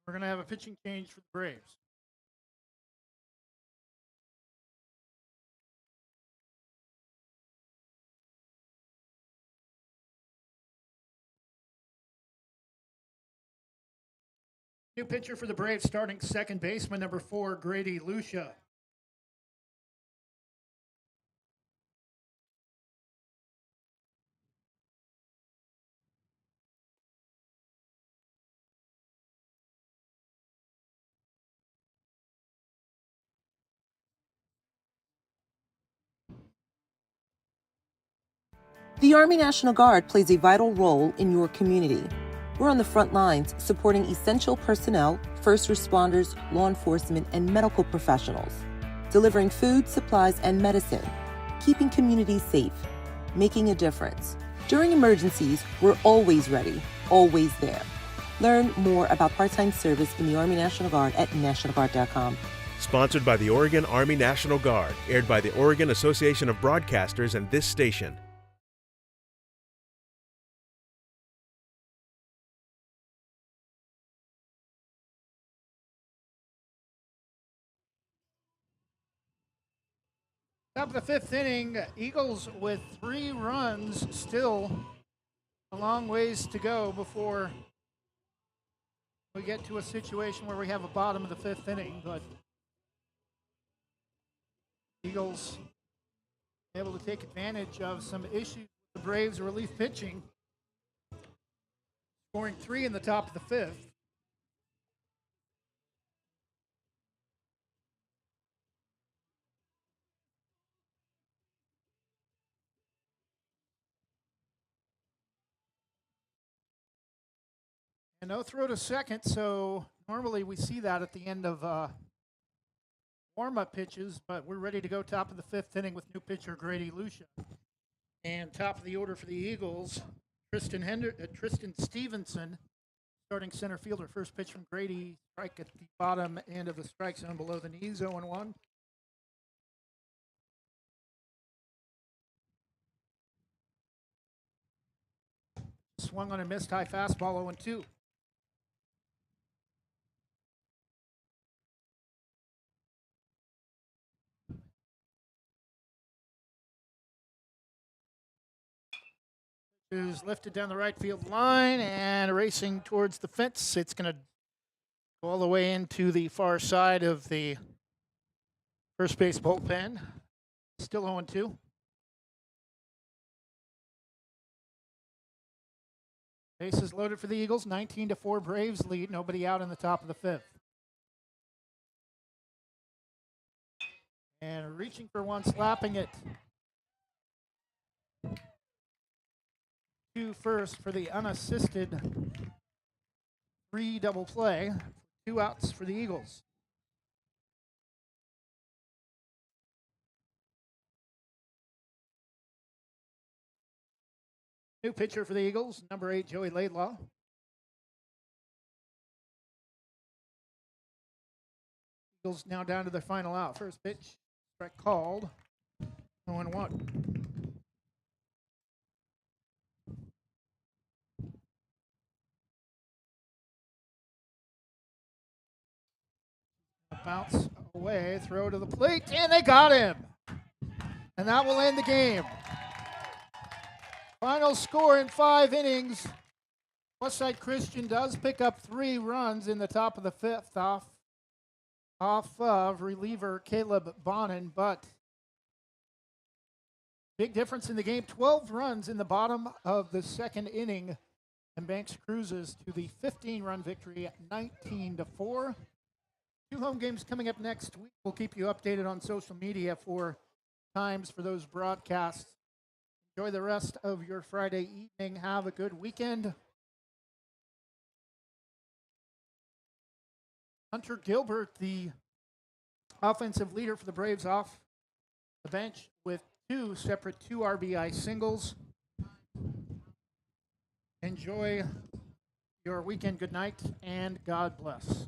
We're going to have a pitching change for the Braves. New pitcher for the Braves, starting second baseman, number 4, Grady Lucia. The Army National Guard plays a vital role in your community. We're on the front lines supporting essential personnel, first responders, law enforcement, and medical professionals, delivering food, supplies, and medicine, keeping communities safe, making a difference. During emergencies, we're always ready, always there. Learn more about part-time service in the Army National Guard at nationalguard.com. Sponsored by the Oregon Army National Guard, aired by the Oregon Association of Broadcasters and this station. Top of the 5th inning, Eagles with 3 runs, still a long ways to go before we get to a situation where we have a bottom of the 5th inning, but Eagles able to take advantage of some issues with the Braves relief pitching, scoring 3 in the top of the 5th. And no throw to second, so normally we see that at the end of warm-up pitches, but we're ready to go top of the 5th inning with new pitcher Grady Lucia. And top of the order for the Eagles, Tristan Stevenson, starting center fielder. First pitch from Grady, strike at the bottom end of the strike zone below the knees, 0-1. Swung on a missed high fastball, 0-2. Is lifted down the right field line and racing towards the fence. It's going to go all the way into the far side of the first base bullpen. Still 0-2. Bases loaded for the Eagles. 19-4 Braves lead. Nobody out in the top of the 5th. And reaching for one, slapping it to first for the unassisted 3 double play. 2 outs for the Eagles. New pitcher for the Eagles, number 8, Joey Laidlaw. Eagles now down to their final out. First pitch, strike called, 0-1. Bounce away, throw to the plate, and they got him. And that will end the game. Final score in 5 innings. Westside Christian does pick up 3 runs in the top of the 5th off of reliever Caleb Bonin, but big difference in the game. 12 runs in the bottom of the 2nd inning, and Banks cruises to the 15-run victory at 19-4. 2 home games coming up next week. We'll keep you updated on social media for times for those broadcasts. Enjoy the rest of your Friday evening. Have a good weekend. Hunter Gilbert, the offensive leader for the Braves, off the bench with two separate 2 RBI singles. Enjoy your weekend. Good night and God bless.